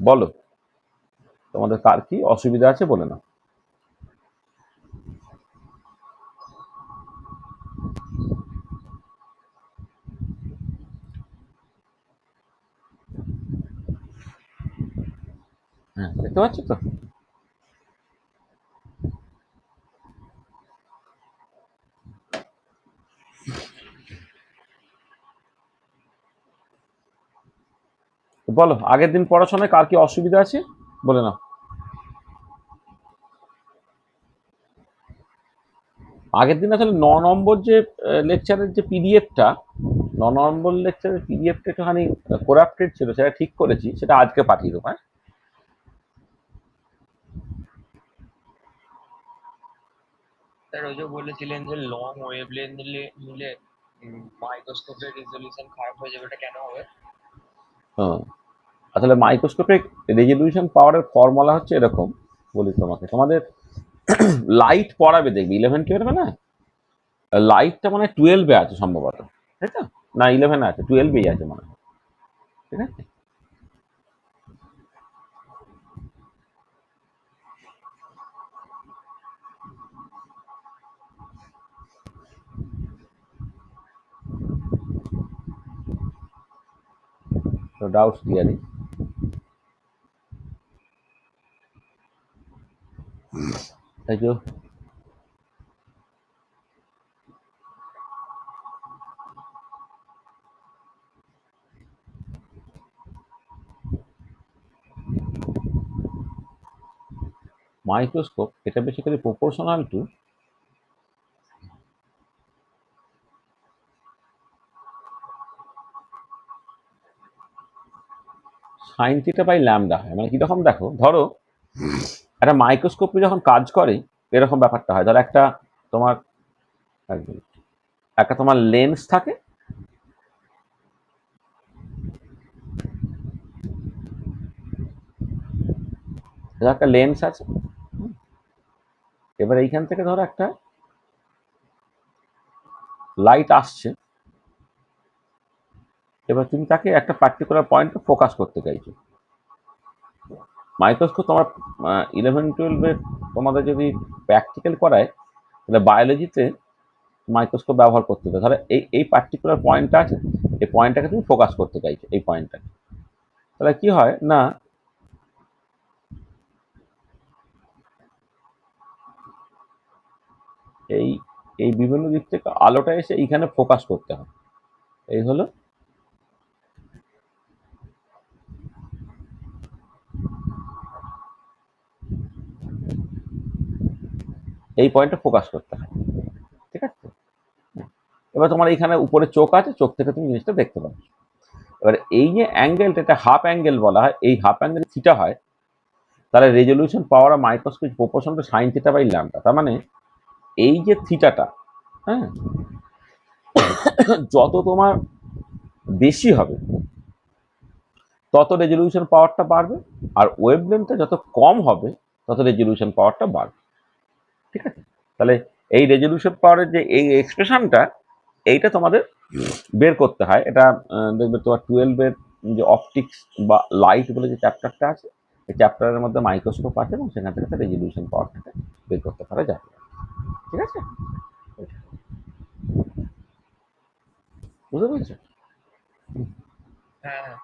বলো, তোমাদের কার কি অসুবিধা আছে বলে না। হ্যাঁ, দেখতে পাচ্ছ তো। তো বলো, আগের দিন পড়াশোনায় কার কি অসুবিধা আছে বলে না। আগের দিন আসলে 9 নম্বর যে লেকচারের যে পিডিএফটা, 9 নম্বর লেকচারের পিডিএফটা একটুখানি করাপ্টেড ছিল, সেটা ঠিক করেছি, সেটা আজকে পাঠিয়ে দেবো। হ্যাঁ, স্যার ওই যে বলেছিলেন যে লং ওয়েভলেন্থ নিলে মাইক্রোস্কোপের রেজলিউশন খারাপ হয়ে যাবে, এটা কেন হবে? হ্যাঁ। আসলে মাইক্রোস্কোপিক রেজলিউশন পাওয়ারের ফর্মুলা হচ্ছে এরকম, বলি তোমাকে। তোমাদের লাইট পড়াবে, দেখবে 11-12 না, লাইটটা মানে 12-এ আছে সম্ভবত, তাই তো? না, 11 আছে, 12-এই আছে মনে হয়। ঠিক আছে। তো ডাউটস ক্লিয়ারিং। তাই তো। মাইক্রোস্কোপ এটা basically proportional to sine theta by lambda হয়। মানে কিরকম দেখো, ধরো একটা মাইক্রোস্কোপে যখন কাজ করে এরকম ব্যাপারটা হয়। ধরো একটা তোমার, এক মিনিট, একটা তোমার লেন্স থাকে, ধরো একটা লেন্স আছে। এবার এইখান থেকে ধরো একটা লাইট আসছে, এবার তুমি তাকে একটা পার্টিকুলার পয়েন্টে ফোকাস করতে চাইছো। মাইক্রোস্কোপ তোমার 11-12-এর তোমাদের যদি প্র্যাকটিক্যাল করায়, তাহলে বায়োলজিতে মাইক্রোস্কোপ ব্যবহার করতে হবে। ধরো এই এই পার্টিকুলার পয়েন্টটা আছে, এই পয়েন্টটাকে তুমি ফোকাস করতে চাইছো, এই পয়েন্টটাকে। তাহলে কি হয় না, এই এই বিভিন্ন দিক থেকে আলোটা এসে এইখানে ফোকাস করতে হয়। এই হলো এই পয়েন্টে ফোকাস করতে হয়। ঠিক আছে। এবার তোমার এইখানে উপরে চোখ আছে, চোখ থেকে তুমি জিনিসটা দেখতে পাচ্ছ। এবার এই যে অ্যাঙ্গেলটা, এটা হাফ অ্যাঙ্গেল বলা হয়, এই হাফ অ্যাঙ্গেল থিটা হয়, তাহলে resolution power of microscope proportion to sine theta by lambda. তার মানে এই যে থিটাটা, হ্যাঁ, যত তোমার বেশি হবে তত রেজলিউশন পাওয়ারটা বাড়বে, আর ওয়েভ লেন্থটা যত কম হবে তত রেজলিউশন পাওয়ারটা বাড়বে। ঠিক আছে। তাহলে এই রেজলিউশন পাওয়ারের যে এই এক্সপ্রেশনটা, এইটা তোমাদের বের করতে হয়। এটা দেখবে তোমার 12-এর যে অপটিক্স বা লাইট বলে যে চ্যাপ্টারটা আছে, এই চ্যাপ্টারের মধ্যে মাইক্রোস্কোপ আছে এবং সেখান থেকে রেজলিউশন পাওয়ারটাকে বের করতে পারা যায়। ঠিক আছে। বুঝতে পেরেছো? হ্যাঁ, হ্যাঁ।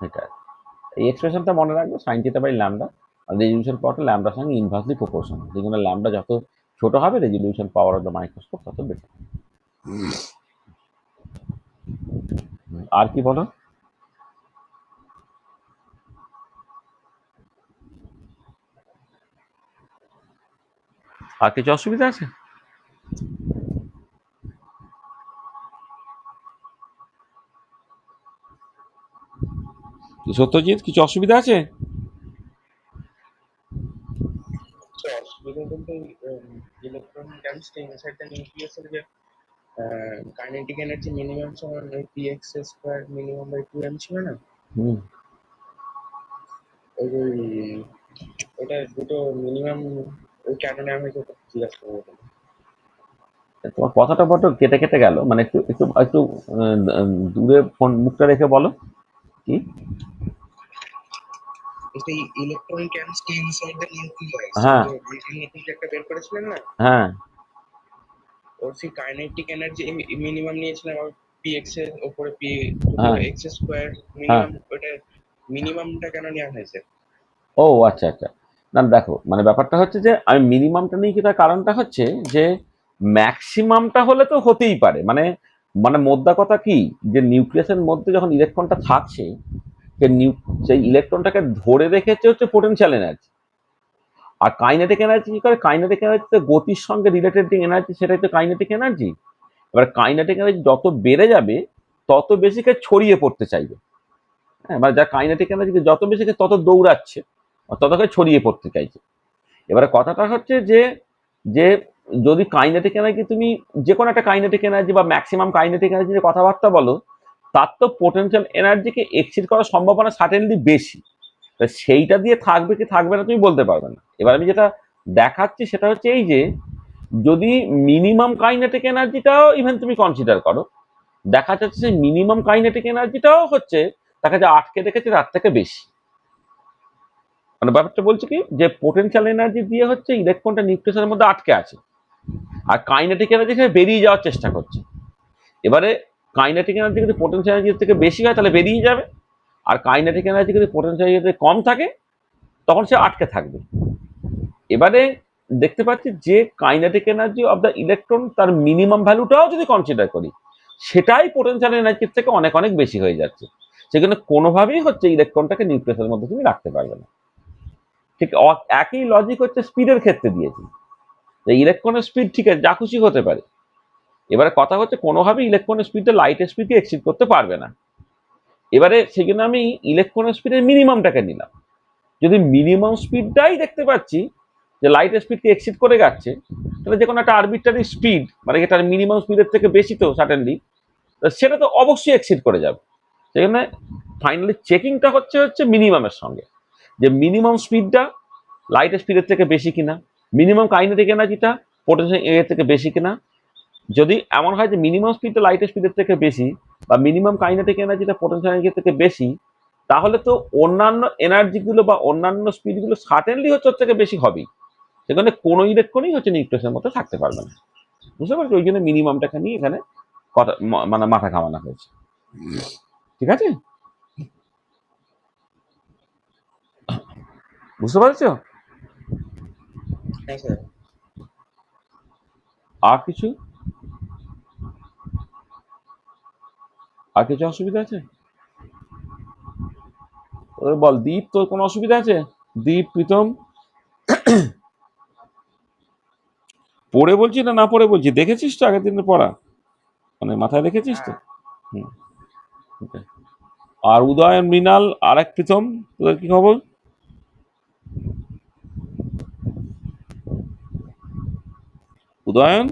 এটা এই এক্সপ্রেশনটা মনে রাখবে, সাইন থিটা বাই ল্যামডা। আর রেজলিউশন পাওয়ারটা ল্যামডার সঙ্গে ইনভার্সলি প্রপোর্শনাল, যেখানে ল্যামডা যত ছোট হবে resolution power of the microscope তত বেশি। আর কি বলো, আর কিছু অসুবিধা আছে? সত্যজিৎ, কিছু অসুবিধা আছে? অসুবিধা বলতে ইলেকট্রন কেমিস্ট্রি ইনসাইড দ্য নিউক্লিয়াসের যে কাইনেটিক এনার্জি মিনিমাম সমান ওই px square minimum by 2m ছিল না? হুম। ওই যে ওটা দুটো মিনিমাম, ওই কেন নেওয়া হয়েছে ওটা জিজ্ঞাসা করবো। তোমার কথাটা বড্ড কেটে কেটে গেল, মানে একটু একটু একটু দূরে ফোন মুখটা রেখে বলো কি। এই electron can stay inside the nucleus, হ্যাঁ যে ব্রিটিল নিউক্লিয়াস একটা বের করেছিলেন না, হ্যাঁ ওর সেই কাইনেটিক এনার্জি মিনিমাম নিয়েছিলাম আর পিএক্স এর উপরে পি হ্যাঁ এক্স স্কোয়ার হ্যাঁ। মিনিমাম, ওটা মিনিমামটা কেন নেওয়া হয়েছে? ও আচ্ছা আচ্ছা। না দেখো, মানে ব্যাপারটা হচ্ছে যে আমি মিনিমামটা নিয়ে কি, তার কারণটা হচ্ছে যে ম্যাক্সিমামটা হলে তো হতেই পারে, মানে মানে মোদ্দা কথা কি, যে নিউক্লিয়াসের মধ্যে যখন ইলেকট্রনটা থাকছে, সেই ইলেকট্রনটাকে ধরে রেখেছে হচ্ছে পোটেনশিয়াল এনার্জি। আর কাইনেটিক এনার্জি কি করে, কাইনেটিক এনার্জি গতির সঙ্গে রিলেটেড যে এনার্জি, সেটাই তো কাইনেটিক এনার্জি। এবার কাইনেটিক এনার্জি যত বেড়ে যাবে তত বেশি কে ছড়িয়ে পড়তে চাইবে। হ্যাঁ, মানে যা কাইনেটিক এনার্জি যত বেশি কে তত দৌড়াচ্ছে, ততকে ছড়িয়ে পড়তে চাইছে। এবারে কথাটা হচ্ছে যে যে যদি কাইনেটিক এনার্জি তুমি যে কোনো একটা কাইনেটিক এনার্জি বা ম্যাক্সিমাম কাইনেটিক এনার্জি নিয়ে কথাবার্তা বলো, তার তো পোটেনশিয়াল এনার্জিকে এক্সিড করার সম্ভাবনা সার্টেনলি বেশি। তা সেইটা দিয়ে থাকবে কি থাকবে না তুমি বলতে পারবে না। এবার আমি যেটা দেখাচ্ছি সেটা হচ্ছে এই যে যদি মিনিমাম কাইনেটিক এনার্জিটাও ইভেন তুমি কনসিডার করো, দেখা যাচ্ছে যে মিনিমাম কাইনেটিক এনার্জিটাও হচ্ছে তাকে যা আটকে রেখেছে তার থেকে বেশি। মানে ব্যাপারটা বলছে কি, যে পোটেনশিয়াল এনার্জি দিয়ে হচ্ছে ইলেকট্রনটা নিউক্লিয়াসের মধ্যে আটকে আছে, আর কাইনেটিক এনার্জি সে বেরিয়ে যাওয়ার চেষ্টা করছে। এবারে কাইনেটিক এনার্জি যদি পোটেনশিয়াল এনার্জি থেকে বেশি হয় তাহলে বেরিয়ে যাবে, আর কাইনেটিক এনার্জি যদি পোটেনশিয়াল এনার্জি কম থাকে তখন সে আটকে থাকবে। এবারে দেখতে পাচ্ছি যে kinetic energy of the electron তার মিনিমাম ভ্যালুটাও যদি কনসিডার করি, সেটাই পোটেনশিয়াল এনার্জির থেকে অনেক অনেক বেশি হয়ে যাচ্ছে। সেখানে কোনোভাবেই হচ্ছে ইলেকট্রনটাকে নিউক্লিয়াসের মধ্যে তুমি রাখতে পারবে না। ঠিক একই লজিক হচ্ছে স্পিডের ক্ষেত্রে দিয়েছি, যে ইলেকট্রনের স্পিড ঠিক আছে যা খুশি হতে পারে। এবারে কথা হচ্ছে কোনোভাবেই ইলেকট্রনের স্পিডটা লাইটের স্পিডকে এক্সিড করতে পারবে না। এবারে সেই জন্য আমি ইলেকট্রনের স্পিডের মিনিমামটাকে নিলাম। যদি মিনিমাম স্পিডটাই দেখতে পাচ্ছি যে লাইটের স্পিডকে এক্সিড করে যাচ্ছে, তাহলে যে কোনো একটা আরবিট্রারি স্পিড, মানে এটার মিনিমাম স্পিডের থেকে বেশি তো সার্টেনলি, সেটা তো অবশ্যই এক্সিড করে যাবে। সেই জন্য ফাইনালি চেকিংটা হচ্ছে হচ্ছে মিনিমামের সঙ্গে, যে মিনিমাম স্পিডটা লাইটের স্পিডের থেকে বেশি কিনা, মিনিমাম কাইনেটিক এনার্জিটা পোটেনশিয়াল এর থেকে বেশি কিনা। যদি এমন হয় যে মিনিমাম স্পিডটা লাইটের স্পিডের থেকে বেশি, বা মিনিমাম কাইনেটিক এনার্জিটা পোটেনশিয়াল এনার্জি থেকে বেশি, তাহলে তো অন্যান্য এনার্জিগুলো বা অন্যান্য স্পিডগুলো সার্টেনলি হচ্ছে ওর থেকে বেশি হবেই। সেখানে কোনো ইলেকট্রনই হচ্ছে নিউক্লিয়াসের মধ্যে থাকতে পারবে না। বুঝতে পারছো, ওই জন্য মিনিমামটাকে নিয়ে এখানে কথা মানে মাথা ঘামানো হয়েছে। ঠিক আছে, বুঝতে পারছো? হ্যাঁ স্যার। আর কিছু, আর কিছু অসুবিধা আছে? ওই বল দীপ, তোর কোনো অসুবিধা আছে? দীপ, প্রীতম, পড়ে বলছি না না পড়ে বলছি, দেখেছিস তো আগের দিনের পড়া, মানে মাথায় রেখেছিস তো? হ্যাঁ হুম, okay. আর উদয়ন, মৃণাল আর এক প্রীতম, তোদের কি খবর? উদয়ন,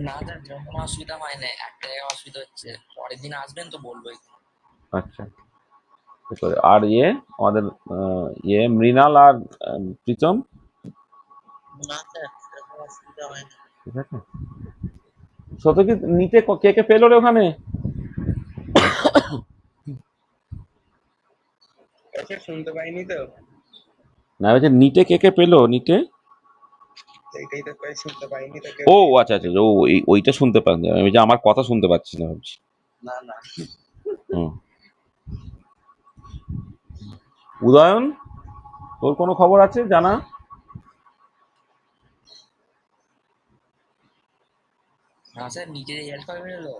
না স্যার, কোনো অসুবিধা হয় না, একটা জায়গায় অসুবিধা হচ্ছে, পরের দিন আসবেন তো বলবোই। আচ্ছা ঠিক আছে। আর ইয়ে আমাদের ইয়ে মৃণাল আর প্রীতম, না স্যার, কোনো অসুবিধা হয় না। ঠিক আছে। সত কি নিতে কে কে পেলো রে ওখানে? আচ্ছা, শুনতে পাইনি তো, না বলছে নিটে কে কে পেলো নিটে? এইটাই তো কই শুনতে পাইনি তো, কেউ ও আচ্ছা পেয়েছে। আচ্ছা, ও ওইটা শুনতে পাচ্ছি, আমি যে আমার কথা শুনতে পাচ্ছি না ভাবছি। না না হুম। উদয়ন, তোর কোনো খবর আছে জানা? না স্যার, নিজের রেজাল্ট কবে বেরোলো?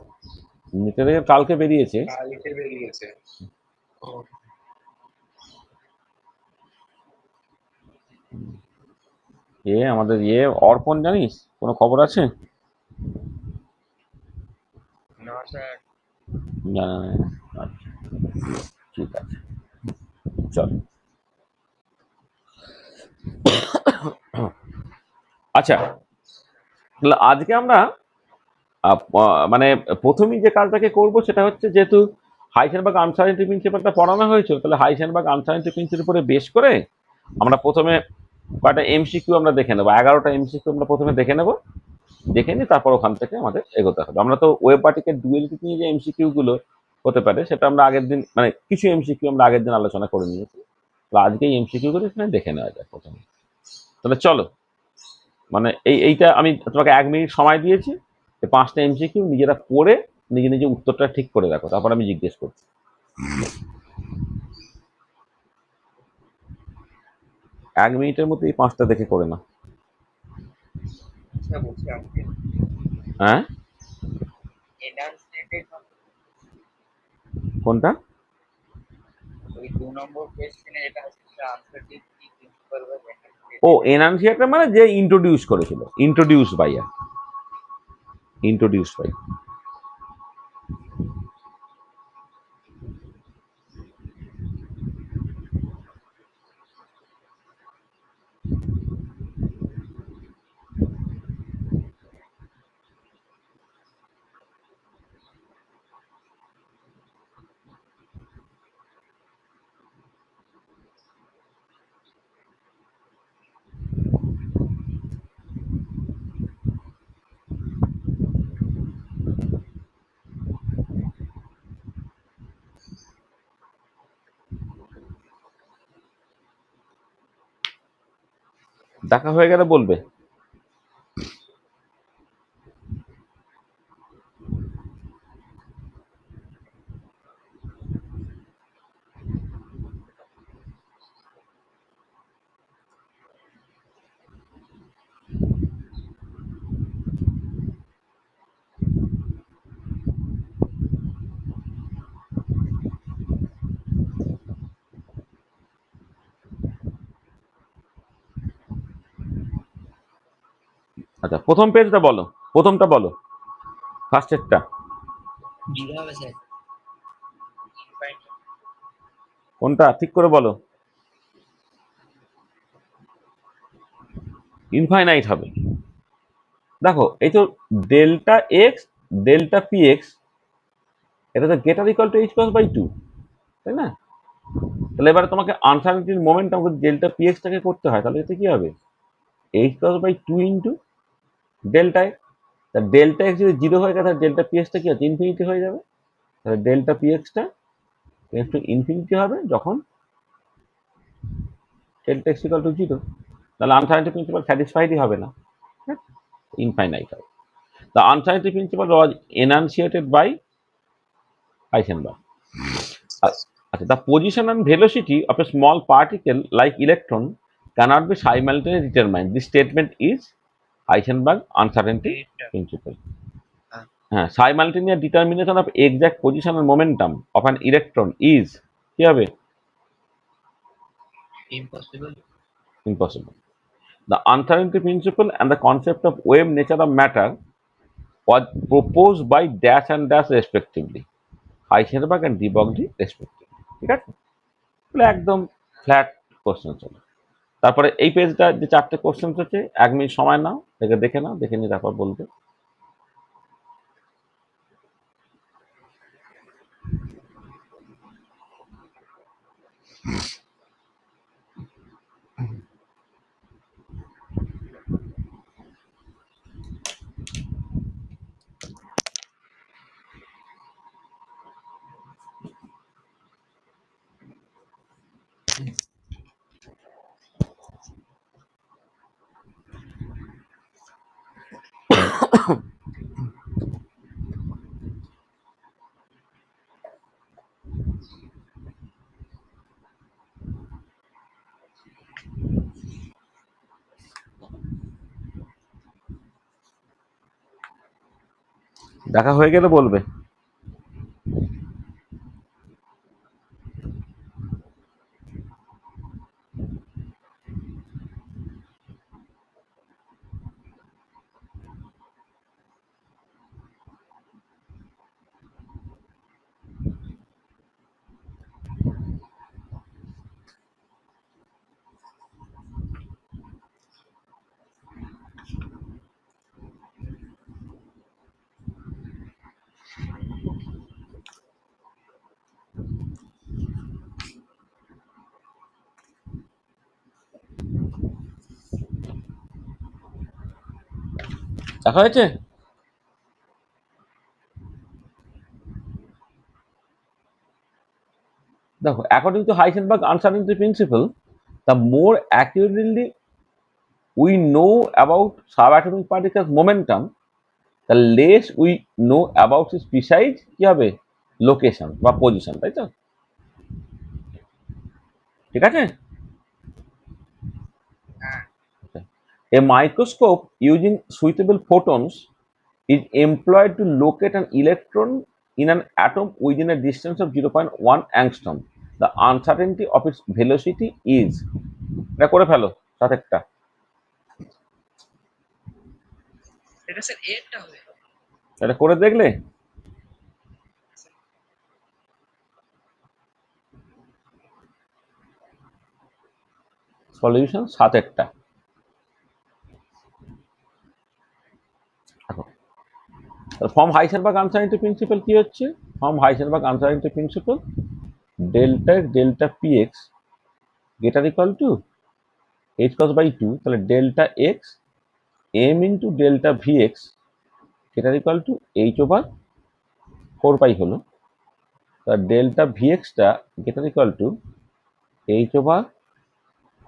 নিটের কালকে বেরিয়েছে। কালকে বেরিয়েছে। ও, আমাদের অর্পণ, জানিস কোনো খবর আছে? না স্যার। জানা নেই। আচ্ছা ঠিক আছে, চল। আচ্ছা, তাহলে আজকে আমরা মানে প্রথমেই যে কাজটাকে করব সেটা হচ্ছে, যেহেতু হাইসেনবার্গ আনসার্টেনটি প্রিন্সিপালটা পড়ানো হয়েছিল, তাহলে হাইসেনবার্গ আনসার্টেনটি প্রিন্সিপালের উপরে বেস করে আমরা প্রথমে কয়টা এমসিকিউ আমরা দেখে নেবো, 11টা এমসিকিউ আমরা প্রথমে দেখে নেবো, দেখে নিই, তারপর ওখান থেকে আমাদের এগোতে হবে। আমরা তো ওয়েব পার্টিকেল ডুয়েলিটি নিয়ে যে এমসিকিউ গুলো হতে পারে সেটা আমরা আগের দিন, মানে কিছু এমসিকিউ আমরা আগের দিন আলোচনা করে নিয়েছি। তো আজকে এই এমসিকিউ গুলো এখানে দেখে নেওয়া যায় প্রথমে। তাহলে চলো, মানে এইটা আমি তোমাকে 1 মিনিট সময় দিয়েছি, এই 5টা এমসিকিউ নিজেরা পড়ে নিজে নিজে উত্তরটা ঠিক করে রাখো, তারপর আমি জিজ্ঞেস করছি। 1 মিনিটের মধ্যে এই 5টা দেখে করে না। আচ্ছা বলছি আমাকে হ্যাঁ, এনার্জিটেড কোনটা? ওই 2 নম্বর কোয়েশ্চেনে যেটা আছে সেটা আনসার কি প্রিন্সিপাল বা ও এনার্জিয়াটা মানে যে ইন্ট্রোডিউস করেছিল, ইন্ট্রোডিউস বাই, ইন্ট্রোডিউস বাই। দেখা হয়ে গেলে বলবে। আচ্ছা, প্রথম পেজটা বলো, প্রথমটা বলো, ফার্স্ট এডটা দিতে হবে স্যার। কোনটা ঠিক করে বলো। ইনফাইনাইট হবে। দেখো এই তো delta X, delta P X, এটা তো greater equal to H cross by 2, তাই না? তাহলে এবারে তোমাকে আনসার্টিনিটির মোমেন্টাম ডেল্টা পি এক্সটাকে করতে হয়, তাহলে এতে কি হবে? H cross by 2 into delta X. তা ডেল্টা এক্স যদি 0 হয়ে গেছে তাহলে ডেল্টা পি এক্সটা কি আছে? ইনফিনিটি হয়ে যাবে। তাহলে ডেল্টা পি এক্সটা একটু ইনফিনিটি হবে যখন ডেল্টা এক্স ইকুয়াল টু 0। তাহলে আনসার্টিনিটি প্রিন্সিপাল স্যাটিসফাইডই হবে না, ইনফাইনাইট হবে। The uncertainty principle was enunciated by Heisenberg. The position and velocity of a small particle like electron cannot be simultaneously determined. This statement is Heisenberg uncertainty principle. Simultaneous determination of exact position and momentum of an electron is কি হবে? Impossible. Impossible. The uncertainty principle and the concept of wave nature of matter was proposed by dash and dash respectively. Heisenberg and de Broglie respective. ঠিক আছে, তাহলে একদম flat question ছিল। তারপরে এই পেজটা যে 4টে কোশ্চেন হচ্ছে, 1 মিনিট সময় নাও, দেখে নাও, দেখে নিয়ে তারপর বলবে। দেখা হয়ে গেলে বলবে। দেখা হয়েছে? দেখো, according to Heisenberg uncertainty principle, the more accurately we know about subatomic particles momentum, the less we know about its precise কি হবে লোকেশন বা পজিশন, তাই তো? ঠিক আছে? হ্যাঁ A microscope using suitable photons is employed to locate an electron in an atom within a distance of 0.1 angstrom. The uncertainty of its velocity is, এটা করে ফেলো সাথেরটা। এটা স্যার এরটা হবে। এটা করে দেখলে? সলিউশন সাতেরটা। ফর্ম হাইসেনবার্গ আনসার্টেনিটি প্রিন্সিপাল কি হচ্ছে? From Heisenberg uncertainty principle delta delta P x greater equal to H cross by two, তাহলে delta x m into delta v x greater equal to h over 4 pi হলো। তার delta v এক্সটা greater equal to h over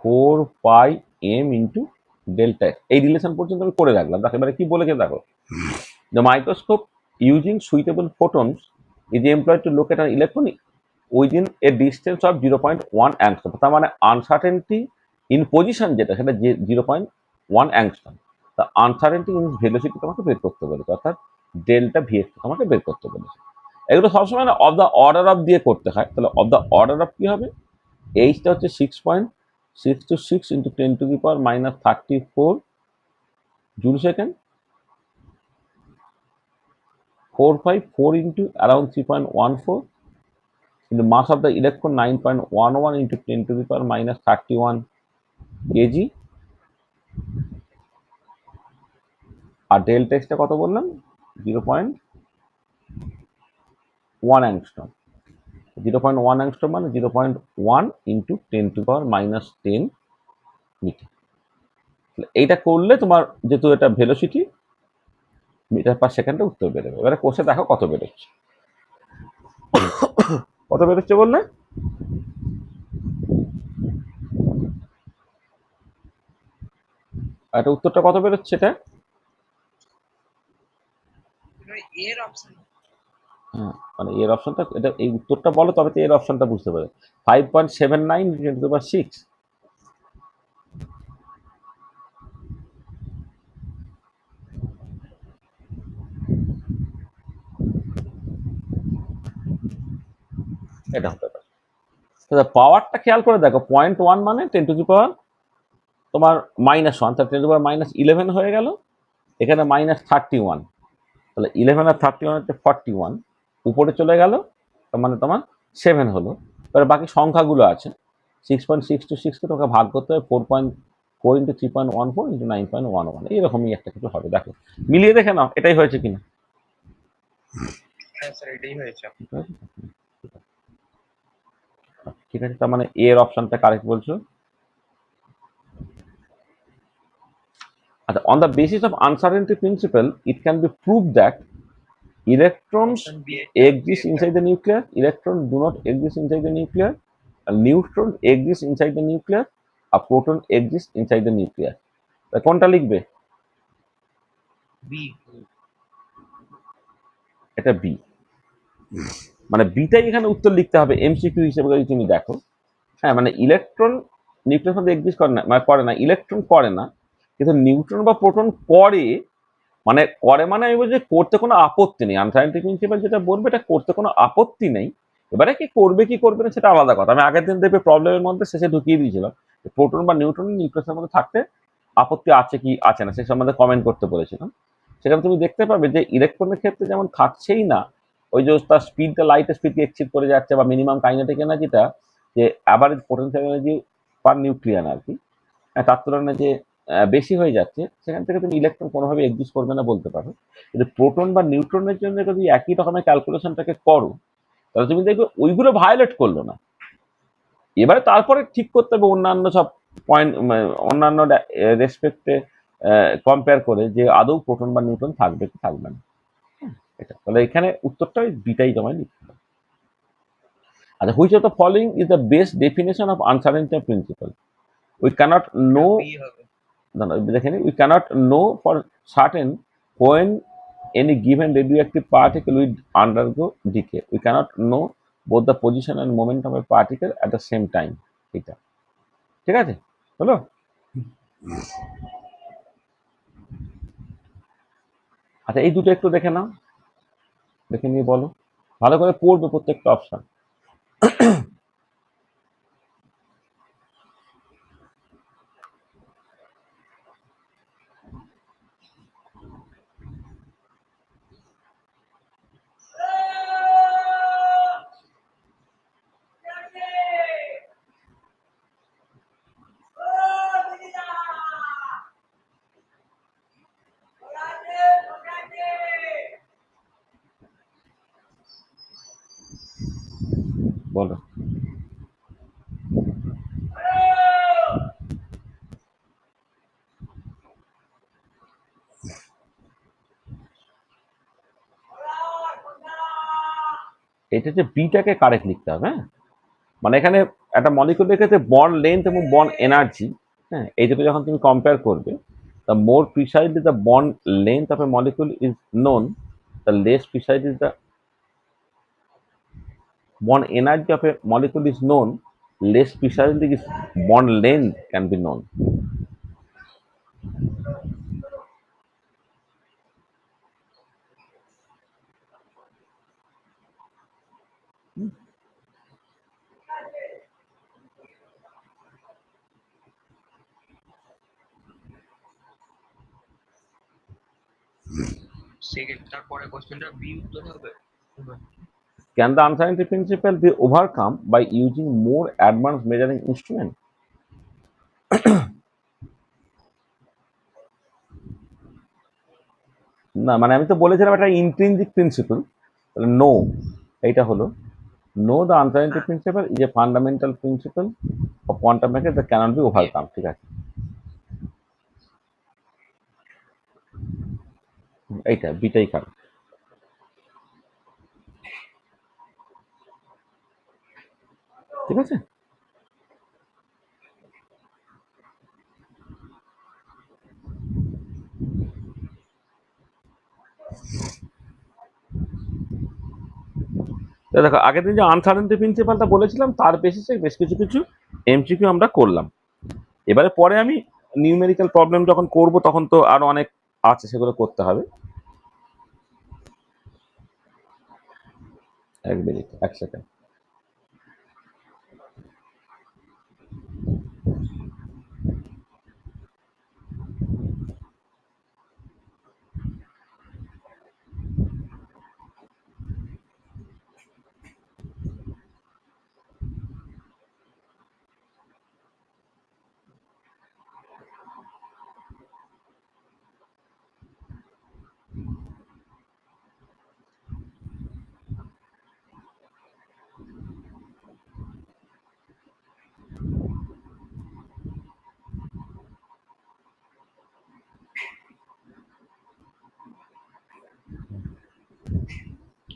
4 pi m into delta x. এই relation পর্যন্ত আমি করে রাখলাম। দেখো এবারে কি বলেছে দেখো, the microscope using suitable photons is employed to locate an electron within a distance of 0.1 angstrom, তার মানে আনসার্টেনটি ইন পজিশন যেটা সেটা 0.1 angstrom। তা আনসার্টেনটি ইন ভেলোসিটি তোমাকে বের করতে বলেছে, অর্থাৎ ডেল্টা ভিএক্স তোমাকে বের করতে বলেছে। এগুলো সবসময় না অফ দ্য অর্ডার অফ দিয়ে করতে হয়। তাহলে অফ দ্য অর্ডার অফ কি হবে? এইচটা হচ্ছে 6.626 into 10⁻−34 joule second, 454 into around 3.14 into mass of the electron 9.11 into 10⁻−31 kg, R delta extra কত বললাম? 0.1 অ্যাংস্ট্রম। 0.1 অ্যাংস্ট্রম মানে 0.1 ইন্টু 10⁻−10 মিটার। এইটা করলে তোমার যেহেতু এটা ভেলোসিটি মিটার পার সেকেন্ডে উত্তর বেরোবে। এবারে কোষে দেখো কত বেরোচ্ছে। কত বেরোচ্ছে বললে? এটা উত্তরটা কত বেরোচ্ছে এটা? এর অপশন হ্যাঁ, মানে এর অপশনটা এটা, এই উত্তরটা বলো তবে তো এর অপশনটা বুঝতে পারে। 5.79 × 6। এটা হতে পারে। পাওয়ারটা খেয়াল করে দেখো, 0.1 মানে 10⁻⁻, তোমার -1, তার 10⁻−11 হয়ে গেল। এখানে -31, তাহলে 11 আর 31 হচ্ছে 41, উপরে চলে গেল, তার মানে তোমার 7 হলো। এবার বাকি সংখ্যাগুলো আছে, 6.626কে তোমাকে ভাগ করতে হবে 4.4 ইন্টু 3.14 ইন্টু 9.11, এইরকমই একটা কিছু হবে। দেখো মিলিয়ে দেখে নাও এটাই হয়েছে কিনা। হ্যাঁ স্যার এটাই হয়েছে। ঠিক আছে, তার মানে এর অপশনটা কারেক্ট বলছো। On the basis of uncertainty principle, it can be proved that electrons option B exist inside the nucleus, electrons do not exist inside the nucleus, a neutron exists inside the nucleus, a proton exists inside the nucleus. কোনটা লিখবে? B. এটা B, মানে বিটাই এখানে উত্তর লিখতে হবে MCQ হিসেবে যদি তুমি দেখো। হ্যাঁ, মানে ইলেকট্রন নিউক্লিয়াস মধ্যে এক্সিস্ট করে না, মানে করে না, ইলেকট্রন করে না, কিন্তু নিউট্রন বা প্রোটন করে। মানে করে মানে আমি বলছি করতে কোনো আপত্তি নেই। আনসার্টেনিটি প্রিন্সিপাল যেটা বলবে এটা করতে কোনো আপত্তি নেই। এবারে কি করবে কি করবে না সেটা আলাদা কথা। আমি আগের দিন দেখবে প্রবলেমের মধ্যে শেষে ঢুকিয়ে দিয়েছিলাম প্রোটন বা নিউট্রন নিউক্লিয়াসের মধ্যে থাকতে আপত্তি আছে কি আছে না সে সম্বন্ধে কমেন্ট করতে বলেছিলাম। সেখানে তুমি দেখতে পাবে যে ইলেকট্রনের ক্ষেত্রে যেমন থাকছেই না, ওই যে তার স্পিডটা লাইটের স্পিডকে এক্সিড করে যাচ্ছে, বা মিনিমাম কাইনেটিক এনার্জিটা যে অ্যাভারেজ পোটেনশিয়াল এনার্জি পার নিউক্লিয়ান আর কি, তার তুলনায় যে বেশি হয়ে যাচ্ছে, সেখান থেকে তুমি ইলেকট্রন কোনোভাবে এক্সিস্ট করবে না বলতে পারো। কিন্তু প্রোটন বা নিউট্রনের জন্য যদি একই রকমের ক্যালকুলেশনটাকে করো, তাহলে তুমি দেখবে ওইগুলো ভায়োলেট করলো না। এবারে তারপরে ঠিক করতে হবে অন্যান্য সব পয়েন্ট, অন্যান্য রেসপেক্টে কম্পেয়ার করে যে আদৌ প্রোটন বা নিউট্রন থাকবে কি থাকবে না। এটা তাহলে এখানে উত্তরটা ওই বিটাই জমায় লিখতে হবে। আচ্ছা, which of the following is the best definition of uncertainty principle? We can't know, B হবে। না না দেখে নিই, we can't know for certain when any given radioactive particle will undergo decay. We cannot know both the position and momentum of a particle at the same time. এটা ঠিক আছে, হলো? আচ্ছা, এই দুটো একটু দেখে নাও, দেখে নিয়ে বলো, ভালো করে পড়বে প্রত্যেকটা অপশন। বলো। এটা যে বিটাকে কারেক্ট লিখতে হবে, হ্যাঁ, মানে এখানে একটা মলিকুলের ক্ষেত্রে বন্ড লেন্থ এবং বন্ড এনার্জি, হ্যাঁ, এই দুটো যখন তুমি কম্পেয়ার করবে, the more precisely the bond length of a molecule is known, the less precise is the bond energy of a molecule is known, less precisely its bond length can be known. Second, তারপরে কোশ্চেনটা B উত্তর হবে। Can the uncertainty principle be overcome by using more advanced measuring instrument? না, মানে আমি তো বলেছিলাম এটা ইন্ট্রিনজিক প্রিন্সিপল, তাহলে নো, এইটা হলো no, the uncertainty principle is a fundamental principle of quantum mechanics that cannot be overcome. ঠিক আছে, এইটা বিটাই কারণ। ঠিক আছে, তো দেখো আগের দিন যে আনসার্টেনটি প্রিন্সিপালটা বলেছিলাম তার বেসিসে বেশ কিছু কিছু এমসিকিউ আমরা করলাম। এবারে পরে আমি নিউমেরিক্যাল প্রবলেম যখন করব তখন তো আরো অনেক আছে, সেগুলো করতে হবে। এক মিনিট, এক সেকেন্ড।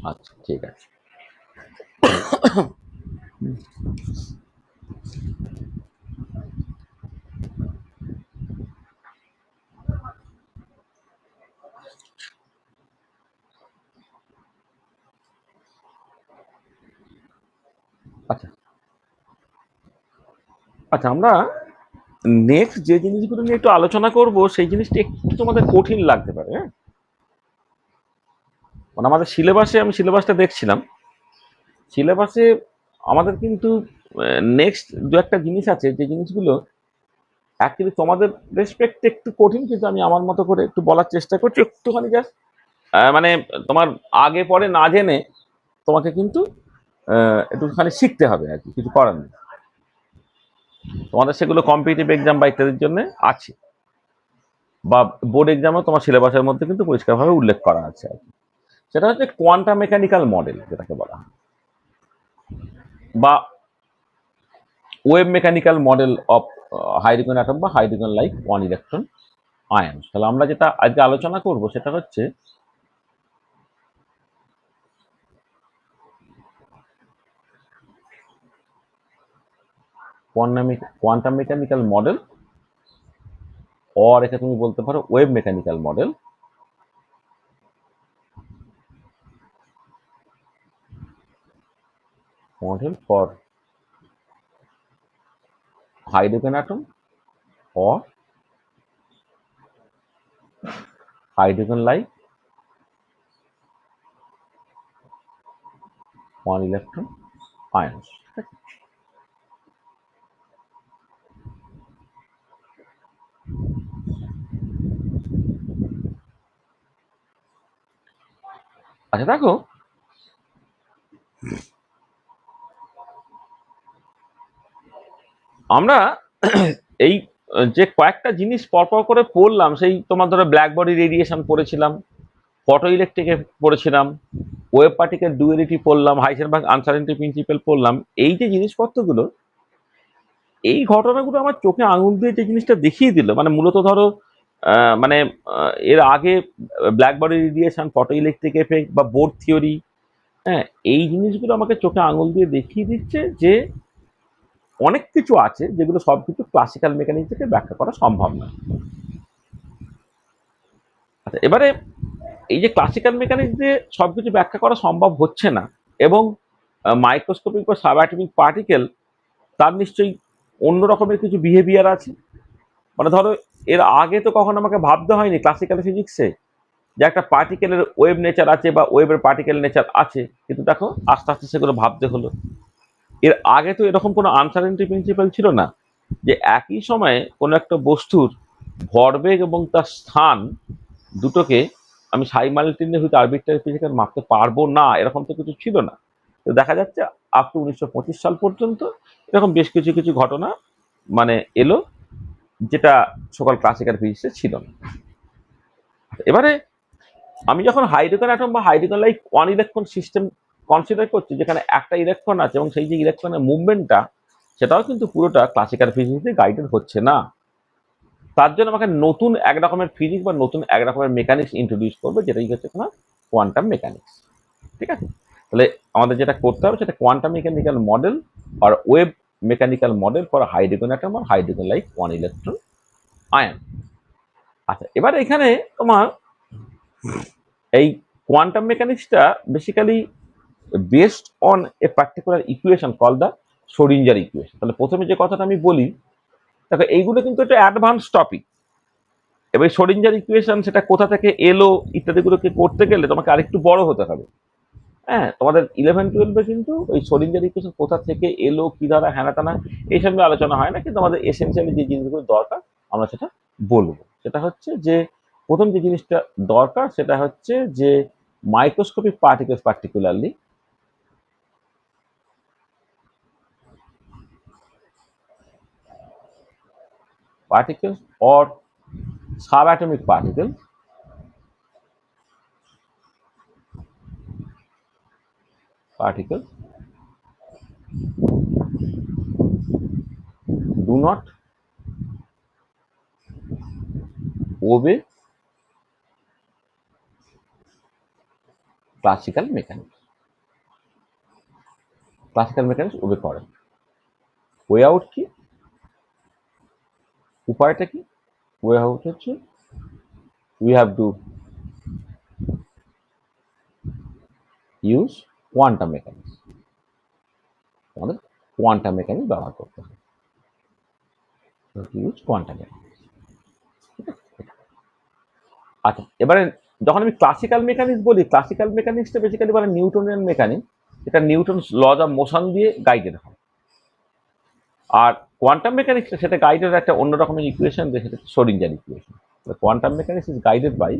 আচ্ছা ঠিক আছে, আচ্ছা আচ্ছা, আমরা নেক্সট যে জিনিসগুলো নিয়ে একটু আলোচনা করব সেই জিনিসটা একটু তোমাদের কঠিন লাগতে পারে, হ্যাঁ, মানে আমাদের সিলেবাসে, আমি সিলেবাসটা দেখছিলাম, সিলেবাসে আমাদের কিন্তু নেক্সট দু একটা জিনিস আছে যে জিনিসগুলো অ্যাকচুয়ালি তোমাদের রেসপেক্টে একটু কঠিন, কিন্তু আমি আমার মতো করে একটু বলার চেষ্টা করছি একটুখানি, জাস্ট মানে তোমার আগে পরে না জেনে তোমাকে কিন্তু একটুখানি শিখতে হবে আর কি, কিছু করার নেই। তোমাদের সেগুলো কম্পিটিটিভ এক্সাম বা ইত্যাদির জন্য আছে, বা বোর্ড এক্সামও তোমার সিলেবাসের মধ্যে কিন্তু পরিষ্কারভাবে উল্লেখ করা আছে আর কি। সেটা হচ্ছে কোয়ান্টাম মেকানিক্যাল মডেল যেটাকে বলা হয়, বা wave mechanical model of hydrogen atom বা hydrogen like one electron ion. তাহলে আমরা যেটা আজকে আলোচনা করব সেটা হচ্ছে কোয়ান্টাম মেকানিক্যাল মডেল, অর একে তুমি বলতে পারো wave mechanical model, for hydrogen atom or hydrogen like one electron ions. আচ্ছা দেখো, আমরা এই যে কয়েকটা জিনিস পরপর করে পড়লাম, সেই তোমার ধরো ব্ল্যাক বডি রেডিয়েশন পড়েছিলাম, ফটো ইলেকট্রিকে পড়েছিলাম, ওয়েভ পার্টিকেল ডুয়ালিটি পড়লাম, হাইজেনবার্গ আনসার্টেনিটি প্রিন্সিপাল পড়লাম। এই যে জিনিসপত্রগুলো, এই ঘটনাগুলো আমার চোখে আঙুল দিয়ে যে জিনিসটা দেখিয়ে দিল, মানে মূলত ধরো এর আগে black body radiation, photo electric effect বা বোর থিওরি, হ্যাঁ, এই জিনিসগুলো আমাকে চোখে আঙুল দিয়ে দেখিয়ে দিচ্ছে যে অনেক কিছু আছে যেগুলো সবকিছু ক্লাসিক্যাল মেকানিক্স থেকে ব্যাখ্যা করা সম্ভব নয়। আচ্ছা, এবারে এই যে ক্লাসিক্যাল মেকানিক্স দিয়ে সবকিছু ব্যাখ্যা করা সম্ভব হচ্ছে না, এবং মাইক্রোস্কোপিক বা সাবঅ্যাটমিক পার্টিকেল, তার নিশ্চয়ই অন্য রকমের কিছু বিহেভিয়ার আছে। মানে ধরো, এর আগে তো কখনো আমাকে ভাবতে হয়নি ক্লাসিক্যাল ফিজিক্সে যে একটা পার্টিকেলের ওয়েভ নেচার আছে বা ওয়েভের পার্টিকেল নেচার আছে, কিন্তু দেখো আস্তে আস্তে সেগুলো ভাবতে হলো। এর আগে তো এরকম কোনো আনসার্টেনিটি প্রিন্সিপাল ছিল না যে একই সময়ে কোনো একটা বস্তুর ভরবেগ এবং তার স্থান দুটোকে আমি সাইমালটেনিয়াসলি আরবিট্রারি ফিজিক্যাল মাপতে পারবো না, এরকম তো কিছু ছিল না। তো দেখা যাচ্ছে আপ টু 1925 সাল পর্যন্ত এরকম বেশ কিছু কিছু ঘটনা মানে এলো, যেটা সকল ক্লাসিক্যাল ফিজিক্সে ছিল না। এবারে আমি যখন হাইড্রোজেন অ্যাটম বা hydrogen like one electron system consider করছি, যেখানে একটা ইলেকট্রন আছে এবং সেই যে ইলেকট্রনের মুভমেন্টটা, সেটাও কিন্তু পুরোটা ক্লাসিক্যাল ফিজিক্স দিয়ে গাইডেড হচ্ছে না। তার জন্য আমাকে নতুন এক রকমের ফিজিক্স বা নতুন এক রকমের মেকানিক্স ইন্ট্রোডিউস করবে, যেটাই হচ্ছে তোমার কোয়ান্টাম মেকানিক্স। ঠিক আছে? তাহলে আমাদের যেটা করতে হবে সেটা কোয়ান্টাম মেকানিক্যাল মডেল আর wave mechanical model for hydrogen atom আর hydrogen like one electron ion. আচ্ছা, এবার এখানে তোমার এই কোয়ান্টাম মেকানিক্সটা basically based on a particular equation called the Schrodinger equation. তাহলে প্রথমে যে কথাটা আমি বলি, দেখো এইগুলো কিন্তু একটা অ্যাডভান্স টপিক। এবার শ্রোডিঞ্জার ইকুয়েশন সেটা কোথা থেকে এলো ইত্যাদিগুলোকে করতে গেলে তোমাকে আরেকটু বড় হতে হবে। হ্যাঁ, তোমাদের 11-12 কিন্তু ওই শ্রোডিঞ্জার ইকুয়েশন কোথা থেকে এলো, কি দ্বারা হ্যানা টানা, এইসব নিয়ে আলোচনা হয় না, কিন্তু আমাদের এসেন্সিয়ালি যে জিনিসগুলো দরকার আমরা সেটা বলবো। সেটা হচ্ছে যে প্রথম যে জিনিসটা দরকার সেটা হচ্ছে যে microscopic particles, particularly particles or subatomic particles do not obey classical mechanics. Classical mechanics obey করে। ওয়ে আউট কি, উপায়টা কি? ওয়ে আউট হচ্ছে we have to use quantum mechanics. আমাদের কোয়ান্টাম মেকানিক্স ব্যবহার করতে হবে, ইউজ কোয়ান্টাম মেকানিক্স। আচ্ছা, এবারে যখন আমি ক্লাসিক্যাল মেকানিক্স বলি, ক্লাসিক্যাল মেকানিক্সটা বেসিক্যালি বলে নিউটনিয়ান মেকানিক্স, এটা নিউটন লজ অফ মোশন দিয়ে গাইডেড হয়। আর কোয়ান্টাম মেকানিক্সটা সেটা গাইডেড একটা অন্য রকমের ইকুয়েশন দিয়ে, সেটা Schrodinger equation. Quantum mechanics is guided by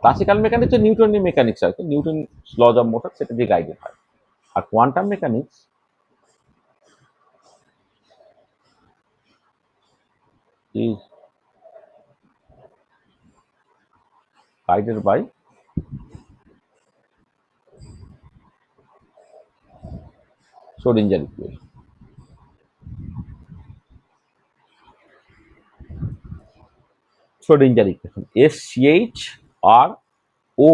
classical mechanics, নিউটনীয় মেকানিক্স আর কি, নিউটন লজ অফ মোশন সেটা দিয়ে গাইডেড হয়। আর quantum mechanics is guided by Schrodinger equation. Schrodinger equation, SCH R O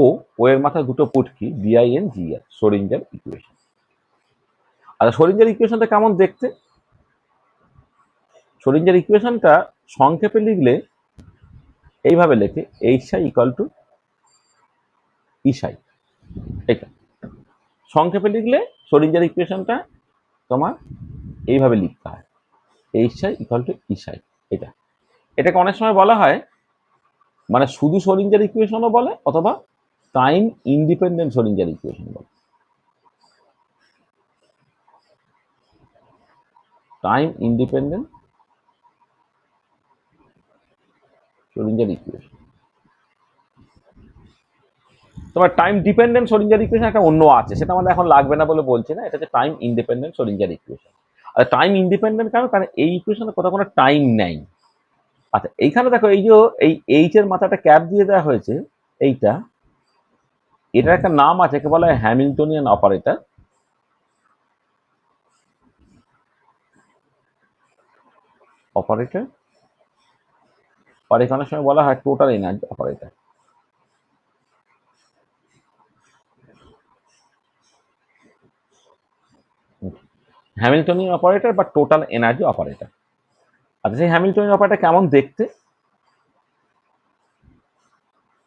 এর মাথায় দুটো পুটকি BINGR, শ্রোডিঞ্জার ইকুয়েশন। আচ্ছা, শ্রোডিঞ্জার ইকুয়েশনটা কেমন দেখতে? শ্রোডিঞ্জার ইকুয়েশনটা সংক্ষেপে লিখলে এইভাবে লেখে, HI ইকুয়াল টু ইসাই। এটা সংক্ষেপে লিখলে শ্রোডিঞ্জার ইকুয়েশনটা তোমার এইভাবে লিখতে হয়, HI ইকুয়াল টু ইসাই। এটাকে অনেক সময় বলা হয়, মানে শুধু শ্রোডিঞ্জার ইকুয়েশনও বলে, অথবা টাইম ইন্ডিপেন্ডেন্ট শ্রোডিঞ্জার ইকুয়েশন বলে। Time independent Schrodinger equation. তোমার টাইম ডিপেন্ডেন্ট শ্রোডিঞ্জার ইকুয়েশন একটা অন্য আছে, সেটা আমাদের এখন লাগবে না বলে বলছি না। এটা হচ্ছে টাইম ইন্ডিপেন্ডেন্ট শ্রোডিঞ্জার ইকুয়েশন। আর টাইম ইন্ডিপেন্ডেন্ট কারণ এই ইকুয়েশনে কোথাও কোনো টাইম নেই। আচ্ছা, এইখানে দেখো, এই যে এই এইচ এর মাথাটা ক্যাপ দিয়ে দেওয়া হয়েছে, এইটা, এটার একটা নাম আছে, একে বলা হয় হ্যামিল্টনিয়ান অপারেটর। অপারেটর আর এখানে সময় বলা হয় total energy operator. Hamiltonian operator বা টোটাল এনার্জি অপারেটর। আচ্ছা, সেই হ্যামিল্টনিয়ান অপারেটর কেমন দেখতে?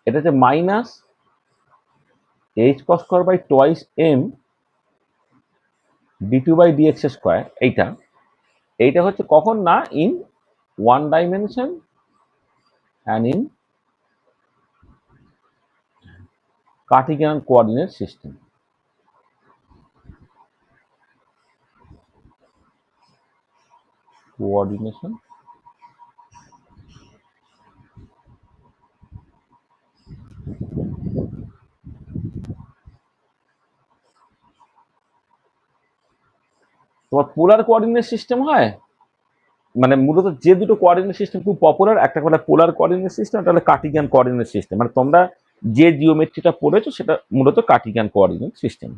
এটা হচ্ছে minus h cross square by twice m d two by d x square. এইটা হচ্ছে কখন না, in one dimension and in Cartesian coordinate system. Coordination তোমার পোলার কোঅর্ডিনেট সিস্টেম হয়, মানে মূলত যে দুটো কোঅর্ডিনেট সিস্টেম খুব পপুলার, একটা হলো পোলার কোঅর্ডিনেট সিস্টেম, একটা হলো কার্টেসিয়ান কোঅর্ডিনেট সিস্টেম। মানে তোমরা যে জিওমেট্রিটা পড়েছো সেটা মূলত কার্টেসিয়ান কোঅর্ডিনেট সিস্টেম।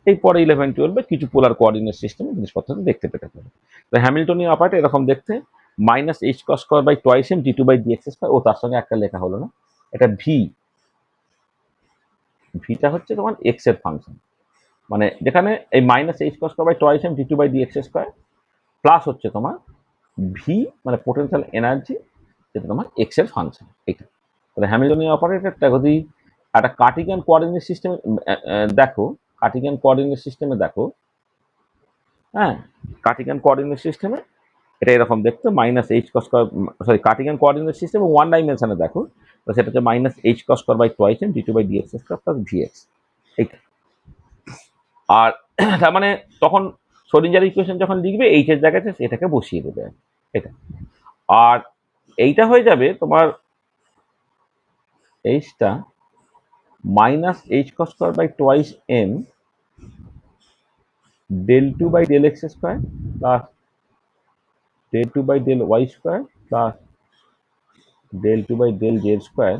এই পরে 11-12 কিছু পোলার কোঅর্ডিনেট সিস্টেমের জিনিসপত্র দেখতে পেতে পারে। তো হ্যামিল্টনিয়ান অপারেটর এরকম দেখতে, minus h cross square by twice m d two by d x square. ও তার সঙ্গে একটা লেখা হলো না, এটা ভিটা হচ্ছে তোমার এক্স এর ফাংশন, মানে যেখানে এই minus h cross square by twice m d two by d x square plus হচ্ছে তোমার ভি, মানে পোটেনশিয়াল এনার্জি, যেটা তোমার এক্স এর ফাংশন। এটা তাহলে হ্যামিল্টনিয়ান অপারেটরটা যদি একটা কার্টেসিয়ান কোঅর্ডিনেট সিস্টেম দেখো, কার্টেসিয়ান কোঅর্ডিনেট সিস্টেমে দেখো, হ্যাঁ, কার্টেসিয়ান কোঅর্ডিনেট সিস্টেমে এটা এরকম দেখতে, minus h cross square, sorry, Cartesian coordinate system one ডাইমেনশনে দেখো, তো সেটা হচ্ছে minus h cross square by twice m d two by d x square plus v x. এইটা। আর তার মানে তখন শ্রোডিঞ্জার ইকুয়েশন যখন লিখবে, এইচ এর জায়গাতে এটাকে বসিয়ে দেবে, এটা। আর এইটা হয়ে যাবে তোমার, এইচটা minus h cross square by twice m del two by del x square plus del two by del y square plus del two by del z square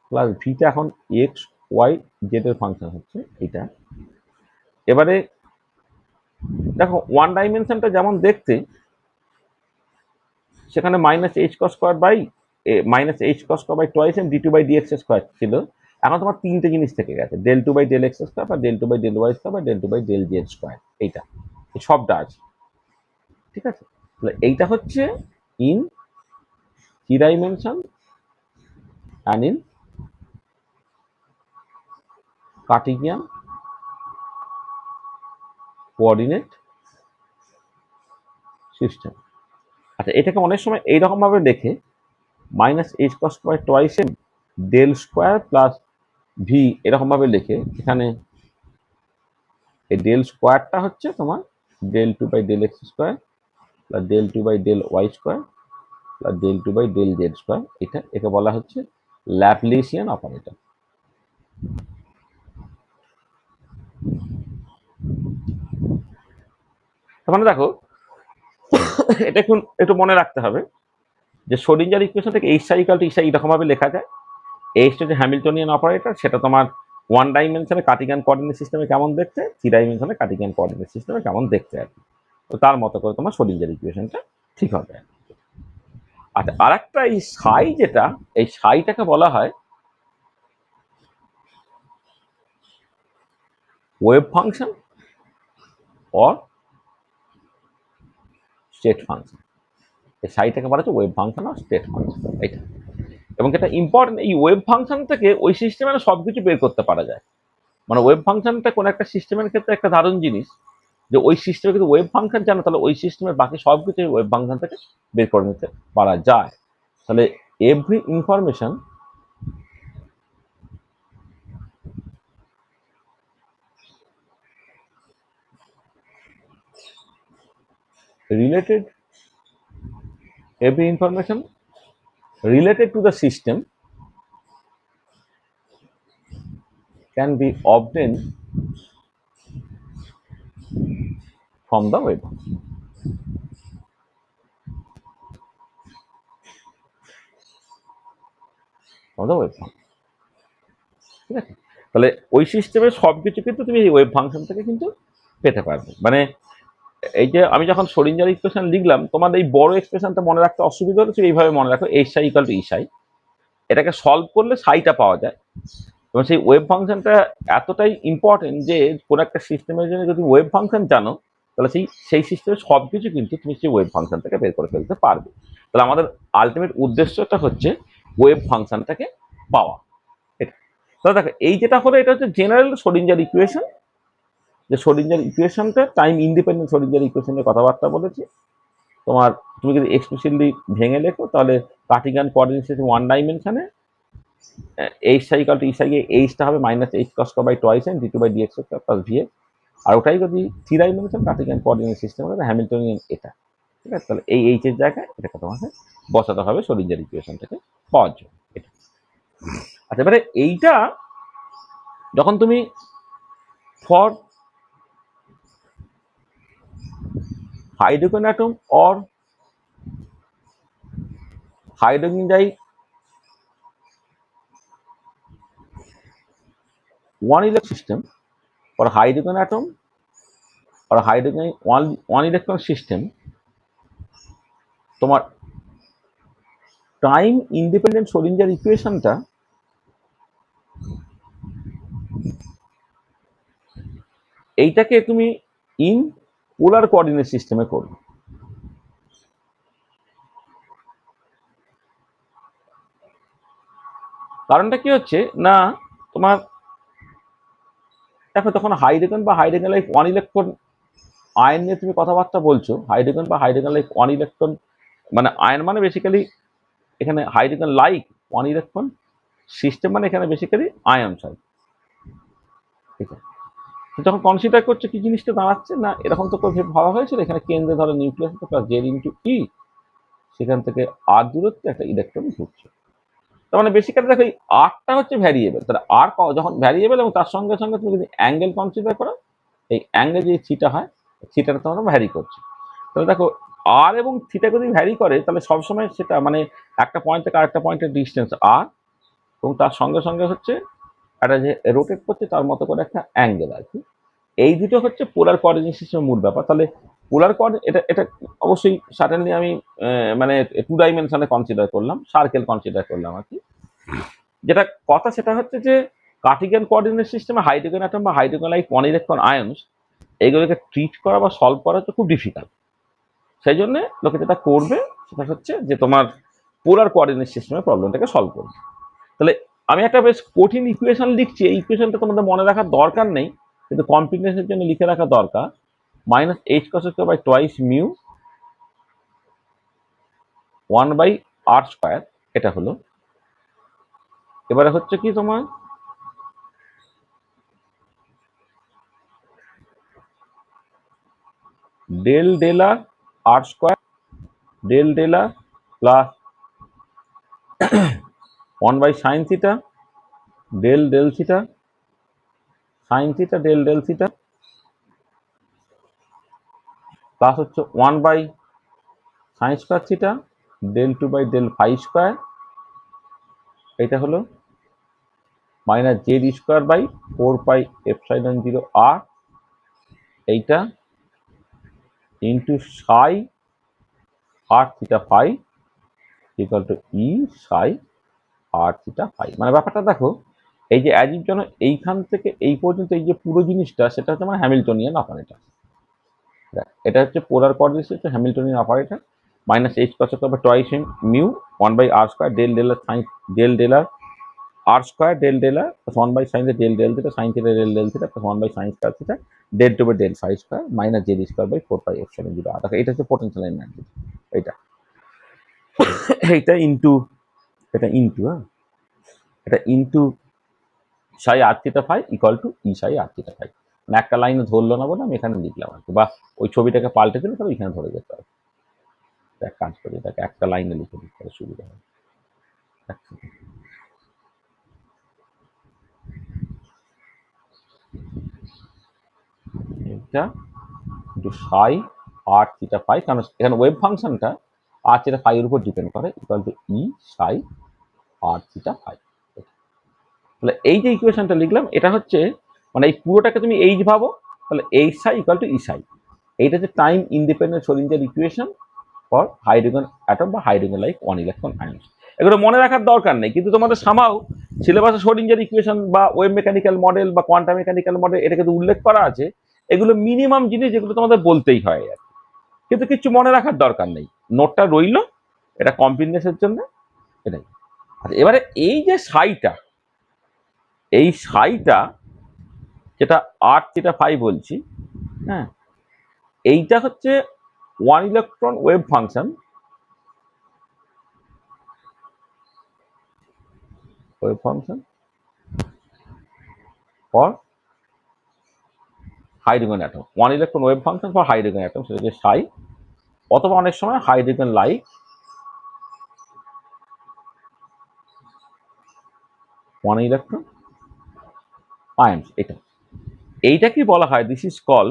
plus ভিটা এখন এক্স ওয়াই জেড এর function হচ্ছে এটা। এবারে দেখো, one ডাইমেনশনটা যেমন দেখতে, সেখানে minus h cross square by minus h cross square by twice m d two by d x square ছিল। এখন তোমার তিনটে জিনিস থেকে গেছে, del two by del x square বা del two by del y square বা del two by del z square. এইটা এই সবটা আছে, ঠিক আছে। তাহলে এইটা হচ্ছে in three dimension and in Cartesian coordinate system. আচ্ছা, এটাকে অনেক সময় এইরকম ভাবে দেখে, minus h cross square twice m del square plus v, এরকম ভাবে লেখে। এখানে এই ডেল স্কোয়ারটা হচ্ছে তোমার del two by del x square plus del two by del y square plus del two by del z square. একে বলা হচ্ছে ল্যাপ্লেসিয়ান অপারেটর। তাহলে দেখো, এটা একটু মনে রাখতে হবে যে শ্রোডিঞ্জার ইকুয়েশন থেকে এইচ ইকুয়াল টু ইসাই এরকম ভাবে লেখা যায়। এইচটা হচ্ছে হ্যামিল্টনিয়ান অপারেটর, সেটা তোমার ওয়ান ডাইমেনশনে কার্টেসিয়ান কোঅর্ডিনেট সিস্টেমে কেমন দেখতে, থ্রি ডাইমেনশনে কার্টেসিয়ান কোঅর্ডিনেট সিস্টেমে কেমন দেখতে আর কি। তো তার মতো করে তোমার শ্রোডিঞ্জার ইকুয়েশনটা ঠিক হবে। আচ্ছা, আর একটা এই সাই যেটা, এই সাইটাকে বলা হয় wave function or state function. এই সাইটাকে বলা হচ্ছে ওয়েভ ফাংশন আর স্টেট ফাংশন, এটা। এবং এটা ইম্পর্টেন্ট, এই ওয়েভ ফাংশন থেকে ওই সিস্টেমের সবকিছু বের করতে পারা যায়। মানে ওয়েভ ফাংশনটা কোন একটা সিস্টেমের ক্ষেত্রে একটা দারুণ জিনিস, যে ওই সিস্টেমে কিন্তু ওয়েভ ফাংশন জানো, তাহলে ওই সিস্টেমের বাকি সবকিছু ওয়েভ ফাংশন থেকে বের করে নিতে পারা যায়। তাহলে every information related every information related to the system can be obtained from the web, from the web function, ঠিক আছে? তাহলে ওই সিস্টেমের সবকিছু কিন্তু তুমি এই ওয়েব ফাংশন থেকে কিন্তু পেতে পারবে। মানে এই যে আমি যখন শোরিঞ্জার ইকুয়েশন লিখলাম, তোমার এই বড় এক্সপ্রেশনটা মনে রাখতে অসুবিধা হচ্ছে, এইভাবে মনে রাখো H psi equal to e সাই। এটাকে সলভ করলে সাইটা পাওয়া যায়। এবং সেই ওয়েব ফাংশনটা এতটাই ইম্পর্টেন্ট যে কোনো একটা সিস্টেমের জন্য যদি ওয়েব ফাংশন জানো, তাহলে সেই সিস্টেমের সব কিছু কিন্তু তুমি সেই ওয়েব ফাংশন থেকে বের করে ফেলতে পারবে। তাহলে আমাদের আলটিমেট উদ্দেশ্যটা হচ্ছে ওয়েব ফাংশনটাকে পাওয়া, এটা। তাহলে দেখো এই যেটা হলো, এটা হচ্ছে জেনারেল শোরিঞ্জার ইকুয়েশন। যে শোরিঞ্জার ইকুয়েশনটা টাইম ইন্ডিপেন্ডেন্ট শোরিঞ্জার ইকুয়েশনের কথাবার্তা বলেছি। তোমার তুমি যদি এক্সপ্রেসিভলি ভেঙে লেখো, তাহলে কার্টিজিয়ান কোঅর্ডিনেট সিস্টেম ওয়ান ডাইমেনশনে h psi equal to e psi, এইচটা হবে minus h cross square by twice n d two by d x square plus v x. আর ওটাই যদি three dimension Cartesian coordinate system হবে হ্যামিল্টনিয়ান এটা, ঠিক আছে? তাহলে এই এইচ এর জায়গায় এটাকে তোমাকে বসাতে হবে শোরিঞ্জার ইকুয়েশন থেকে পাওয়ার জন্য, এটা। আচ্ছা, এবারে এইটা যখন তুমি for hydrogen atom or hydrogen ডাই one electron system, for hydrogen atom or hydrogen one electron system, তোমার টাইম ইন্ডিপেন্ডেন্ট শোরিঞ্জার ইকুয়েশনটা এইটাকে তুমি ইন পোলার কোঅর্ডিনেট সিস্টেমে করবে। কারণটা কি হচ্ছে না, তোমার দেখো তখন হাইড্রোজেন বা hydrogen like one electron ion নিয়ে তুমি কথাবার্তা বলছো, হাইড্রোজেন বা হাইড্রোজেন লাইক ওয়ান ইলেকট্রন, মানে আয়ন মানে বেসিক্যালি এখানে hydrogen like one electron system, মানে এখানে বেসিক্যালি আয়ন চাই, ঠিক আছে? যখন কনসিডার করছে কি জিনিসটা দাঁড়াচ্ছে না, এরকম তো করে ভাবা হয়েছিল, এখানে কেন্দ্রে ধরো নিউক্লিয়াস প্লাস জেড ইন্টু ই, সেখান থেকে আর দূরত্বে একটা ইলেকট্রন ঢুকছে। তার মানে বেসিক্যালি দেখো এই আরটা হচ্ছে ভ্যারিয়েবল। তাহলে আর যখন ভ্যারিয়েবল এবং তার সঙ্গে সঙ্গে তুমি যদি অ্যাঙ্গেল কনসিডার করো, এই অ্যাঙ্গেল যদি থিটা হয়, থিটাটা তোমার ভ্যারি করছে। তাহলে দেখো আর এবং থিটা যদি ভ্যারি করে, তাহলে সবসময় সেটা মানে একটা পয়েন্ট থেকে আরেকটা পয়েন্টের ডিস্টেন্স আর, এবং তার সঙ্গে সঙ্গে হচ্ছে একটা যে রোটেট করছে তার মতো করে একটা অ্যাঙ্গেল আর কি। এই দুটো হচ্ছে পোলার কোঅর্ডিনেট সিস্টেমের মূল ব্যাপার। তাহলে পোলার কোঅর্ডিনেট এটা এটা অবশ্যই সার্টেনলি আমি মানে টু ডাইমেনশনে কনসিডার করলাম, সার্কেল কনসিডার করলাম আর কি। যেটা কথা সেটা হচ্ছে যে কার্টিজিয়ান কোঅর্ডিনেট সিস্টেমে হাইড্রোজেন অ্যাটম বা hydrogen like one electron ions, এইগুলোকে ট্রিট করা বা সলভ করা হচ্ছে খুব ডিফিকাল্ট। সেই জন্য লোকে যেটা করবে সেটা হচ্ছে যে তোমার পোলার কোঅর্ডিনেট সিস্টেমের প্রবলেমটাকে সলভ করবে। তাহলে আমি একটা বেশ কঠিন ইকুয়েশন লিখছি, এই ইকুয়েশনটা তোমাদের মনে রাখার দরকার নেই, কিন্তু কমপ্লিটনেসের জন্য লিখে রাখা দরকার। Minus h cross square by twice mu one by r square, এটা হলো। এবারে হচ্ছে কি তোমার del del r square del del r plus one by sine theta del del theta sine theta del del theta plus হচ্ছে one by sine square theta del two by del phi square, এটা হলো minus z square by four pi epsilon zero r, এইটা into psi r theta phi equal to e Sai r theta phi. মানে ব্যাপারটা দেখো, এই যে as if যেন এইখান থেকে এই পর্যন্ত এই যে পুরো জিনিসটা সেটা হচ্ছে মানে হ্যামিল্টনিয়ান অপারেটর। এটা হচ্ছে পোলার কোঅর্ডিনেটস হচ্ছে Hamiltonian operator minus h cross square by twice mu 1/r square del del r sine del del r square del del r plus 1/sin del del theta sine theta del del theta plus 1/sin square theta del two by del phi square minus z square by 4 pi epsilon 0 r. এটা হচ্ছে potential energy. এইটা এটা into এটা into Sai r theta phi equal to e Sai r theta phi. মানে একটা লাইনে ধরলো না বলে আমি এখানে লিখলাম আর কি, বা ওই ছবিটাকে পাল্টে দিলে তাহলে এখানে ধরে যেতে হবে। এক কাজ করি, এটাকে একটা লাইনে লিখে দিতে হবে, সুবিধা হবে। এটা into psi r theta phi, কারণ এখানে ওয়েভ ফাংশনটা আর থিটা ফাই এর উপর ডিপেন্ড করে, equal to e Sai r theta phi. তাহলে এই যে ইকুয়েশনটা লিখলাম এটা হচ্ছে মানে এই পুরোটাকে তুমি এইচ ভাবো, তাহলে H psi equal to e psi. এইটা হচ্ছে time independent Schrodinger equation for hydrogen atom বা হাইড্রোজেন লাইক 1 ইলেকট্রন আয়নস। এগুলো মনে রাখার দরকার নেই, কিন্তু তোমাদের সামাও সিলেবাসে সোলিঞ্জার ইকুয়েশন বা ওয়েভ মেকানিক্যাল মডেল বা কোয়ান্টাম মেকানিক্যাল মডেল এটা কিন্তু উল্লেখ করা আছে। এগুলো মিনিমাম জিনিস যেগুলো তোমাদের বলতেই হয় আর কিন্তু কিছু মনে রাখার দরকার নেই। নোটটা রইল, এটা কমপ্লিটনেসের জন্য এটাই। আচ্ছা, এবারে এই যে সাইটা, এই সাইটা যেটা আর থিটা ফাই বলছি, হ্যাঁ, এইটা হচ্ছে 1 electron wave function for hydrogen atom. 1 electron wave function for hydrogen atom, সেটা হচ্ছে সাই, অথবা অনেক সময় হাইড্রোজেন লাইক 1 ইলেকট্রন আয়নস। এইটা কি বলা হয়, this is call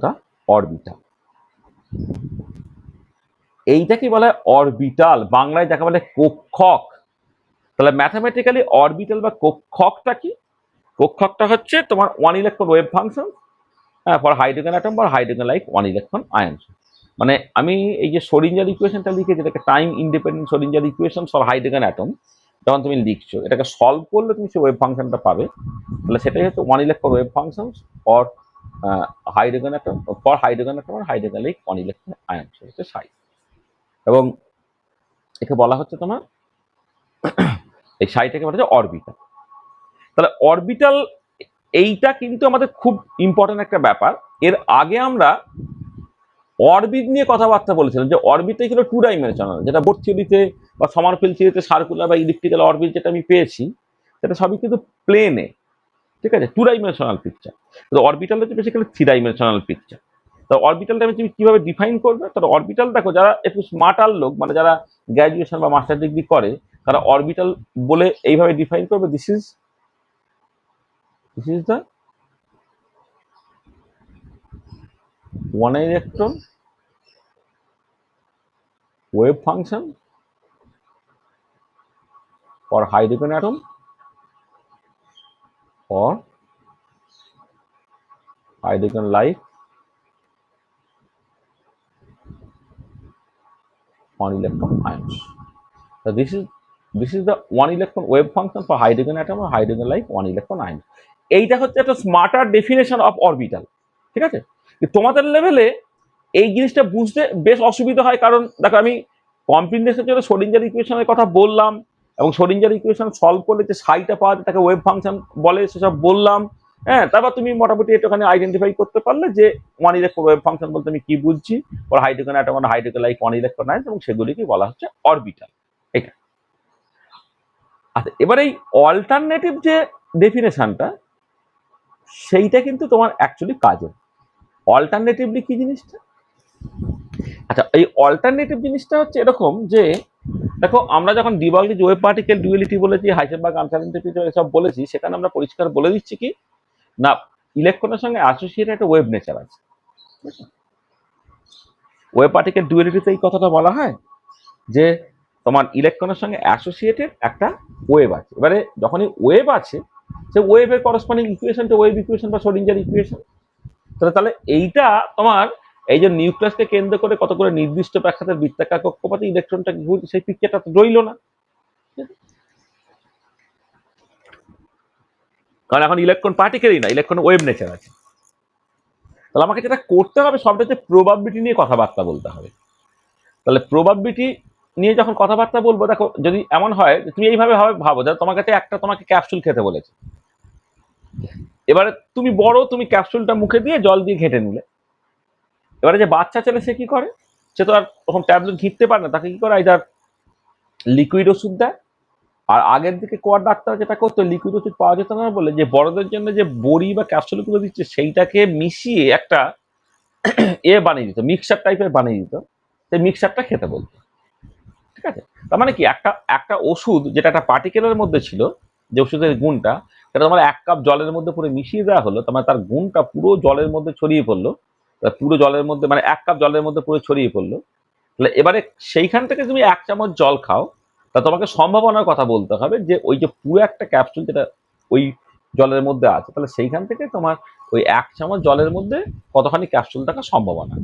the orbital. এইটা কি বলা হয় অরবিটাল, বাংলায় যাকে বলে কক্ষক। তাহলে ম্যাথামেটিক্যালি অরবিটাল বা কক্ষকটা কি? কক্ষকটা হচ্ছে তোমার 1 electron wave function for hydrogen atom বা হাইড্রোজেন লাইক 1 ইলেকট্রন আয়নস। মানে আমি এই যে সোলিঞ্জার ইকুয়েশনটা লিখেছি, এটাকে time independent Schrodinger equation for hydrogen atom, যখন তুমি লিখছো এটাকে সলভ করলে তুমি সেই ওয়েভ ফাংশনটা পাবে। তাহলে সেটাই হচ্ছে 1 electron wave function for hydrogen atom আর হাইড্রোজেন লাইক 1 ইলেকট্রন আয়নস হচ্ছে সাই। এবং একে বলা হচ্ছে তোমার এই সাইটাকে বলা হচ্ছে অরবিটাল। তাহলে অরবিটাল এইটা কিন্তু আমাদের খুব ইম্পর্টেন্ট একটা ব্যাপার। এর আগে আমরা অরবিট নিয়ে কথাবার্তা বলেছিলাম, যে অরবিটটা ছিল 2 ডাইমেনশনাল, যেটা বোর থিওরিতে বা সমারফিল্ড থিওরিতে সার্কুলার বা ইলিপ্টিক্যাল অরবিট যেটা আমি পেয়েছি, সেটা সবই কিন্তু প্লেনে, ঠিক আছে, 2 ডাইমেনশনাল পিকচার। তো অরবিটাল হচ্ছে বেসিক্যালি 3 ডাইমেনশনাল পিকচার। তো অরবিটালটা তুমি কিভাবে ডিফাইন করবে? তাহলে অরবিটাল দেখো, যারা একটু স্মার্টার লোক, মানে যারা গ্র্যাজুয়েশন বা মাস্টার ডিগ্রি করে, তারা অরবিটাল বলে এইভাবে ডিফাইন করবে, this is the 1 electron wave function for hydrogen atom or hydrogen like 1 electron ions. So this is the 1 electron wave function for hydrogen atom or hydrogen like 1 electron ions. এইটা হচ্ছে একটা smarter definition of orbital, ঠিক আছে। তোমাদের লেভেলে এই জিনিসটা বুঝতে বেশ অসুবিধা হয়, কারণ দেখো আমি কমপ্লিটনেসের জন্য সোলিঞ্জার ইকুয়েশনের কথা বললাম, এবং সোলিঞ্জার ইকুয়েশন সলভ করলে যে সাইটা পাওয়া যায় তাকে ওয়েভ ফাংশন বলে, সেসব বললাম। হ্যাঁ, তারপর তুমি মোটামুটি একটুখানি আইডেন্টিফাই করতে পারলে যে 1 ইলেকট্রন ওয়েভ ফাংশন বলতে আমি কি বুঝছি, ওর হাইড্রোজেন অ্যাটম আর হাইড্রোজেন লাইক 1 ইলেকট্রন আয়নস, এবং সেগুলিকে বলা হচ্ছে অরবিটাল। এটা আচ্ছা, এবার এই অল্টারনেটিভ যে ডেফিনেশনটা, সেইটা কিন্তু তোমার অ্যাকচুয়ালি কাজে। অল্টারনেটিভলি কি জিনিসটা? আচ্ছা, এই অল্টারনেটিভ জিনিসটা হচ্ছে এরকম যে দেখো, আমরা যখন ডিবার্গলিজ ওয়েভ পার্টিকেল ডুয়ালিটি বলেছি, হাইজেনবার্গ আনসার্টেনিটি এসব বলেছি, সেখানে আমরা পরিষ্কার বলে দিচ্ছি কি না, ইলেকট্রনের সঙ্গে অ্যাসোসিয়েটেড একটা ওয়েভ নেচার আছে। ওয়েভ পার্টিকেল ডুয়ালিটিতে এই কথাটা বলা হয় যে তোমার ইলেকট্রনের সঙ্গে অ্যাসোসিয়েটেড একটা ওয়েভ আছে। এবারে যখনই ওয়েভ আছে, সে ওয়েভের করসপন্ডিং ইকুয়েশনটা ওয়েভ ইকুয়েশন বা সোলিঞ্জার ইকুয়েশন। তাহলে এইটা তোমার এই যে নিউক্লিয়াসকে কেন্দ্র করে কত করে নির্দিষ্ট ব্যাখ্যাতের বৃত্তাকার কক্ষপথে ইলেকট্রনটা ঘুরছে, সেই পিকচারটা তো রইল না। কারণ এখন ইলেকট্রন পার্টিকেলই না, ইলেকট্রন ওয়েভ নেচার আছে। তাহলে আমাকে যেটা করতে হবে সবটা হচ্ছে প্রবাবিলিটি নিয়ে কথাবার্তা বলতে হবে। তাহলে প্রবাবিলিটি নিয়ে যখন কথাবার্তা বলবো, দেখো যদি এমন হয় যে তুমি এইভাবে ভাবো যে তোমার কাছে একটা তোমাকে ক্যাপসুল খেতে বলেছে, এবারে তুমি বড়, তুমি ক্যাপসুলটা মুখে দিয়ে জল দিয়ে ঘেঁটে নিলে। এবারে যে বাচ্চা ছেলে সে কি করে, সে তো আর তখন ট্যাবলেট ঘিরতে পারে না, তাকে কি করে, এটার লিকুইড ওষুধ দেয়। আর আগের দিকে কোয়ার ডাক্তার যেটা করতো, লিকুইড ওষুধ পাওয়া যেত না বলে যে বড়দের জন্য যে বড়ি বা ক্যাপসুলগুলো দিচ্ছে সেইটাকে মিশিয়ে একটা বানিয়ে দিত, মিক্সার টাইপের বানিয়ে দিত, সেই মিক্সারটা খেতে বলতো। ঠিক আছে, তার মানে কি একটা একটা ওষুধ যেটা একটা পার্টিকেলের মধ্যে ছিল, যে ওষুধের গুণটা, সেটা তোমার 1 কাপ জলের মধ্যে পুরো মিশিয়ে দেওয়া হলো, তোমার তার গুণটা পুরো জলের মধ্যে ছড়িয়ে পড়লো। পুরো জলের মধ্যে মানে 1 কাপ জলের মধ্যে পুরো ছড়িয়ে পড়লো। তাহলে এবারে সেইখান থেকে তুমি 1 চামচ জল খাও, তা তোমাকে সম্ভাবনার কথা বলতে হবে যে ওই যে পুরো একটা ক্যাপসুল যেটা ওই জলের মধ্যে আছে, তাহলে সেইখান থেকে তোমার ওই 1 চামচ জলের মধ্যে কতখানি ক্যাপসুল থাকার সম্ভাবনা।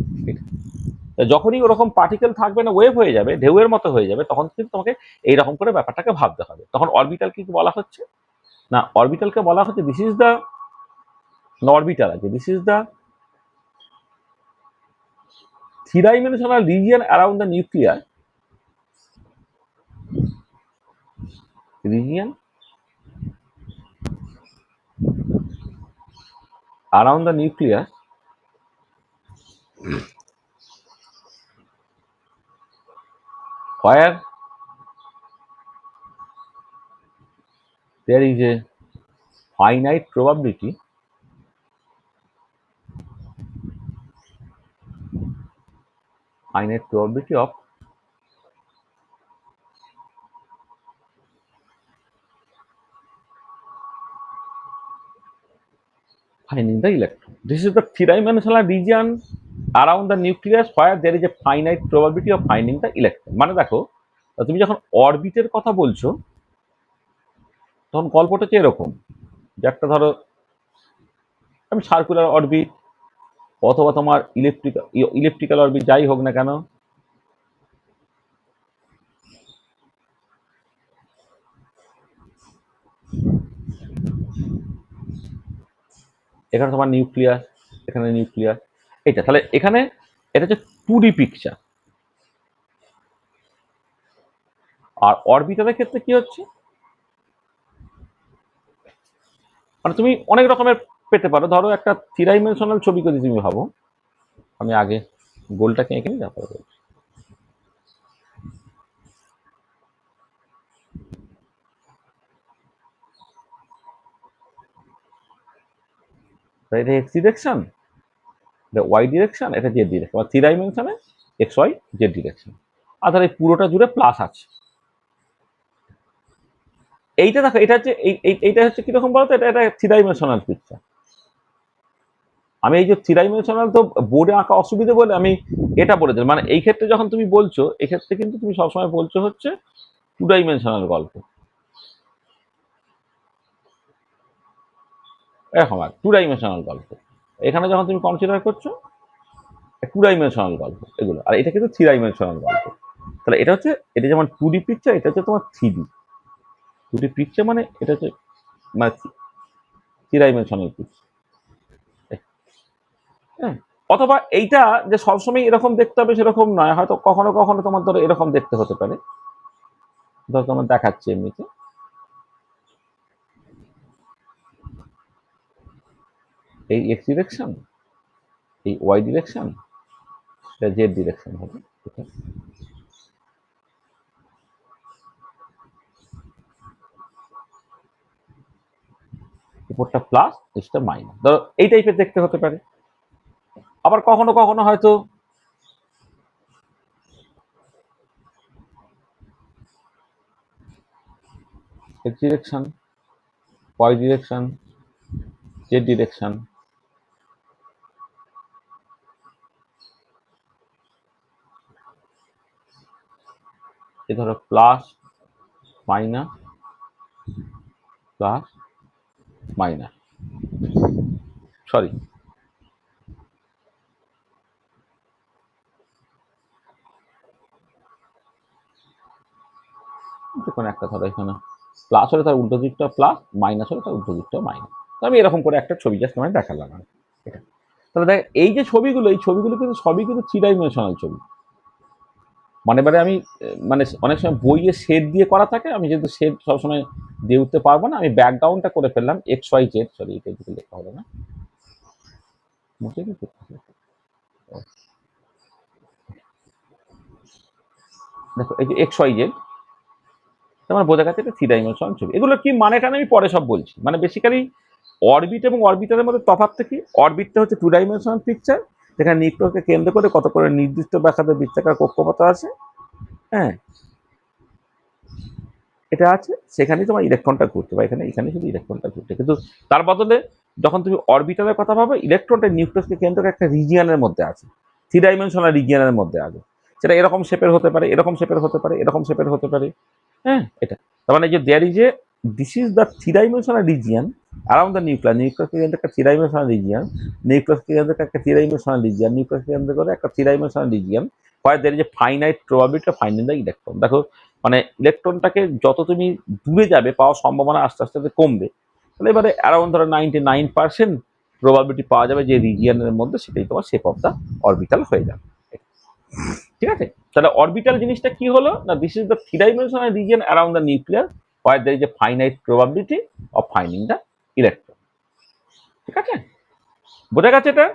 যখনই ওরকম পার্টিকেল থাকবে না, ওয়েভ হয়ে যাবে, ঢেউয়ের মতো হয়ে যাবে, তখন কিন্তু তোমাকে এইরকম করে ব্যাপারটাকে ভাবতে হবে। তখন অরবিটাল কি বলা হচ্ছে না, অরবিটালকে বলা হচ্ছে দিস ইজ দ্য অরবিটাল আছে, this is the three-dimensional region around the nucleus, region around the nucleus where there is a finite probability of finding the electron. This is the three-dimensional region around the nucleus where there is a finite probability of finding the electron. মানে দেখো, তুমি যখন অরবিটের কথা বলছো, তখন গল্পটা হচ্ছে এরকম যে একটা ধরো আমি সার্কুলার অরবিট অথবা তোমার ইলেকট্রিক্যাল অরবিট যাই হোক না কেন, এখানে তোমার নিউক্লিয়াস, এখানে নিউক্লিয়াস, এইটা তাহলে এখানে এটা হচ্ছে 2D পিকচার। আর অরবিটালের ক্ষেত্রে কি হচ্ছে, মানে তুমি অনেক রকমের পেতে পারো। ধরো একটা থ্রি-ডাইমেনশনাল ছবি যদি তুমি ভাবো, আমি আগে গোলটাকে এঁকে নিই, তারপরে বলছি। এটা এক্স ডিরেকশন, এটা ওয়াই ডিরেকশন, এটা জেড ডিরেকশন, বা থ্রি ডাইমেনশনে এক্স ওয়াই জেড ডিরেকশন। আর ধর এই পুরোটা জুড়ে প্লাস আছে। এইটা দেখো, এটা হচ্ছে এইটা হচ্ছে কিরকম বলতো, এটা এটা থ্রি ডাইমেনশনাল পিকচার। আমি এই যে থ্রি ডাইমেনশনাল তো বোর্ডে আঁকা অসুবিধা বলে আমি এটা বলে দিলাম। মানে এই ক্ষেত্রে যখন তুমি বলছো, এক্ষেত্রে কিন্তু তুমি সবসময় বলছো হচ্ছে 2 ডাইমেনশনাল গল্প, এরকম আর 2 ডাইমেনশনাল গল্প। এখানে যখন তুমি কনসিডার করছো 2 ডাইমেনশনাল গল্প এগুলো, আর এটা কিন্তু 3 ডাইমেনশনাল গল্প। তাহলে এটা হচ্ছে, এটা যেমন 2D পিকচার, এটা হচ্ছে তোমার 3D। 2D পিকচার মানে এটা হচ্ছে মানে 3 ডাইমেনশনাল পিকচার। হ্যাঁ, অথবা এইটা যে সবসময় এরকম দেখতে হবে সেরকম নয়, হয়তো কখনো কখনো তোমার ধরো এরকম দেখতে হতে পারে। ধরো তোমার দেখাচ্ছে এমনিতে, এই এক্স ডিরেকশন, এই ওয়াই ডিরেকশন, এটা জেড ডিরেকশন হবে। উপরটা প্লাস, নিচটা মাইনাস, ধরো এই টাইপের দেখতে হতে পারে। আবার কখনো কখনো হয়তো x direction, y direction, z direction, এ ধরো plus minus plus minus, sorry যে কোনো একটা ধরো এখানে প্লাস হলে তার উল্টো দিকটা প্লাস, মাইনাস হলে তার উল্টো দিকটা মাইনাস। তো আমি এরকম করে একটা ছবি জাস্ট তোমায় দেখালাম আর এটা। তাহলে দেখ এই যে ছবিগুলো, এই ছবিগুলো কিন্তু সবই কিন্তু থ্রি ডাইমেনশনাল ছবি। মানে এবারে আমি মানে অনেক সময় বইয়ে শেড দিয়ে করা থাকে, আমি যেহেতু শেড সবসময় দিয়ে উঠতে পারবো না, আমি ব্যাকগ্রাউন্ডটা করে ফেললাম এক্স ওয়াই জেড, সরি এটা দিকে লেখা হবে না, মুছে দিতে দেখো এই যে এক্স ওয়াই জেড, তোমার বোঝা গেছে এটা থ্রি ডাইমেনশনাল ছবি। এগুলো কি মানেটা আমি পরে সব বলছি। মানে বেসিক্যালি অরবিট এবং অরবিটালের মধ্যে তফাৎটা কি? অরবিটটা হচ্ছে টু ডাইমেনশনাল পিকচার, যেখানে নিউক্লিয়াসকে কেন্দ্র করে কত করে নির্দিষ্ট ব্যাসার্ধের বৃত্তাকার কক্ষপথ আছে, হ্যাঁ এটা আছে, সেখানেই তোমার ইলেকট্রনটা ঘুরছে, বা এখানে এখানে শুধু ইলেকট্রনটা ঘুরছে। কিন্তু তার বদলে যখন তুমি অরবিটালের কথা ভাবো, ইলেকট্রনটা নিউক্লিয়াসকে কেন্দ্র করে একটা রিজিয়নের মধ্যে আছে, থ্রি ডাইমেনশনাল রিজিয়নের মধ্যে আছে। সেটা এরকম শেপের হতে পারে, এরকম শেপের হতে পারে, এরকম শেপের হতে পারে, হ্যাঁ এটা। তার মানে যে there is a, this is the three dimensional region around the nucleus. নিউক্লিয়াসকে কেন্দ্র একটা থ্রি ডাইমেনশনাল রিজিয়ন, নিউক্লিয়াসকে কেন্দ্র করে একটা থ্রি ডাইমেনশনাল রিজিয়ন, নিউক্লিয়াসকে কেন্দ্র করে একটা থ্রি ডাইমেনশনাল রিজিয়ন, হয় there is a finite probability of finding the electron. দেখো মানে ইলেকট্রনটাকে যত তুমি দূরে যাবে পাওয়ার সম্ভাবনা আস্তে আস্তে কমবে। তাহলে এবারে অ্যারাউন্ড ধরো 99% প্রবাবিলিটি পাওয়া যাবে যে রিজিয়নের মধ্যে, সেটাই তোমার শেপ অফ দ্য অরবিটাল হয়ে যাবে। ঠিক আছে, তাহলে অরবিটাল জিনিসটা কি হলো না, this is the three dimensional region around the nucleus where there is a finite probability of finding the electron. ঠিক আছে, বোঝা গেছে এটা?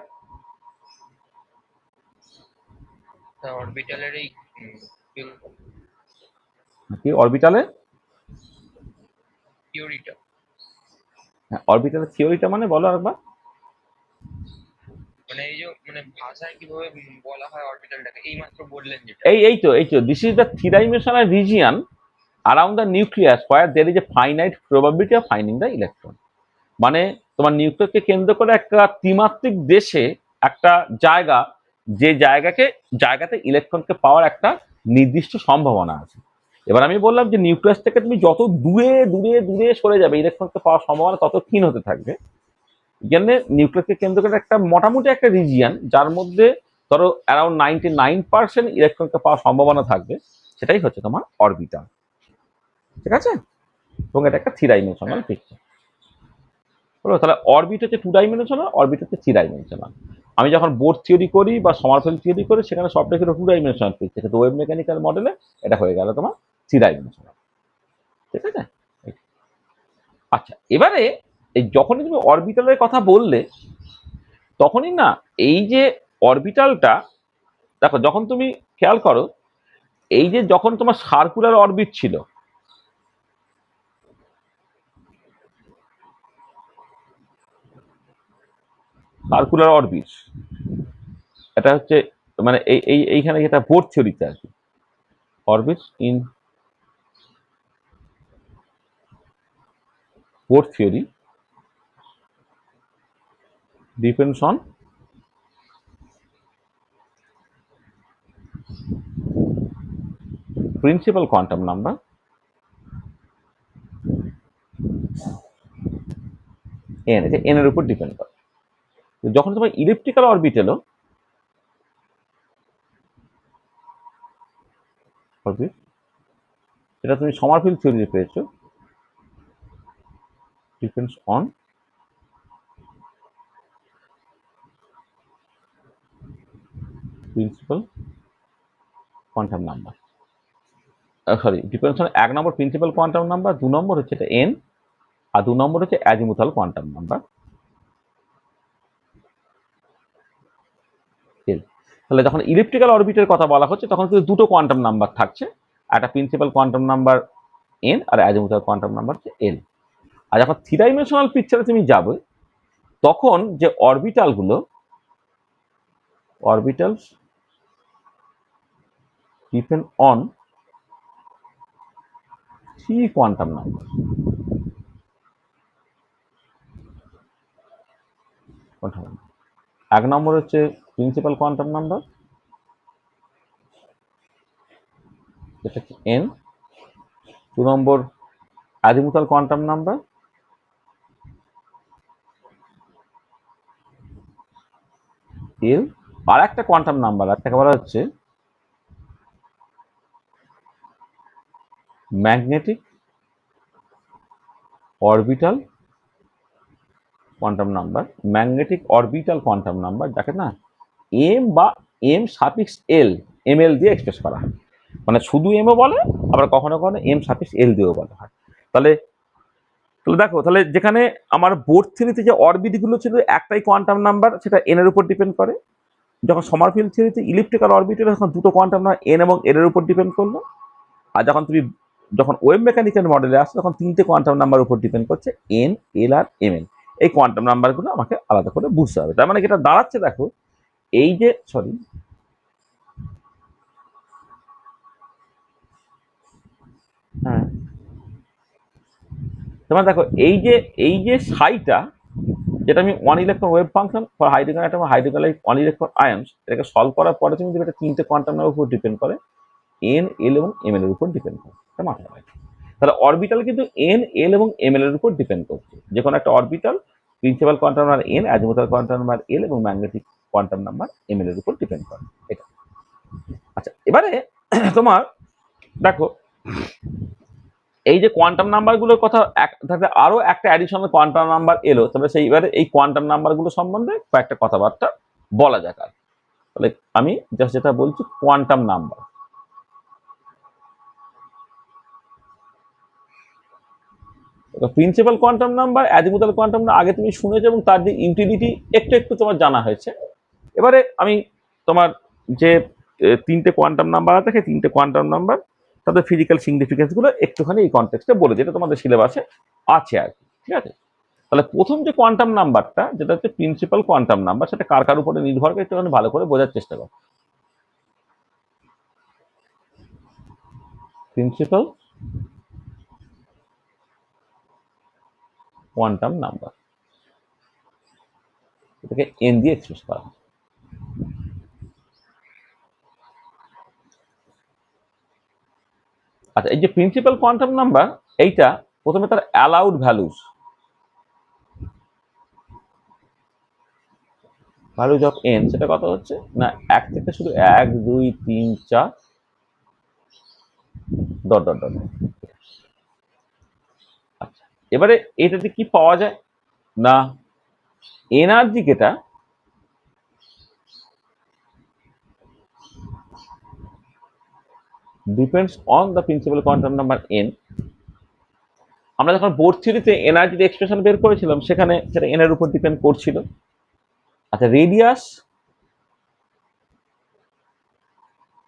অরবিটালের এই কি অরবিটালে থিওরিটা, অরবিটালের থিওরিটা মানে বলো একবার। মানে এই যে মানে ভাষায় কিভাবে বলা হয় অরবিটালটাকে, এই মাত্র বললেন যেটা। এই তো this is the three dimensional region around the nucleus where there is a finite probability of finding the electron. মানে তোমার নিউক্লিয়াসকে কেন্দ্র করে একটা ত্রিমাত্রিক দেশে একটা জায়গা, যে জায়গাতে ইলেকট্রনকে পাওয়ার একটা নির্দিষ্ট সম্ভাবনা আছে। এবার আমি বললাম যে নিউক্লিয়াস থেকে তুমি যত দূরে দূরে দূরে সরে যাবে, ইলেকট্রনকে পাওয়ার সম্ভাবনা তত ক্ষীণ হতে থাকবে। এখানে নিউক্লিয়াসকে কেন্দ্র করে একটা মোটামুটি একটা রিজিয়ন, যার মধ্যে ধরো অ্যারাউন্ড 99% ইলেকট্রনকে পাওয়ার সম্ভাবনা থাকবে, সেটাই হচ্ছে তোমার অরবিটাল। ঠিক আছে, এবং এটা একটা থ্রি ডাইমেনশনাল পিকচার হলো। তাহলে অরবিট হচ্ছে টু ডাইমেনশনাল, অরবিট হচ্ছে থ্রি ডাইমেনশনাল। আমি যখন বোর থিওরি করি বা সমারফেল্ড থিওরি করি, সেখানে সবটা ছিল টু ডাইমেনশনাল পিকচার, কিন্তু ওয়েভ মেকানিক্যাল মডেলে এটা হয়ে গেল তোমার থ্রি ডাইমেনশনাল। ঠিক আছে, আচ্ছা এবারে এই যখনই তুমি অরবিটালের কথা বললে, তখনই না এই যে অরবিটালটা, দেখো যখন তুমি খেয়াল করো, এই যে যখন তোমার সার্কুলার অরবিট ছিল, সার্কুলার অরবিট, এটা হচ্ছে মানে এইখানে যেটা বোর থিওরিতে আর কি, orbit in Bohr theory depends on principal quantum number n, এটা n এর উপর ডিপেন্ড করে। যখন তোমার ইলিপ্টিক্যাল অরবিট এলো, অরবিট এটা তুমি সমারফিল্ড থিওরিতে পেয়েছো, depends on principal quantum number, sorry depends on 1 number principal quantum number, 2 নম্বর হচ্ছে এটা n, আর 2 নম্বর হচ্ছে অ্যাজিমুথাল কোয়ান্টাম নাম্বার l। তাহলে যখন ইলিপ্টিক্যাল অরবিটের কথা বলা হচ্ছে, তখন কিন্তু দুটো কোয়ান্টাম নাম্বার থাকছে, একটা প্রিন্সিপাল কোয়ান্টাম নাম্বার n আর অ্যাজিমুথাল কোয়ান্টাম নাম্বার হচ্ছে l। আর যখন থ্রি ডাইমেনশনাল পিকচারে তুমি যাবে, তখন যে অরবিটালগুলো, orbitals depend on three quantum number. এক নম্বর হচ্ছে প্রিন্সিপাল কোয়ান্টাম নাম্বার, যেটা হচ্ছে n, 2 নম্বর অ্যাজিমুথাল কোয়ান্টাম নাম্বার, l, আর একটা কোয়ান্টাম নাম্বার আছে, তাকে বলা হচ্ছে magnetic orbital quantum number, magnetic orbital quantum number, যাকে না এম বা এম সাফিক্স এল, এম এল দিয়ে এক্সপ্রেস করা হয়। মানে শুধু এমও বলে, আবার কখনো কখনো এম সাফিক্স এল দিয়েও বলা হয়। তাহলে তাহলে দেখো, তাহলে যেখানে আমার বোর্ড থিওরিতে যে অরবিটগুলো ছিল একটাই কোয়ান্টাম নাম্বার, সেটা এন এর উপর ডিপেন্ড করে। যখন সমারফিল্ড থিওরিতে ইলিপ্টিক্যাল অরবিটাল, তখন দুটো কোয়ান্টাম নাম্বার এন এবং এর উপর ডিপেন্ড করলো। আর যখন ওয়েভ মেকানিক্যাল মডেলে আসছে, তখন তিনটে কোয়ান্টাম নাম্বার উপর ডিপেন্ড করছে, এন, এল আর এম এন। এই কোয়ান্টাম নাম্বারগুলো আমাকে আলাদা করে বুঝতে হবে। তার মানে এটা দাঁড়াচ্ছে, দেখো এই যে হ্যাঁ, তোমার দেখো এই যে সাইটা, যেটা আমি one electron wave function for hydrogen atom, hydrogen one electron আয়ন্স, এটাকে সলভ করার পরে তুমি এটা তিনটে কোয়ান্টাম নাম্বার উপর ডিপেন্ড করে, এন, এল এবং এম এল এর উপর ডিপেন্ড করে। এটা মাথায় রাখবে। তাহলে অরবিটাল কিন্তু এন, এল এবং এম এল এর উপর ডিপেন্ড করছে। যে কোনো একটা orbital principal quantum number n, azimuthal quantum number l এবং magnetic quantum number m l এর উপর ডিপেন্ড করে। এটা আচ্ছা, এবারে তোমার দেখো, এই যে কোয়ান্টাম নাম্বারগুলোর কথা থাকলে আরো একটা অ্যাডিশনাল কোয়ান্টাম নাম্বার এলো, তবে সেইবারে এই কোয়ান্টাম নাম্বারগুলো সম্বন্ধে কয়েকটা কথাবার্তা বলা যাক। আর তাহলে আমি জাস্ট যেটা বলছি, quantum number. Principal quantum number, azimuthal quantum number আগে তুমি শুনেছো, এবং তার যে ইউটিলিটি একটু একটু তোমার জানা হয়েছে। এবারে আমি তোমার যে তিনটে কোয়ান্টাম নাম্বার আছে, সেই তিনটে কোয়ান্টাম নাম্বার তাদের ফিজিক্যাল সিগনিফিকেন্স গুলো একটুখানি এই কনটেক্সটে বলে, যেটা তোমাদের সিলেবাসে আছে আর কি। ঠিক আছে, তাহলে প্রথম যে কোয়ান্টাম নাম্বারটা, যেটা হচ্ছে প্রিন্সিপাল কোয়ান্টাম নাম্বার, সেটা কার কার উপরে নির্ভর করে একটুখানি ভালো করে বোঝার চেষ্টা করো। প্রিন্সিপাল কোয়ান্টাম নাম্বার, এটাকে এন দিয়ে এক্সপ্রেস করা হয়। আচ্ছা, এই যে প্রিন্সিপাল কোয়ান্টাম নাম্বার, এইটা প্রথমে তার অ্যালাউড ভ্যালুজ অফ এন, সেটা কত হচ্ছে না, এক থেকে শুধু 1 2 3 4 ডট ডট ডট। আচ্ছা, এবারে এটাতে কি পাওয়া যায় না, এনার্জি যেটা depends on the principal quantum number N. আমরা যখন বোর্ড থিওরিতে এনার্জির এক্সপ্রেশন বের করেছিলাম, সেখানে সেটা এন এর উপর ডিপেন্ড করছিল। আচ্ছা, radius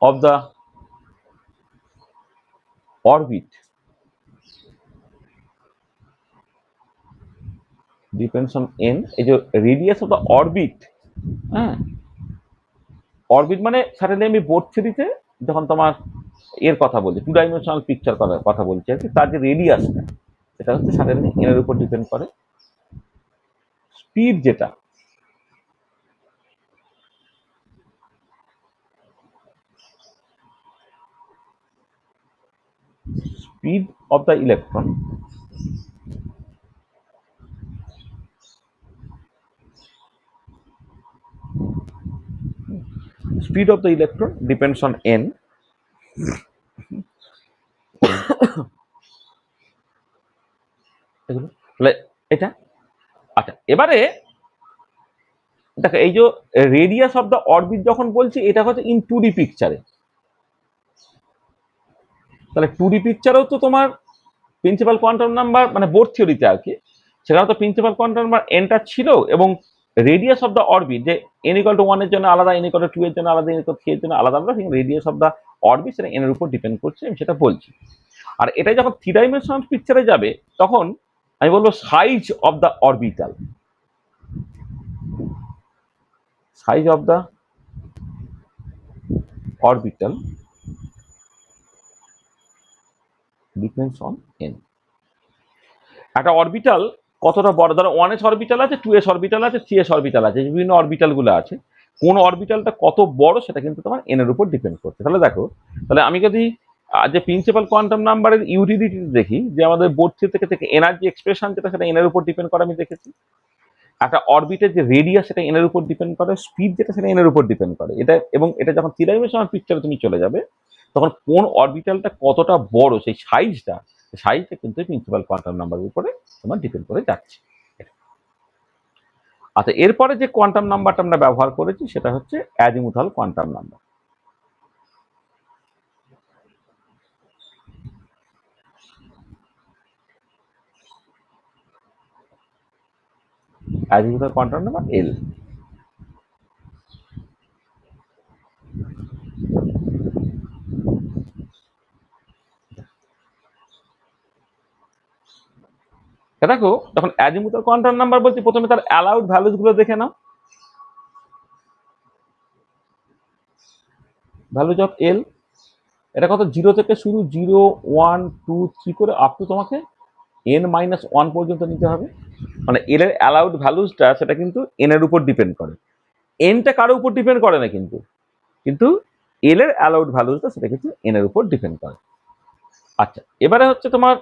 of the orbit depends on an. এই যে রেডিয়াস অফ দ্য অরবিট, হ্যাঁ, অরবিট মানে সাডেনলি আমি বোর্ড থিওরিতে যখন তোমার এর কথা বলছি, টু ডাইমেনশনাল পিকচার করার কথা বলছি আর কি, তার যে রেডিয়াসটা, সেটা হচ্ছে সাডেনলি এন এর উপর ডিপেন্ড করে। স্পিড যেটা, speed of the electron speed of the electron depends on n। এগুলো তাহলে এটা। আচ্ছা, এবারে দেখো, এই যে রেডিয়াস অফ দ্য অরবিট যখন বলছি, এটা হচ্ছে ইন 2D পিকচারে। তাহলে 2D পিকচারেও তো তোমার প্রিন্সিপাল কোয়ান্টাম নাম্বার, মানে বোর্ড থিওরিতে আর কি, সেখানে তো প্রিন্সিপাল কোয়ান্টাম নাম্বার এনটা ছিল, এবং রেডিয়াস অফ দ্য অরবিট, যে n = 1 এর জন্য আলাদা, n = 2 এর জন্য আলাদা, n = 3 এর জন্য আলাদা আলাদা, কিন্তু রেডিয়াস অফ দ্য অরবিট সেটা n এর উপর ডিপেন্ড করছে, আমি সেটা বলছি। আর এটা যখন 3 ডাইমেনশনাল পিকচারে যাবে, তখন আমি বলবো size of the orbital, size of the orbital depends on n। একটা অরবিটাল কতটা বড়, ধরো 1s অরবিটাল আছে, 2s অরবিটাল আছে, 3s অরবিটাল আছে, বিভিন্ন অরবিটাল গুলো আছে, কোন অরবিটালটা কত বড় সেটা কিন্তু তোমার n এর উপর ডিপেন্ড করছে। তাহলে দেখো, তাহলে আমি যদি যে প্রিন্সিপাল কোয়ান্টাম নাম্বারের ইউটিলিটি দেখি, যে আমাদের বোর্ড থেকে এনার্জি এক্সপ্রেশন যেটা, সেটা n এর উপর ডিপেন্ড করে, আমি দেখেছি। একটা অরবিটের যে রেডিয়াস, সেটা n এর উপর ডিপেন্ড করে, স্পিড যেটা, সেটা n এর উপর ডিপেন্ড করে। এটা এবং এটা যখন 3 ডাইমেনশনাল পিকচারে তুমি চলে যাবে, তখন কোন অরবিটালটা কতটা বড় সেই সাইজটা কিন্তু প্রিন্সিপাল কোয়ান্টাম নাম্বারের উপরে তোমার ডিপেন্ড করে যাচ্ছে। আচ্ছা, এরপরে যে কোয়ান্টাম নাম্বারটা আমরা ব্যবহার করেছি সেটা হচ্ছে azimuthal quantum number. Azimuthal quantum number এল। দেখো, যখন অ্যাজিমুথাল কোয়ান্টাম নাম্বার বলছি, প্রথমে তার অ্যালাউড ভ্যালুস গুলো দেখে নাও। ভ্যালুজ অফ এল, এটা কত? 0 থেকে শুরু, 0, 1, 2, 3 করে আপ টু তোমাকে n-1 পর্যন্ত নিতে হবে। মানে এল এর অ্যালাউড ভ্যালুসটা সেটা কিন্তু এন এর উপর ডিপেন্ড করে। এনটা কারোর উপর ডিপেন্ড করে না, কিন্তু এল এর অ্যালাউড ভ্যালুসটা সেটা কিন্তু এন এর উপর ডিপেন্ড করে। আচ্ছা, এবারে হচ্ছে তোমার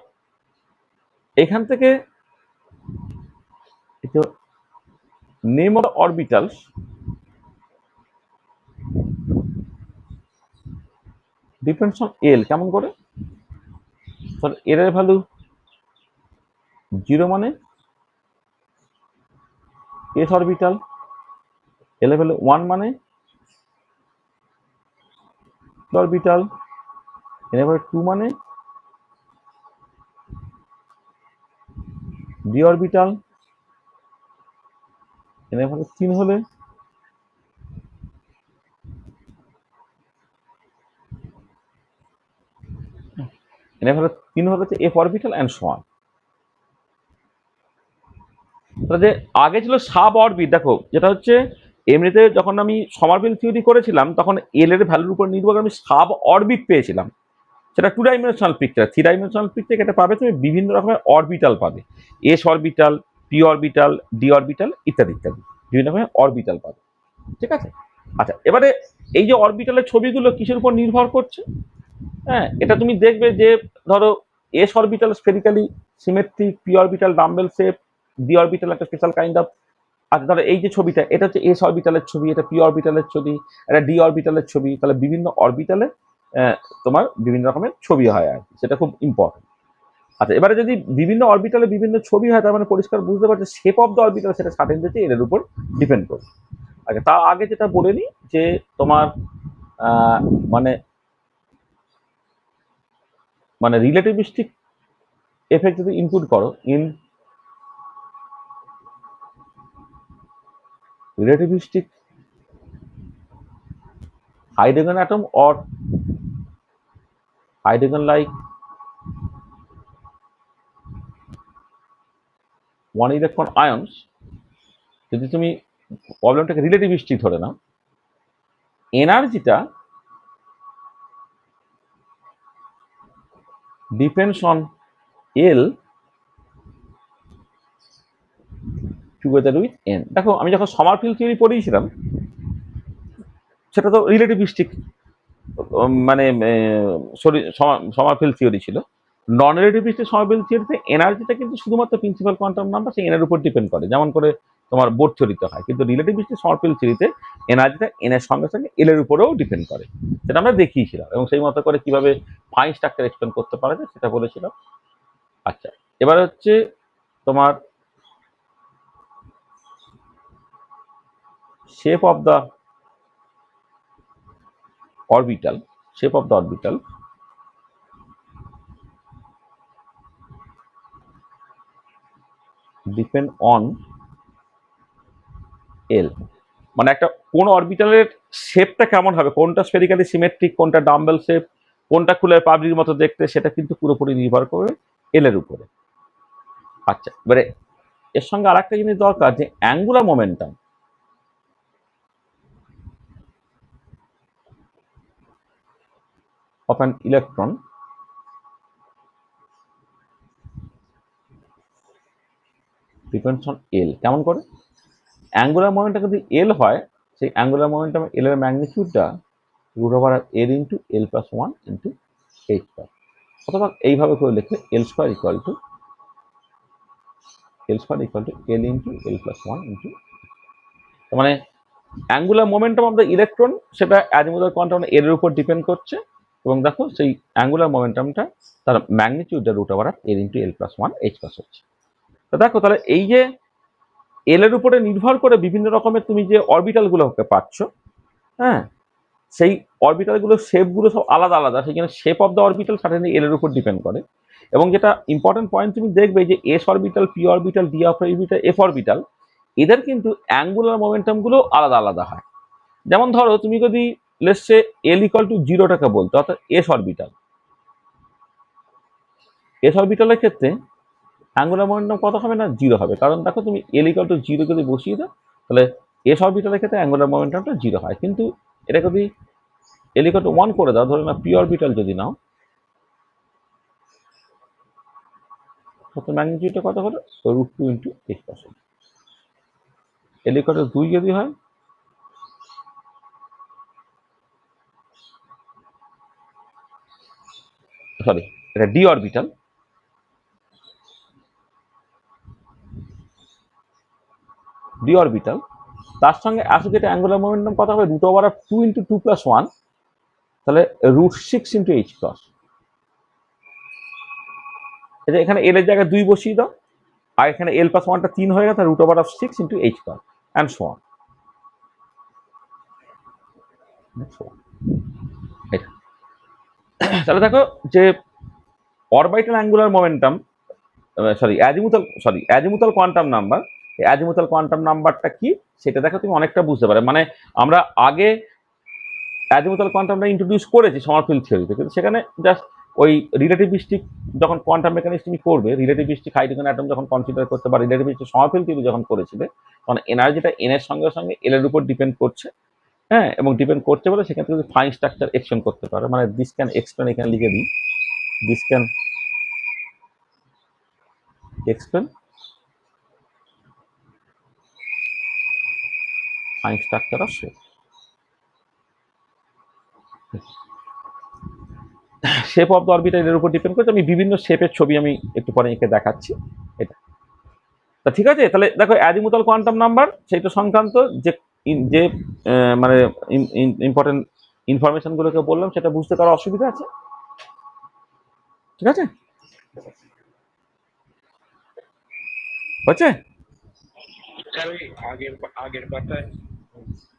এখান থেকে name of orbitals depends on l. কেমন করে? এল এর ভ্যালু 0 মানে এস অরবিটাল, এল এর ভ্যালু 1 মানে পি অরবিটাল, এল এর ভ্যালু 2 মানে ডি অরবিটাল, এল এর ভ্যালু 3 হলে এল এর ভ্যালু 3 হলে হচ্ছে F orbital and so on. যে আগে ছিল সাব অরবিট, দেখো যেটা হচ্ছে এমনিতে যখন আমি সমারফিল্ড থিওরি করেছিলাম তখন এল এর ভ্যালুর উপর নির্ভর করে আমি সাব অরবিট পেয়েছিলাম। সেটা 2 ডাইমেনশনাল পিকচার। 3 ডাইমেনশনাল পিকচার এটা পাবে তুমি বিভিন্ন রকমের অরবিটাল পাবে, S orbital, P orbital, D orbital ইত্যাদি ইত্যাদি বিভিন্ন রকমের অরবিটাল পাবে। ঠিক আছে? আচ্ছা, এবারে এই যে অরবিটালের ছবিগুলো কিসের উপর নির্ভর করছে? হ্যাঁ, এটা তুমি দেখবে যে ধরো s orbital spherically symmetric, p orbital dumbbell shape, d orbital একটা স্পেশাল কাইন্ড অফ। আচ্ছা, ধরো এই যে ছবিটা, এটা হচ্ছে এস অরবিটালের ছবি, এটা পি অরবিটালের ছবি, এটা ডি অরবিটালের ছবি। তাহলে বিভিন্ন অরবিটালে তোমার বিভিন্ন রকমের ছবি হয় আর কি, সেটা খুব ইম্পর্টেন্ট। আচ্ছা, এবারে যদি বিভিন্ন অরবিটালে বিভিন্ন ছবি হয় তার মানে পরিষ্কার বুঝতে পারছে শেপ অফ দ্য অরবিটাল সেটা সার্টেন হচ্ছে এর উপর ডিপেন্ড করে। আচ্ছা, তার আগে যেটা বলে নিই যে তোমার আহ, মানে মানে রিলেটিভিস্টিক এফেক্ট যদি ইনক্লুড করো in relativistic hydrogen atom or hydrogen like one electron ions, যদি তুমি প্রবলেমটাকে রিলেটিভিস্টিক ধরে নাও, এনার্জিটা depends on L together with an. দেখো, আমি যখন সমারফিল্ড থিওরি পড়িয়েছিলাম সেটা তো রিলেটিভিস্টিক মানে সমারফিল্ড থিওরি ছিল। নন রিলেটিভিস্টিক সমারফিল্ড থিওরিতে এনার্জিটা কিন্তু শুধুমাত্র প্রিন্সিপাল কোয়ান্টাম নাম্বার সেই এনের উপর ডিপেন্ড করে, যেমন করে তোমার বোর থিওরিতে হয়। কিন্তু রিলেটিভিস্টিক সমারফিল্ড থিওরিতে এনার্জিটা এন এর সঙ্গে সঙ্গে এল এর উপরেও ডিপেন্ড করে, সেটা আমরা দেখিয়েছিলাম এবং সেই মতো করে কিভাবে ফাইন স্ট্রাকচার এক্সপ্লেন করতে পারা যায় সেটা বলেছিলাম। আচ্ছা, এবার হচ্ছে তোমার shape of the orbital, depend on l. মানে একটা কোন অরবিটালের শেপটা কেমন হবে, কোনটা স্ফেরিক্যালি সিমেট্রিক, কোনটা ডাম্বেল শেপ, কোনটা খুলে পাবলির মতো দেখতে, সেটা কিন্তু পুরোপুরি নির্ভর করে এল এর উপরে। আচ্ছা, এবারে এর সঙ্গে আর একটা জিনিস দরকার যে angular momentum of an electron depends on l. কেমন করে? অ্যাঙ্গুলার মোমেন্টাম যদি এল হয়, সেই অ্যাঙ্গুলার মোমেন্টাম এল এর ম্যাগনিটিউডটা root over l into l plus 1 into h square, অথবা এইভাবে করে লিখে l square equal to l into l plus 1 into. মানে angular momentum of the electron সেটা অ্যাজিমুথাল কোয়ান্টাম এর উপর ডিপেন্ড করছে, এবং দেখো সেই অ্যাঙ্গুলার মোমেন্টামটা তার ম্যাগনিটিউডটা root over of l into l plus one h plus হচ্ছে। তো দেখো তাহলে এই যে এল এর উপরে নির্ভর করে বিভিন্ন রকমের তুমি যে অরবিটালগুলোকে পাচ্ছ, হ্যাঁ, সেই অরবিটালগুলোর শেপগুলো সব আলাদা আলাদা, সেখানে shape of the orbital certainly l এর উপর ডিপেন্ড করে। এবং যেটা ইম্পর্টেন্ট পয়েন্ট তুমি দেখবে যে S orbital, P orbital, D orbital, F orbital, এদের কিন্তু অ্যাঙ্গুলার মোমেন্টামগুলো আলাদা আলাদা হয়। যেমন ধরো তুমি যদি লেটসে এল ইকুয়াল টু জিরোটাকে বলতো, অর্থাৎ এস অরবিটালের ক্ষেত্রে অ্যাঙ্গুলার মোমেন্টাম কত হবে না, জিরো হবে। কারণ দেখো তুমি এল ইকুয়াল টু জিরো যদি বসিয়ে দাও, তাহলে এস অরবিটালের ক্ষেত্রে অ্যাঙ্গুলার মোমেন্টামটা জিরো হয়। কিন্তু এটা যদি এল ইকুয়াল টু ওয়ান করে দাও, ধরে না পি অরবিটাল যদি নাও, কত ম্যাগনিটিউডটা কত হলো, root two into h plus one. L equal to দুই যদি হয়, সরি এটা ডি অরবিটাল, তার সঙ্গে আসলে যেটা অ্যাঙ্গুলার মোমেন্টাম কত হবে, root over of two into two plus one, তাহলে root six into h plus. এখানে এল এর জায়গায় দুই বসিয়ে দাও, আর এখানে এল প্লাস ওয়ানটা তিন হয়ে গেছে, root over of six into h plus and so on. তাহলে দেখো যে orbital angular momentum, azimuthal quantum number, azimuthal quantum নাম্বারটা কি সেটা দেখো তুমি অনেকটা বুঝতে পারে। মানে আমরা আগে অ্যাজিমুথাল কোয়ান্টামটা ইন্ট্রোডিউস করেছি সমারফিল্ড থিওরিতে, কিন্তু সেখানে জাস্ট ওই রিলেটিভিস্টিক যখন কোয়ান্টাম মেকানিক্স তুমি করবে, রিলেটিভিস্টিক হাইড্রোজেন অ্যাটম যখন কনসিডার করতে বা রিলেটিভিস্টিক সমারফিল্ড থিওরি যখন করেছিলে, তখন এনার্জিটা এন এর সঙ্গে সঙ্গে এল এর উপর ডিপেন্ড করছে, হ্যাঁ, এবং ডিপেন্ড করছে বলে সেখান থেকে ফাইন স্ট্রাকচার এক্সটেন্ড করতে পারে। মানে দিস ক্যান এক্সপ্লেন, এখানে লিখে দিই, this can explain fine structure of shape. Shape of the orbital এর উপর ডিপেন্ড করছে। আমি বিভিন্ন শেপের ছবি আমি একটু পরে এঁকে দেখাচ্ছি এটা। তা ঠিক আছে, তাহলে দেখো অ্যাজিমুথাল কোয়ান্টাম নাম্বার সেইটা সংক্রান্ত যে যে মানে ইম্পর্টেন্ট ইনফরমেশন গুলোকে বললাম, সেটা বুঝতে কারো অসুবিধা আছে? ঠিক আছে, হচ্ছে? স্যার ওই আগের আগের পাতায়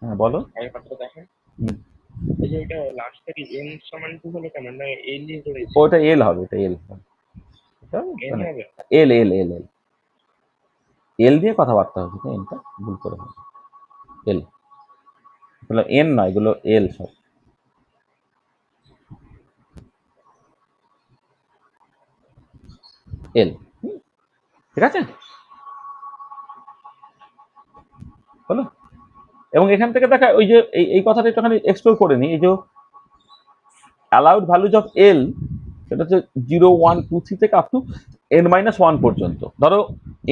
হ্যাঁ বলো। আগের পাতাটা দেখেন, হুম, এই যে ওইটা লাস্ট থেকে এন সমান টু হলো কেন, না এল দিয়ে করেছে? ওটা এল হবে, এটা এল হবে, এন হবে? এল এল এল এল এল দিয়ে কথাবার্তা হচ্ছে, তো এনটা ভুল করে হবে, এল, এগুলো এন নয়, এগুলো এল সব, এল। ঠিক আছে, বলো। এবং এখান থেকে দেখা ওই যে এই কথাটা একটুখানি এক্সপ্লোর করে নিই। এই যে অ্যালাউড ভ্যালুজ অফ এল, সেটা হচ্ছে 0, 1, 2, 3 থেকে আপ টু n-1 পর্যন্ত। ধরো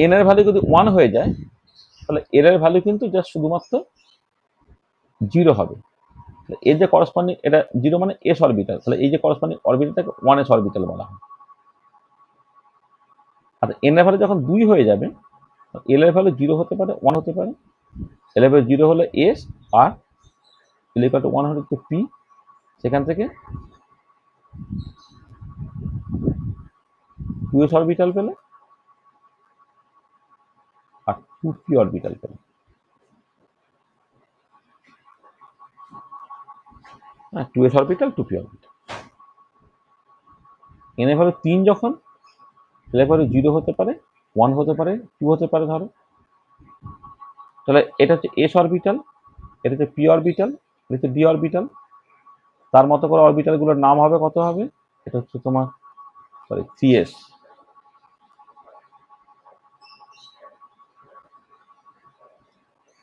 এন এর ভ্যালু যদি 1 হয়ে যায়, তাহলে এর এর ভ্যালু কিন্তু জাস্ট শুধুমাত্র 0 হবে। এর যে করসপন্ডিং, এটা 0 মানে এস অরবিটাল, তাহলে এই যে করসপন্ডিং অরবিটালটাকে 1s অরবিটাল বলা হয়। আর এন এর ভ্যালু যখন 2 হয়ে যাবে, এল এর ভ্যালু 0 হতে পারে, 1 হতে পারে। এল এর ভ্যালু 0 হলে এস, আর এল ইকুয়াল টু 1 হলে পি, সেখান থেকে 2s অরবিটাল পেলে আর 2p অরবিটাল পেলে। হ্যাঁ, 2s orbital, 2p orbital. N এর ভ্যালু 3 যখন, এল এর ভ্যালু 0 হতে পারে, 1 হতে পারে, 2 হতে পারে ধরো। তাহলে এটা হচ্ছে এস অরবিটাল, এটা হচ্ছে পি অরবিটাল, এটা হচ্ছে ডি অরবিটাল। তার মতো করে অরবিটাল গুলোর নাম হবে, কত হবে, এটা হচ্ছে তোমার, সরি, সিএস,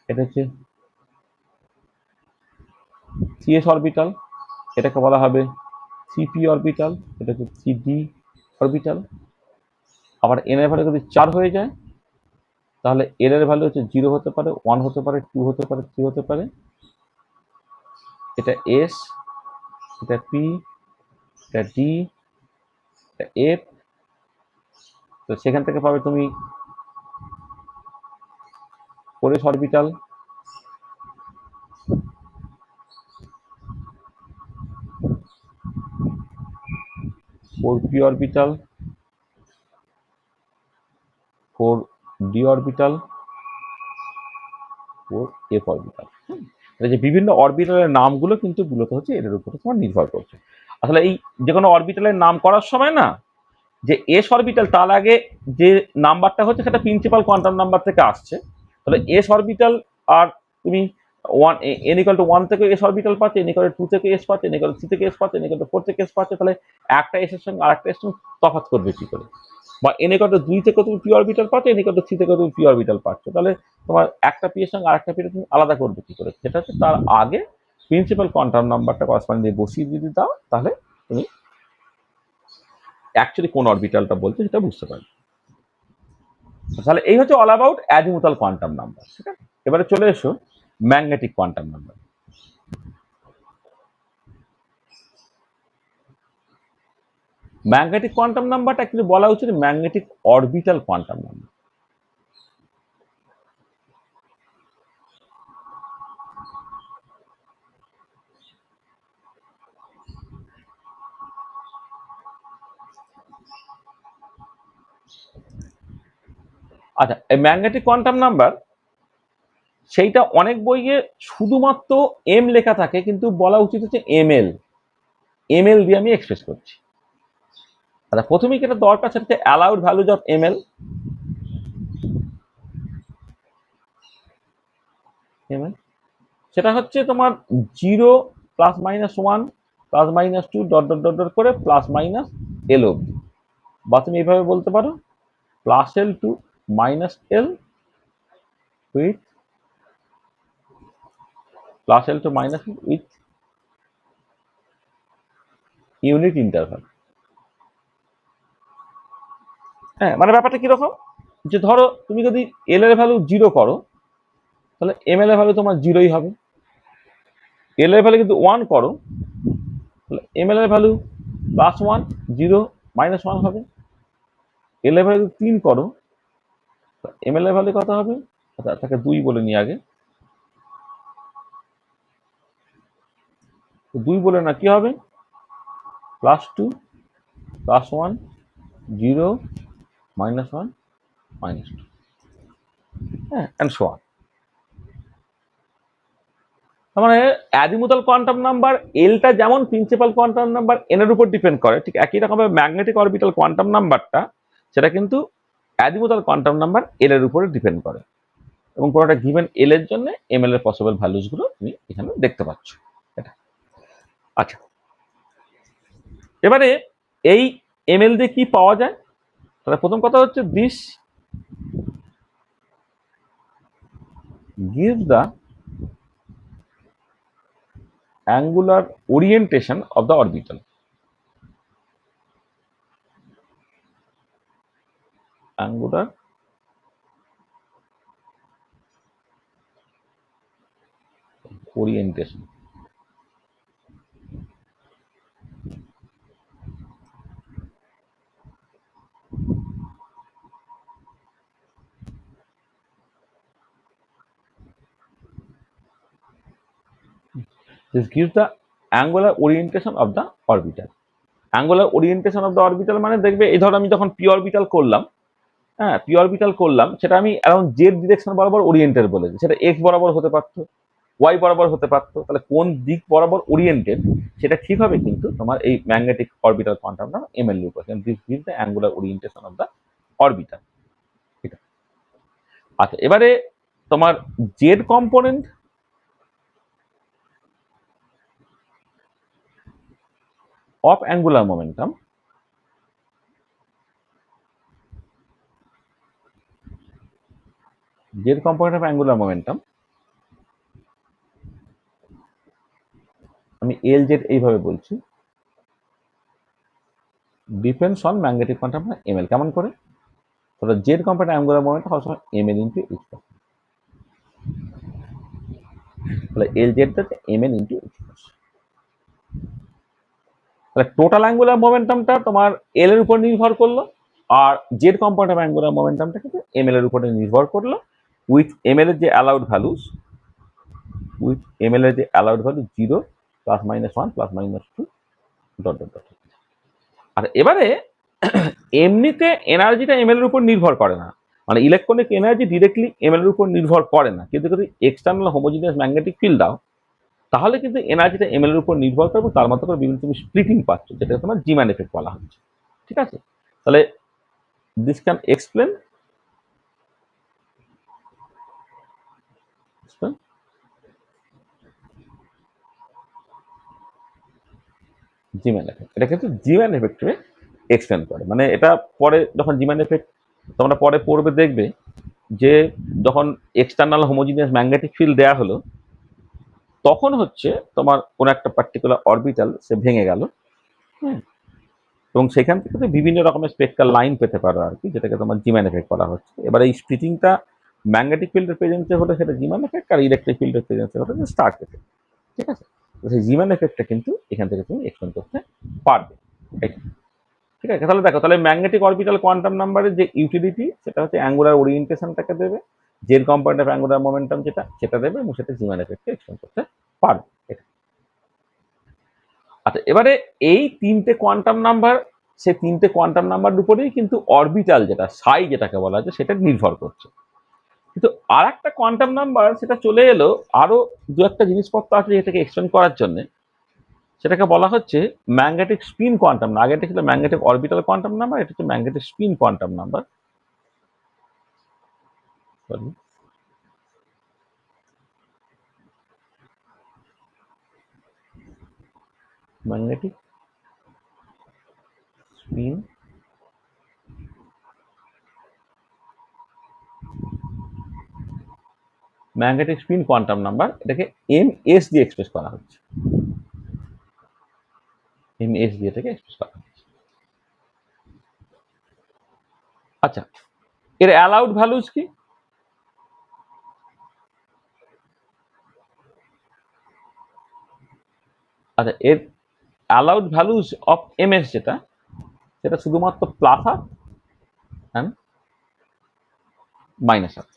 এটা হচ্ছে সিএস অরবিটাল, এটাকে বলা হবে সিপি অরবিটাল, এটা হচ্ছে সিডি অরবিটাল। আবার এন এর ভ্যালু যদি 4 হয়ে যায়, তাহলে এল এর ভ্যালু হচ্ছে 0 হতে পারে, 1 হতে পারে, 2 হতে পারে, 3 হতে পারে। এটা এস, এটা পি, এটা ডি, এটা এফ। তো সেখান থেকে পাবে তুমি 4s orbital, 4p orbital, 4d orbital, 4f orbital. যে বিভিন্ন অরবিটালের নামগুলো কিন্তু মূলত হচ্ছে এর উপরে তোমার নির্ভর করছে। আসলে এই যে কোনো অরবিটালের নাম করার সময় না, যে এস অরবিটাল তার আগে যে নাম্বারটা হচ্ছে সেটা প্রিন্সিপাল কোয়ান্টাম নাম্বার থেকে আসছে। তাহলে এস অরবিটাল আর তুমি ওয়ান এন ইকুয়াল টু 1 থেকে এস অরবিটাল পাচ্ছে, এন ইকুয়াল টু 2 থেকে এস পাচ্ছে, এন ইকুয়াল টু 3 থেকে এস পাচ্ছে, এন ইকুয়াল টু 4 থেকে এস পাচ্ছে। তাহলে একটা এস এর সঙ্গে আরেকটা এর সঙ্গে তফাৎ করবে কি করে? বা এন ইকুয়াল টু 2 থেকে তুমি পি অরবিটাল পাচ্ছ, এন ইকুয়াল টু 3 থেকে তুমি পি অরবিটাল পাচ্ছ। তাহলে তোমার একটা পি এর সঙ্গে আরেকটা পি তুমি আলাদা করবে কি করে? সেটা হচ্ছে তার আগে প্রিন্সিপাল কোয়ান্টাম নাম্বারটা করসপন্ডিং দিয়ে বসিয়ে যদি দাও, তাহলে তুমি অ্যাকচুয়ালি কোন অরবিটালটা বলছে সেটা বুঝতে পারবে। তাহলে এই হচ্ছে all about azimuthal quantum number. ঠিক আছে, এবারে চলে এসো magnetic quantum number. Magnetic quantum নাম্বারটা অ্যাকচুয়ালি বলা উচিত ম্যাগনেটিক অরবিটাল কোয়ান্টাম নাম্বার। আচ্ছা, এই ম্যাগনেটিক কোয়ান্টাম নাম্বার সেইটা অনেক বইয়ে শুধুমাত্র এম লেখা থাকে, কিন্তু বলা উচিত হচ্ছে এমএল। এমএল দিয়ে আমি এক্সপ্রেস করছি। আচ্ছা, প্রথমেই যেটা দরকার সেটা হচ্ছে allowed values of m l. M l সেটা হচ্ছে তোমার 0 plus minus 1 plus minus 2 dot dot dot dot করে প্লাস মাইনাস এল অবধি। বা তুমি এইভাবে বলতে পারো plus l to minus l with plus l to minus l with unit interval. হ্যাঁ, মানে ব্যাপারটা কিরকম, যে ধরো তুমি যদি এল এর ভ্যালু 0 করো, তাহলে এম এল এর ভ্যালু তোমার 0ই হবে। এল এর ভ্যালু কিন্তু 1 করো, তাহলে এম এল এর ভ্যালু প্লাস 1 0 মাইনাস 1 হবে। এল এর ভ্যালু 3 করো, এম এল এর ভ্যালু কত হবে? আচ্ছা, তাকে 2 বলে নিই আগে। 2 বলে না কি হবে? প্লাস 2 প্লাস 1 0 মাইনাস 1 মাইনাস 2, হ্যাঁ, অ্যান্ড সো অন। তার মানে অ্যাজিমুথাল কোয়ান্টাম নাম্বার এলটা যেমন প্রিন্সিপাল কোয়ান্টাম নাম্বার এন এর উপর ডিপেন্ড করে, ঠিক একই রকমভাবে ম্যাগনেটিক অরবিটাল কোয়ান্টাম নাম্বারটা সেটা কিন্তু অ্যাজিমুথাল কোয়ান্টাম নাম্বার এল এর উপরে ডিপেন্ড করে। এবং কোনো একটা গিভেন এল এর জন্য এম এল এর পসিবল ভ্যালুস গুলো তুমি এখানে দেখতে পাচ্ছ। এটা আচ্ছা, এবারে এই এম এল দিয়ে কি পাওয়া যায়? তাহলে প্রথম কথা হচ্ছে this gives the angular orientation of the orbital. Angular orientation. This gives the angular orientation of the orbital. Angular orientation of the orbital মানে দেখবে এই ধর আমি যখন পি অরবিটাল করলাম, হ্যাঁ, পি অরবিটাল করলাম, সেটা আমি অ্যারাউন্ড জেড ডিরেকশন বরাবর ওরিয়েন্টেড বলেছি। সেটা এক্স বরাবর হতে পারতো, ওয়াই বরাবর হতে পারতো। তাহলে কোন দিক বরাবর ওরিয়েন্টেড সেটা ঠিক হবে কিন্তু তোমার এই magnetic orbital quantum number ML এর উপর। This gives the angular orientation of the orbital. ঠিক আছে, আচ্ছা, এবারে তোমার Z component of angular momentum z component of angular momentum আমি এল জেড এইভাবে বলছি, depends on magnetic quantum ML. কেমন করে? তাহলে জেড কম্পোনেন্ট অ্যাঙ্গুলার মোমেন্টাম সবসময় এমএল ইন্টু এইচ। তাহলে এল জেডটা হচ্ছে এমএল ইন্টু এইচ। তাহলে টোটাল অ্যাঙ্গুলার মোমেন্টামটা তোমার এল এর উপর নির্ভর করলো, আর জেড কম্পোনেন্ট অফ অ্যাঙ্গুলার মোমেন্টামটা কিন্তু এমএল এর উপরে নির্ভর করলো, উইথ এমএল এর যে অ্যালাউড ভ্যালুস, উইথ এমএল এর যে allowed value 0 plus minus 1 plus minus 2 dot dot dot. আর এবারে এমনিতে এনার্জিটা এমএল এর উপর নির্ভর করে না, মানে ইলেকট্রনিক এনার্জি ডিরেক্টলি এমএল এর উপর নির্ভর করে না, কিন্তু যদি এক্সটার্নাল হোমোজিনিয়াস ম্যাগনেটিক ফিল্ড দাও তাহলে কিন্তু এনার্জিটা এমএল এর উপর নির্ভর করবে, তার মতো করে বিভিন্ন তুমি স্প্লিটিং পাচ্ছ, যেটা তোমার জিম্যান এফেক্ট বলা হচ্ছে। ঠিক আছে, তাহলে দিস ক্যান এক্সপ্লেন জিম্যান এফেক্ট। এটা কিন্তু জিম্যান এফেক্টে এক্সপ্লেন করে, মানে এটা পরে যখন জিম্যান এফেক্ট তোমরা পরে পড়বে দেখবে যে যখন এক্সটার্নাল হোমোজিনিয়াস ম্যাগনেটিক ফিল্ড দেয়া হলো তখন হচ্ছে তোমার কোন একটা পার্টিকুলার অরবিটাল সে ভেঙে গেল, এবং সেখান থেকে তো বিভিন্ন রকমের স্পেকট্রাল লাইন পেতে পারো আর কি, যেটাকে তোমার জিম্যান এফেক্ট বলা হচ্ছে। এবার এই স্প্লিটিংটা ম্যাগনেটিক ফিল্ডের প্রেজেন্সে হলে সেটা জিম্যান এফেক্ট, আর ইলেকট্রিক ফিল্ডের প্রেজেন্সে হলে স্টার্ক এফেক্ট। ঠিক আছে, তো সেই জিম্যান এফেক্টটা কিন্তু এখান থেকে তুমি এক্সপ্লেন করতে পারবে। ঠিক আছে, তাহলে দেখো, তাহলে ম্যাগনেটিক অরবিটাল কোয়ান্টাম নাম্বারের যে ইউটিলিটি সেটা হচ্ছে অ্যাঙ্গুলার ওরিয়েন্টেশনটাকে দেবে, Z component of angular momentum সেটা দেবে, এবং সেটা জিম্যান এফেক্টকে এক্সপ্লেন করতে পারবে। আচ্ছা, এবারে এই তিনটে কোয়ান্টাম নাম্বার, সেই তিনটে কোয়ান্টাম নাম্বার উপরেই কিন্তু অরবিটাল যেটা সাই যেটাকে বলা হচ্ছে সেটা নির্ভর করছে। কিন্তু আর একটা কোয়ান্টাম নাম্বার সেটা চলে এলো, আরো দু একটা জিনিসপত্র আছে যেটাকে এক্সপ্লেন করার জন্য, সেটাকে বলা হচ্ছে ম্যাগনেটিক স্পিন কোয়ান্টাম। আগে এটা ছিল ম্যাগনেটিক অরবিটাল কোয়ান্টাম নাম্বার, এটা হচ্ছে magnetic spin quantum number. Magnetic spin magnetic spin quantum number, এটাকে এমএস দিয়ে এক্সপ্রেস করা হচ্ছে, এমএস দিয়ে থেকে এক্সপ্রেস করা হচ্ছে। আচ্ছা, এর অ্যালাউড ভ্যালুজ কি? আচ্ছা, এর অ্যালাউড ভ্যালুজ অফ এমএস যেটা, সেটা শুধুমাত্র plus r and minus r.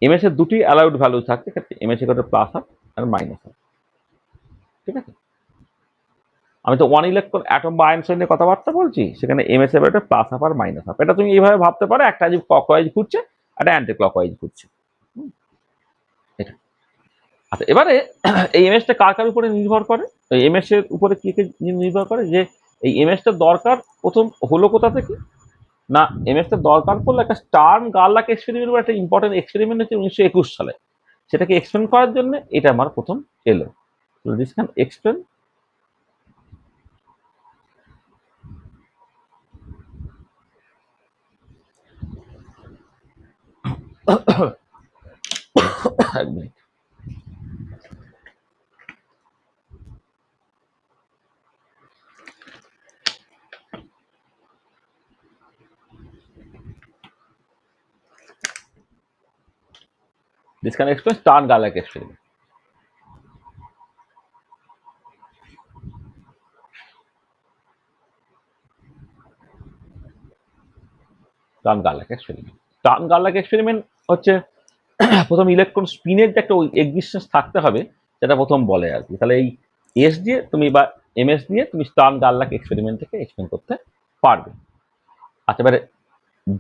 M s এর দুটি অ্যালাউড ভ্যালু থাকে, এমএস এর প্লাস আর আর মাইনাস আর। ঠিক আছে, আমি তো ওয়ান ইলেকট্রন অ্যাটম বা আয়ন নিয়ে কথাবার্তা বলছি, সেখানে এমএস এর একটা প্লাস হাফ আর মাইনাস হাফ। এটা তুমি এইভাবে ভাবতে পারো, একটা যে ক্লকওয়াইজ ঘুরছে, একটা অ্যান্টি ক্লকওয়াইজ ঘুরছে। এটা আচ্ছা, এবারে এই এমএসটা কার কার উপরে নির্ভর করে? এই এমএস এর উপরে কি নির্ভর করে, যে এই এমএসটা দরকার প্রথম হলো কোথা থেকে না, এমএসটা দরকার পড়লো একটা স্টার্ন গার্লাক এক্সপেরিমেন্ট, বা একটা ইম্পর্টেন্ট এক্সপেরিমেন্ট হচ্ছে 1921 সালে, সেটাকে এক্সপ্লেন করার জন্য এটা আমার প্রথম এলো। দিস ক্যান এক্সপ্লেন এক minute. This can explain Stern-Garlack experiment. Stern-Garlack experiment. Stern-Garlack experiment হচ্ছে প্রথম ইলেকট্রন স্পিনের যে একটা এক্সিস্টেন্স থাকতে হবে, সেটা প্রথম বলে আর কি। তাহলে এই এস দিয়ে তুমি বা এমএস দিয়ে তুমি স্টার্ন-গার্লাক এক্সপেরিমেন্ট থেকে এক্সপ্লেন করতে পারবে। আচ্ছা, এবারে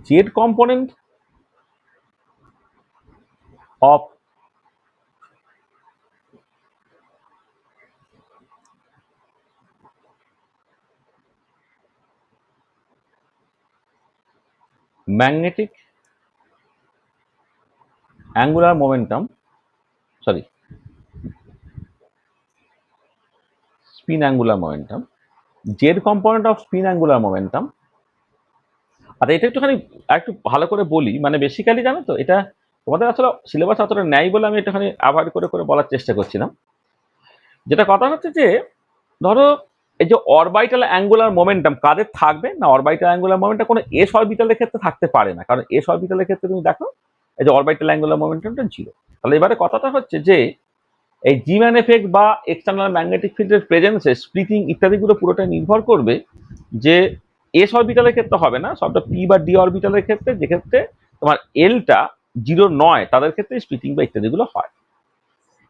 Z component of magnetic angular momentum, sorry spin angular momentum, z component of spin angular momentum. আর এটা একটুখানি একটু ভালো করে বলি, মানে বেসিক্যালি জানো তো, এটা তোমাদের আসলে সিলেবাস অতটা নেয় বলে আমি একটুখানি অ্যাভয়েড করে করে বলার চেষ্টা করছিলাম। যেটা কথা হচ্ছে যে, ধরো এই যে অরবাইটাল অ্যাঙ্গুলার মোমেন্টাম কাদের থাকবে না, অরবাইটাল অ্যাঙ্গুলার মোমেন্টাম কোনো এস অরবিটালের ক্ষেত্রে থাকতে পারে না, কারণ এস অরবিটালের ক্ষেত্রে তুমি দেখো এই যে অরবাইটাল অ্যাঙ্গুলার মোমেন্টামটা জিরো। তাহলে এবারে কথাটা হচ্ছে যে এই জিম্যান এফেক্ট বা এক্সটার্নাল ম্যাগনেটিক ফিল্ডের প্রেজেন্সে স্প্লিটিং ইত্যাদিগুলো পুরোটা নির্ভর করবে যে এস অরবিটালের ক্ষেত্রে হবে না, সবটা পি বা ডি অরবিটালের ক্ষেত্রে, যেক্ষেত্রে তোমার এলটা জিরো নয়, তাদের ক্ষেত্রে স্প্লিটিং বা ইত্যাদিগুলো হয়।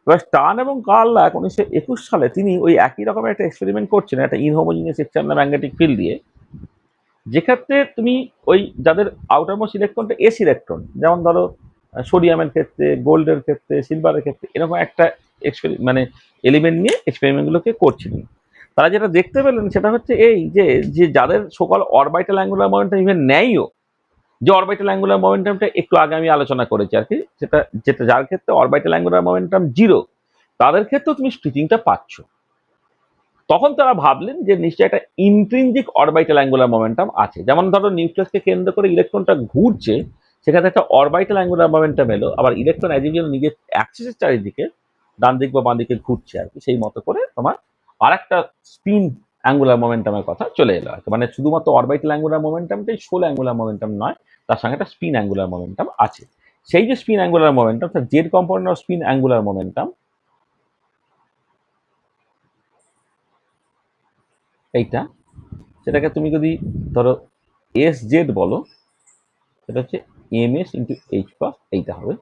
এবার স্টার্ন এবং কার্লাক 1921 সালে তিনি ওই একই রকমের একটা এক্সপেরিমেন্ট করছিলেন একটা ইনহোমোজিনিয়াস এক্সটার্নাল ম্যাগনেটিক ফিল্ড দিয়ে, যেক্ষেত্রে তুমি ওই যাদের আউটার মোস্ট ইলেকট্রনটা এস ইলেকট্রন, যেমন ধরো সোডিয়ামের ক্ষেত্রে, গোল্ডের ক্ষেত্রে, সিলভারের ক্ষেত্রে, এরকম একটা মানে এলিমেন্ট নিয়ে এক্সপেরিমেন্টগুলোকে করছিলেন। তারা যেটা দেখতে পেলেন সেটা হচ্ছে এই যে যে যাদের সকল অরবাইটাল অ্যাঙ্গুলার মোমেন্টাম ইভেন নেয়ও, যে অরবাইটাল অ্যাঙ্গুলার মোমেন্টামটা একটু আগে আমি আলোচনা করেছি আর কি, সেটা যেটা যার ক্ষেত্রে অরবাইটাল অ্যাঙ্গুলার মোমেন্টাম 0, তাদের ক্ষেত্রেও তুমি স্প্লিটিংটা পাচ্ছ। তখন তারা ভাবলেন যে নিশ্চয়ই একটা ইন্ট্রিনজিক অরবাইটাল অ্যাঙ্গুলার মোমেন্টাম আছে। যেমন ধরো নিউক্লিয়াসকে কেন্দ্র করে ইলেকট্রনটা ঘুরছে, সেখানে একটা অরবাইটাল অ্যাঙ্গুলার মোমেন্টাম এলো, আবার ইলেকট্রন অ্যাজ ইউজুয়াল নিজের অ্যাক্সিসের চারিদিকে ডান দিক বা বাঁ দিকে ঘুরছে আর কি, সেই মতো করে তোমার আরেকটা স্পিন অ্যাঙ্গুলার মোমেন্টামের কথা চলে এলো আর কি। মানে শুধুমাত্র অরবাইটাল অ্যাঙ্গুলার মোমেন্টামটাই সোল অ্যাঙ্গুলার মোমেন্টাম নয়, তার সঙ্গে একটা স্পিন অ্যাঙ্গুলার মোমেন্টাম আছে। সেই যে spin angular momentum, z component of spin angular momentum এইটা, সেটাকে তুমি যদি ধরো এস জেড বলো, সেটা হচ্ছে m s into H cross, এইটা হবে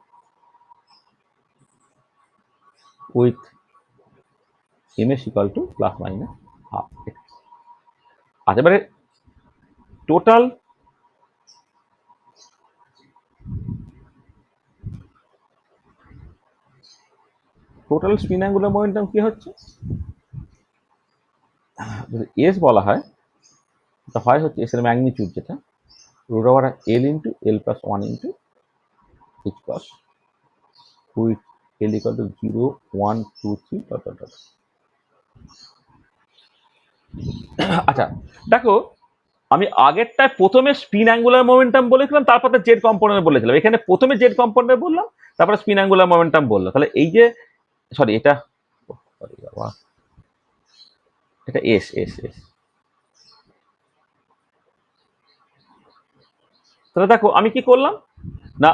with m s equal to plus minus half. আচ্ছা, এবারে টোটাল স্পিন অ্যাঙ্গুলার মোমেন্টাম কি হচ্ছে, যদি এস বলা হয়, তা হয় হচ্ছে এস এর ম্যাগনিটিউড যেটা root over l into l plus 1 into H cross with l equal to 0 1 2 3 dot dot dot. আচ্ছা দেখো, আমি আগেরটায় প্রথমে স্পিন অ্যাঙ্গুলার মোমেন্টাম বলেছিলাম, তারপরে জেড কম্পোনেন্ট বলেছিলাম। এখানে প্রথমে জেড কম্পোনেন্ট বললাম, তারপরে স্পিন অ্যাঙ্গুলার মোমেন্টাম বললাম। তাহলে এই যে সরি এটা সরি বাবা, এটা এস এস এস। তাহলে দেখো আমি কি করলাম না,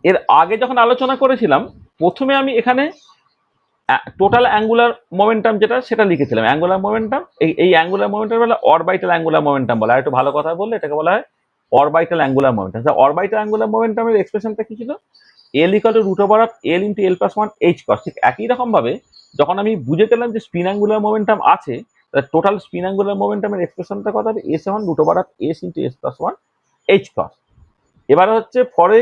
এর আগে যখন আলোচনা করেছিলাম, প্রথমে আমি এখানে টোটাল অ্যাঙ্গুলার মোমেন্টাম যেটা সেটা লিখেছিলাম। অ্যাঙ্গুলার মোমেন্টাম, এই অ্যাঙ্গুলার মোমেন্টাম বলে অরবাইটাল অ্যাঙ্গুলার মোমেন্টাম বলে। আর একটু ভালো কথা বললে এটাকে বলা হয় orbital angular momentum. Orbital angular মোমেন্টামের এক্সপ্রেশনটা কি ছিল, l equal to root over of l into l plus 1 h cross. ঠিক একই রকম ভাবে যখন আমি বুঝে গেলাম যে স্পিন অ্যাঙ্গুলার মোমেন্টাম আছে, টোটাল স্পিন অ্যাঙ্গুলার মোমেন্টামের এক্সপ্রেশনটা কথা হবে এস সমান root over of S into S plus 1 h cross. এবার হচ্ছে for a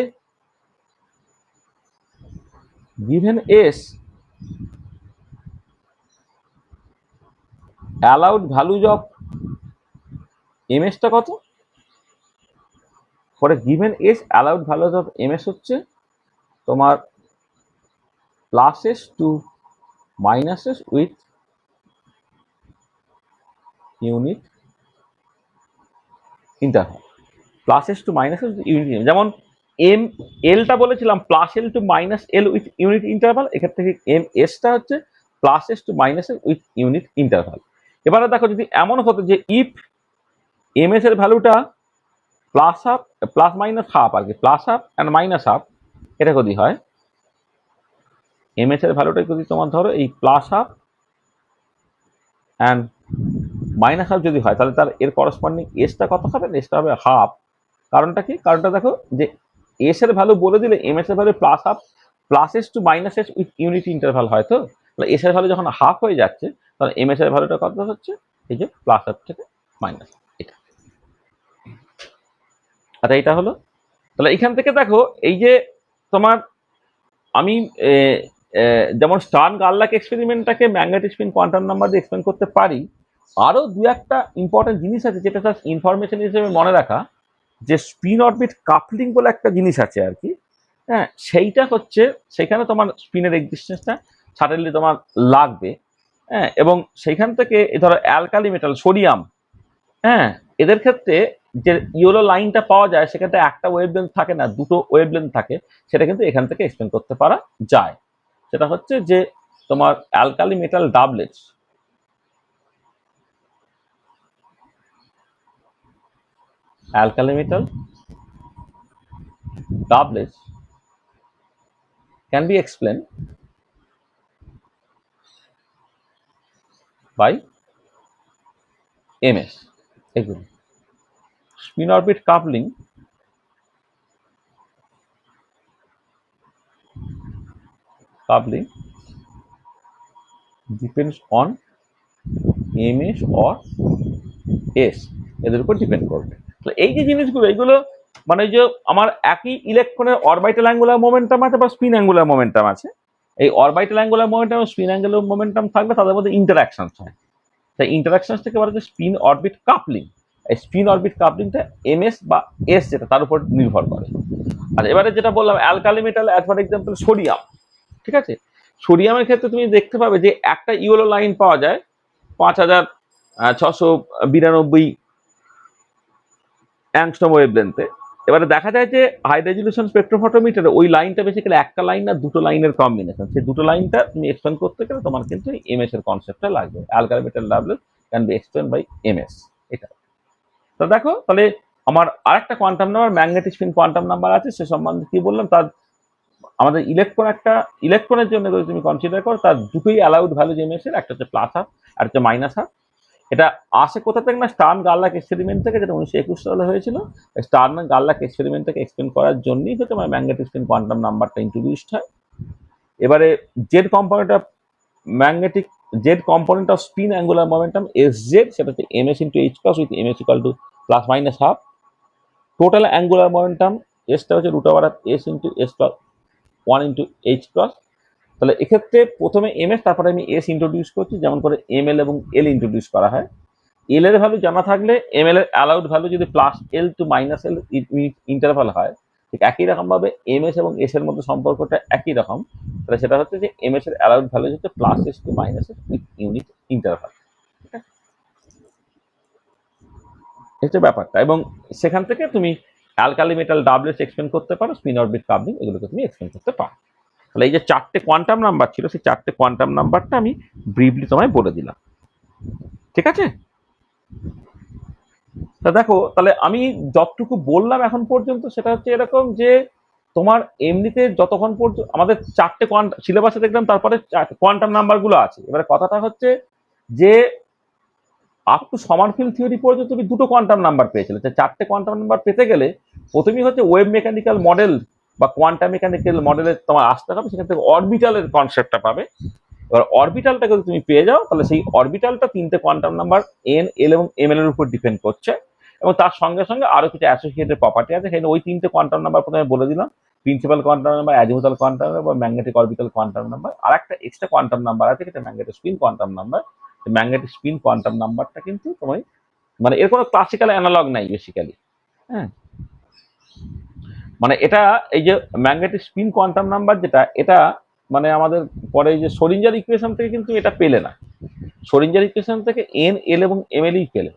given s allowed values of m এসটা কত, for a given s allowed values of m s হচ্ছে তোমার plus s to minus s with unit interval. Plus s to minus s unit, যেমন m এলটা বলেছিলাম plus l to minus l with unit interval, এক্ষেত্রে m এসটা হচ্ছে plus s to minus l with unit interval. এবারে দেখো যদি এমন হতো যে ইফ এম এস এর ভ্যালুটা plus half plus minus half আর কি, plus half and minus half, এটা যদি হয় এম এস এর ভ্যালুটা যদি তোমার ধরো এই plus half and minus half যদি হয়, তাহলে তার এর করসপন্ডিং এসটা কত হবে, এসটা হবে হাফ। কারণটা কি, কারণটা দেখো যে এস এর ভ্যালু বলে দিলে এম এস এর value plus half plus s to minus s with unit interval হয়, তো তাহলে এস এর ভ্যালু যখন হাফ হয়ে যাচ্ছে, তাহলে এম এস এর ভ্যালুটা কত হচ্ছে, এই যে প্লাস হাফ থেকে মাইনাস এটা। আচ্ছা এটা হলো, তাহলে এখান থেকে দেখো এই যে তোমার আমি যেমন স্টার্ন গার্লাক এক্সপেরিমেন্টটাকে ম্যাগনেটিক স্পিন কোয়ান্টাম নাম্বার দিয়ে এক্সপ্লেন করতে পারি, আরো দু একটা ইম্পর্টেন্ট জিনিস আছে যেটা জাস্ট ইনফরমেশন হিসেবে মনে রাখা, যে স্পিন অরবিট কাপলিং বলে একটা জিনিস আছে আর কি। হ্যাঁ, সেইটা হচ্ছে সেখানে তোমার স্পিনের এক্সিস্টেন্সটা সাডেনলি তোমার লাগবে। হ্যাঁ, এবং সেইখান থেকে ধরো অ্যালকালি মেটাল সোডিয়াম, হ্যাঁ, এদের ক্ষেত্রে যে ইয়েলো লাইনটা পাওয়া যায়, সেক্ষেত্রে একটা ওয়েভলেন্থ থাকে না, দুটো ওয়েভলেন্থ থাকে। সেটা কিন্তু এখান থেকে এক্সপ্লেন করতে পারা যায়। সেটা হচ্ছে যে তোমার alkali metal doublets, alkali metal doublets can be explained by ms এগুলো spin orbit coupling depends on MS or S, এদের উপর ডিপেন্ড করবে। তাহলে এই যে জিনিসগুলো, এইগুলো মানে যে আমার একই ইলেকট্রনের অরবিটাল অ্যাঙ্গুলার মোমেন্টাম আছে বা স্পিন অ্যাঙ্গুলার মোমেন্টাম আছে, এই অরবিটাল অ্যাঙ্গুলার মোমেন্টাম এবং স্পিন অ্যাঙ্গুলার মোমেন্টাম থাকলে তাদের মধ্যে ইন্টারাকশন হয়। তাই ইন্টারাকশন থেকে বলা হচ্ছে স্পিন অরবিট কাপলিং। এই স্পিন অরবিট কাপলিংটা এমএস বা এস যেটা তার উপর নির্ভর করে। আর এবারে যেটা বললাম alkali metal, as for example sodium, ঠিক আছে? সোডিয়ামের ক্ষেত্রে তুমি দেখতে পাবে যে একটা ইয়েলো লাইন পাওয়া যায় 5692 অ্যাংস্ট্রম ওয়েভলেন্থে। এবারে দেখা যায় যে হাই রেজলিউশন স্পেকট্রোফটোমিটারে ওই লাইনটা বেসিক্যালি একটা লাইন না দুটো লাইনের কম্বিনেশন। সেই দুটো লাইনটা তুমি এক্সপ্লেন করতে গেলে তোমার কিন্তু এমএস এর কনসেপ্টটা লাগবে। Alkali metal doublet can be explain by MS. এটা তো দেখো, তাহলে আমার আরেকটা quantum number magnetic spin quantum number আছে, সে সম্বন্ধে কি বললাম, তার আমাদের ইলেকট্রন একটা ইলেকট্রনের জন্য যদি তুমি কনসিডার করো তার দুটোই অ্যালাউড ভ্যালু এমএস এর, একটা হচ্ছে প্লাস হাফ আর একটা মাইনাস হাফ। এটা আসে কোথা থেকে না স্টার্ন গার্লাক এক্সপেরিমেন্ট থেকে, যেটা 1921 সালে হয়েছিল। স্টার্ন গার্লাক এক্সপেরিমেন্ট থেকে এক্সপ্লেন করার জন্যই হচ্ছে আমার ম্যাগনেটিক স্পিন কোয়ান্টাম নাম্বারটা ইন্ট্রোডিউসড হয়। এবারে Z component of magnetic Z component of spin angular momentum S Z, সেটা হচ্ছে MS into H cross with MS equal to plus minus half. Total angular momentum এসটা হচ্ছে root over of S into S plus 1 into H cross. তাহলে এক্ষেত্রে প্রথমে MS, তারপরে আমি S introduce করছি, যেমন করে এমএল এবং এল ইন্ট্রোডিউস করা হয়। এল এর ভ্যালু জানা থাকলে এমএল এর অ্যালাউড ভ্যালু যদি plus l to minus L interval হয়, ঠিক একই রকম ভাবে এমএস এবং এস এর মধ্যে সম্পর্কটা একই রকম। তাহলে সেটা হচ্ছে যে এমএস এর অ্যালাউড ভ্যালু হচ্ছে plus s to minus s with unit interval. ঠিক আছে, হচ্ছে ব্যাপারটা। এবং সেখান থেকে তুমি অ্যালকালি মেটাল ডাবলেটস এক্সপ্লেন করতে পারো, স্পিন অরবিট কাপলিং এগুলোকে তুমি এক্সপ্লেন করতে পারো। তাহলে এই যে চারটে কোয়ান্টাম নাম্বার ছিল, সেই চারটে কোয়ান্টাম নাম্বারটা আমি ব্রিফলি তোমায় বলে দিলাম। ঠিক আছে, তা দেখো, তাহলে আমি যতটুকু বললাম এখন পর্যন্ত সেটা হচ্ছে এরকম যে তোমার এমনিতে যতক্ষণ পর্যন্ত আমাদের চারটে সিলেবাসে দেখলাম, তারপরে কোয়ান্টাম নাম্বার গুলো আছে। এবারে কথাটা হচ্ছে যে আপ টু সমারফিল্ড থিওরি পর্যন্ত তুমি দুটো কোয়ান্টাম নাম্বার পেয়েছিলে, চারটে কোয়ান্টাম নাম্বার পেতে গেলে প্রথমেই হচ্ছে ওয়েভ মেকানিক্যাল মডেল বা কোয়ান্টাম মেকানিক্যাল মডেলের তোমার আসতে হবে, সেখান থেকে অরবিটালের কনসেপ্টটা পাবে। এবার অরবিটালটা যদি তুমি পেয়ে যাও, তাহলে সেই অরবিটালটা তিনটে কোয়ান্টাম নাম্বার এন, এল এবং এম এল এর উপর ডিপেন্ড করছে, এবং তার সঙ্গে সঙ্গে আরো কিছু অ্যাসোসিয়েটেড প্রপার্টি আছে। সেখানে ওই তিনটে কোয়ান্টাম নাম্বার প্রথমে বলে দিলাম, principal quantum number, azimuthal quantum number বা ম্যাগনেটিক অরবিটাল কোয়ান্টাম নাম্বার। আর একটা এক্সট্রা কোয়ান্টাম নাম্বার আছে, যেটা magnetic spin quantum number. Magnetic spin quantum নাম্বারটা কিন্তু তোমার মানে এর কোনো ক্লাসিক্যাল অ্যানালগ নাই বেসিক্যালি। হ্যাঁ, মানে এটা এই যে ম্যাগনেটিক স্পিন কোয়ান্টাম নাম্বার যেটা, এটা মানে আমাদের পরে এই যে শোরিঞ্জার ইকুয়েশন থেকে কিন্তু এটা পেলে না। শোরিঞ্জার ইকুয়েশন থেকে এন, এল এবং এম এল পেলে।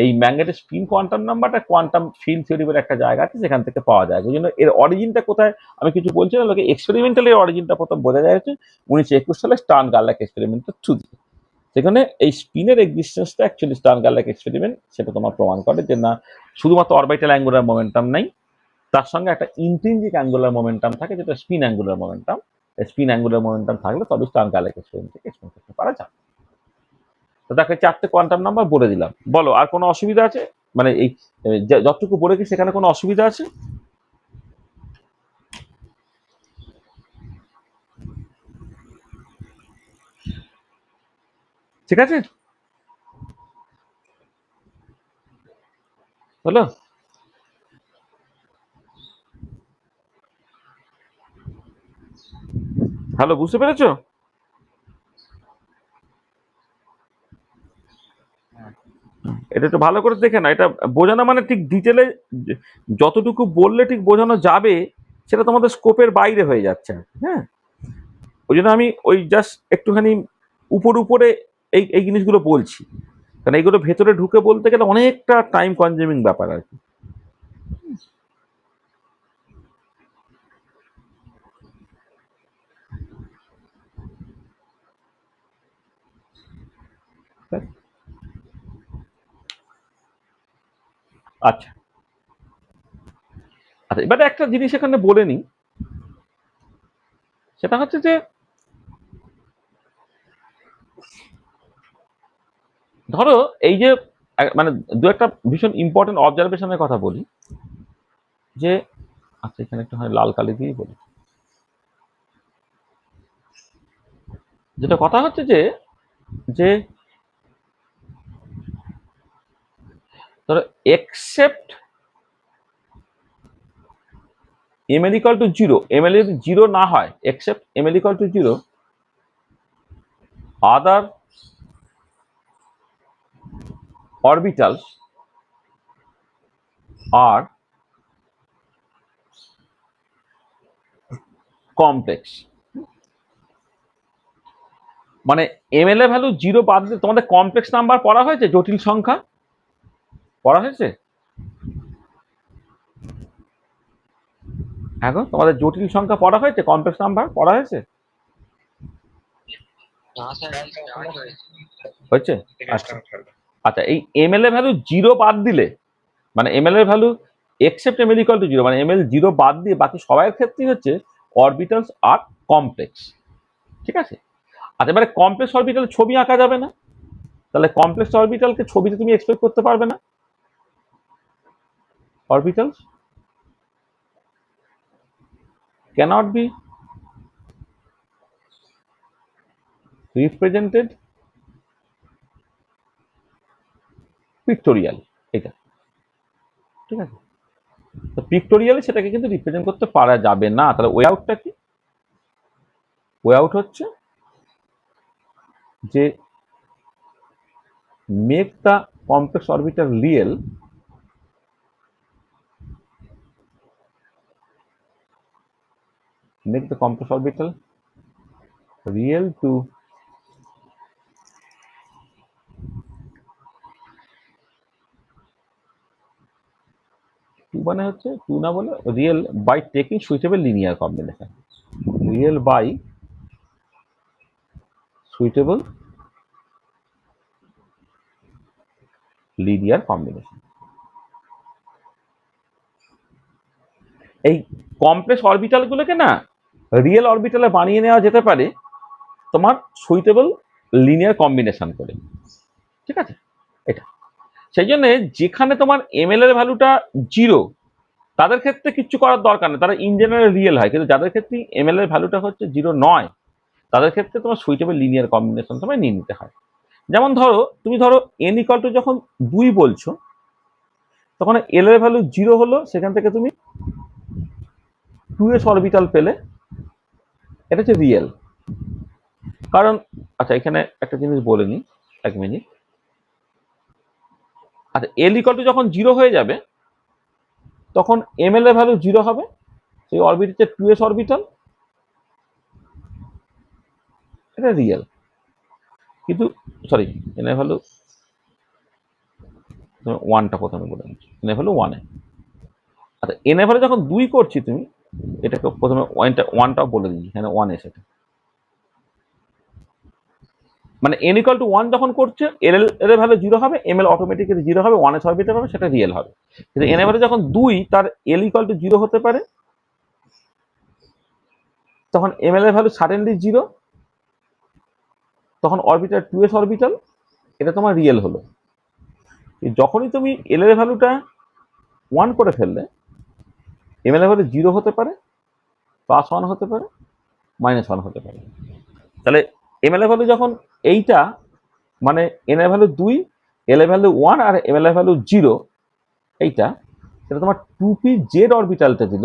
এই ম্যাগনেটিক স্পিন কোয়ান্টাম নাম্বারটা কোয়ান্টাম ফিল্ড থিওরি বলে একটা জায়গা আছে, সেখান থেকে পাওয়া যায়। ওই জন্য এর অরিজিনটা কোথায় আমি কিছু বলছি না, লোকে এক্সপেরিমেন্টালের অরিজিনটা প্রথম বোঝা যায় হচ্ছে 1921 সালে স্টার্ন গার্লাক এক্সপেরিমেন্টের থ্রু দিয়ে। সেখানে এই স্পিনের এক্সিস্টেন্সটা অ্যাকচুয়ালি স্টার্ন গার্লাক এক্সপেরিমেন্ট সেটা তোমার প্রমাণ করে যে না, শুধুমাত্র অরবিটাল অ্যাঙ্গুলার মোমেন্টাম নাই, তার সঙ্গে একটা ইন্ট্রিনজিক অ্যাঙ্গুলার মোমেন্টাম থাকে, যেটা spin angular momentum. Spin angular momentum থাকলে তবে স্টার্ন গার্লাক এক্সপেরিমেন্ট থেকে এক্সপ্লেন করতে পারা যায়। তো তাকে চারটে কোয়ান্টাম নাম্বার বলে দিলাম। বলো আর কোনো অসুবিধা আছে? মানে এই যতটুকু বলেছি সেখানে কোনো অসুবিধা আছে? ঠিক আছে, হলো? হ্যালো, বুঝতে পেরেছো? এটা একটু ভালো করে দেখে না, এটা বোঝানো মানে ঠিক ডিটেলে যতটুকু বললে ঠিক বোঝানো যাবে সেটা তোমাদের স্কোপের বাইরে হয়ে যাচ্ছে। হ্যাঁ, ওই জন্য আমি ওই জাস্ট একটুখানি উপরে এই এই জিনিসগুলো বলছি, কারণ এইগুলো ভেতরে ঢুকে বলতে গেলে অনেকটা টাইম কনজিউমিং ব্যাপার আর কি। আচ্ছা আচ্ছা, এবারে একটা জিনিস এখানে বলে নিই, সেটা হচ্ছে যে ধরো এই যে মানে দু একটা ভীষণ ইম্পর্টেন্ট অবজারভেশনের কথা বলি, যে আচ্ছা এখানে একটা হয় লাল কালি দিয়েই বলি। যেটা কথা হচ্ছে যে যে ধরো except ml equal to 0, ml যদি 0 না হয়, except ml equal to 0, other orbitals are complex. মানে ml এর ভ্যালু 0 বাদ দিয়ে তোমাদের কমপ্লেক্স নাম্বার পড়া হয়েছে, জটিল সংখ্যা পড়া হয়েছে? এখন তোমাদের জটিল সংখ্যা পড়া হয়েছে, কমপ্লেক্স নাম্বার পড়া হয়েছে? না স্যার, না, না, স্টার্ট এখনো হয়েছে। হয়েছে? থেকে আচ্ছা start হবে। আচ্ছা, এই ml এর ভ্যালু 0 বাদ দিলে, মানে ml এর value except ml equal to 0, মানে ml 0 বাদ দিয়ে বাকি সবার ক্ষেত্রেই হচ্ছে অরবিটালস আর কমপ্লেক্স। ঠিক আছে? আচ্ছা, এবারে কমপ্লেক্স অরবিটাল ছবি আঁকা যাবে না, তাহলে কমপ্লেক্স অরবিটালকে ছবিতে তুমি এক্সপ্রেস করতে পারবে না। Orbitals cannot be represented pictorial, এটা ঠিক আছে। তো পিক্টোরিয়ালে সেটাকে কিন্তু রিপ্রেজেন্ট করতে পারা যাবে না। তাহলে ওয়ে আউটটা কি? ওয়ে আউট হচ্ছে যে make the complex orbital real, make the complex orbital real to to, মানে হচ্ছে টু না বলে real by taking suitable linear combination, real by suitable linear combination. এই কমপ্লেক্স অরবিটাল গুলোকে না রিয়েল অরবিটালে বানিয়ে নেওয়া যেতে পারে তোমার সুইটেবল লিনিয়ার কম্বিনেশন করে। ঠিক আছে, এটা সেই জন্য যেখানে তোমার ml এর ভ্যালুটা 0, তাদের ক্ষেত্রে কিচ্ছু করার দরকার নেই, তারা ইন জেনারেল রিয়েল হয়। কিন্তু যাদের ক্ষেত্রে ml এর ভ্যালুটা হচ্ছে 0 নয়, তাদের ক্ষেত্রে তোমার সুইটেবল লিনিয়ার কম্বিনেশন তোমায় নিয়ে নিতে হয়। যেমন ধরো তুমি ধরো n ইকুয়াল টু যখন 2 বলছো, তখন l এর ভ্যালু 0 হলো, সেখান থেকে তুমি 2s অরবিটাল পেলে, এটা হচ্ছে রিয়েল। কারণ আচ্ছা, এখানে একটা জিনিস বলে নি, এক মিনিট। আচ্ছা, l ইকুয়াল টু যখন 0 হয়ে যাবে, তখন ml এর ভ্যালু 0 হবে, সেই অরবিট হচ্ছে 2s অরবিটাল, এটা রিয়েল। কিন্তু সরি, n এর ভ্যালু 1টা প্রথমে বলে নিচ্ছি, n এর ভ্যালু 1 এ। আচ্ছা, n এর ভ্যালু যখন 2 করছি তুমি, এটাকে প্রথমে 1টাও বলে দিচ্ছি, এখানে 1 এসেছে। মানে n ইকুয়াল টু 1 যখন করছে, l এর ভ্যালু 0 হবে, ml অটোমেটিক্যালি 0 হবে, 1s অরবিটাল হবে, সেটা রিয়েল হবে। কিন্তু n এর ভ্যালু যখন 2, তার l ইকুয়াল টু 0 হতে পারে, তখন ml এর ভ্যালু সাডেনলি 0, তখন অরবিটাল 2s অরবিটাল, এটা তোমার রিয়েল হলো। যখনই তুমি l এর ভ্যালুটা 1 করে ফেললে, ml এর ভ্যালু 0 হতে পারে, +1 হতে পারে, -1 হতে পারে। তাহলে ml এর ভ্যালু যখন এইটা, মানে n এর ভ্যালু 2, l এর ভ্যালু 1 আর ml এর ভ্যালু 0, এইটা, সেটা তোমার 2p-z অরবিটালটা দিল,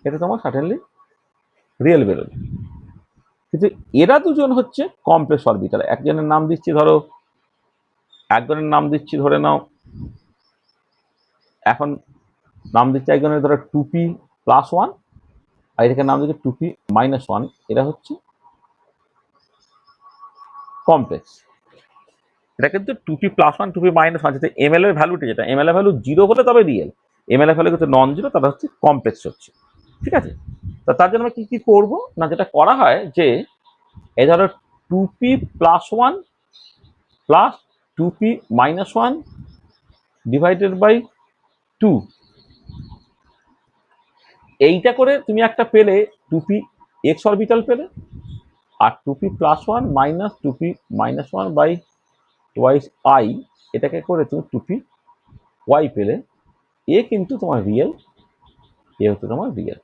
এটা তোমার সার্টেনলি রিয়েল বেরোলো। কিন্তু এরা দুজন হচ্ছে কমপ্লেক্স অরবিটাল। একজনের নাম দিচ্ছি ধরো, একজনের নাম দিচ্ছি ধরে নাও, এখন নাম দিচ্ছি একজনের ধরো 2p+1, আর এটাকে নাম দিচ্ছি 2p-1, এরা হচ্ছে কমপ্লেক্স। এটা কিন্তু 2p+1 2p-1, যাতে ml এর ভ্যালুটা, যেটা ml এর ভ্যালু 0 হলে তবে রিয়েল, ml এর ভ্যালু কিন্তু নন জিরো, তাহলে হচ্ছে কমপ্লেক্স হচ্ছে। ঠিক আছে, তা তার জন্য আমরা কি কি করবো না, যেটা করা হয় যে এই ধরো 2p+1 plus 2p-1 divided by 2, এইটা করে তুমি একটা পেলে 2p x অরবিটাল পেলে, আর 2p+1 minus 2p-1 by twice i, এটাকে করে তুমি 2p y পেলে। এ কিন্তু তোমার রিয়েল, এ হচ্ছে তোমার রিয়েল।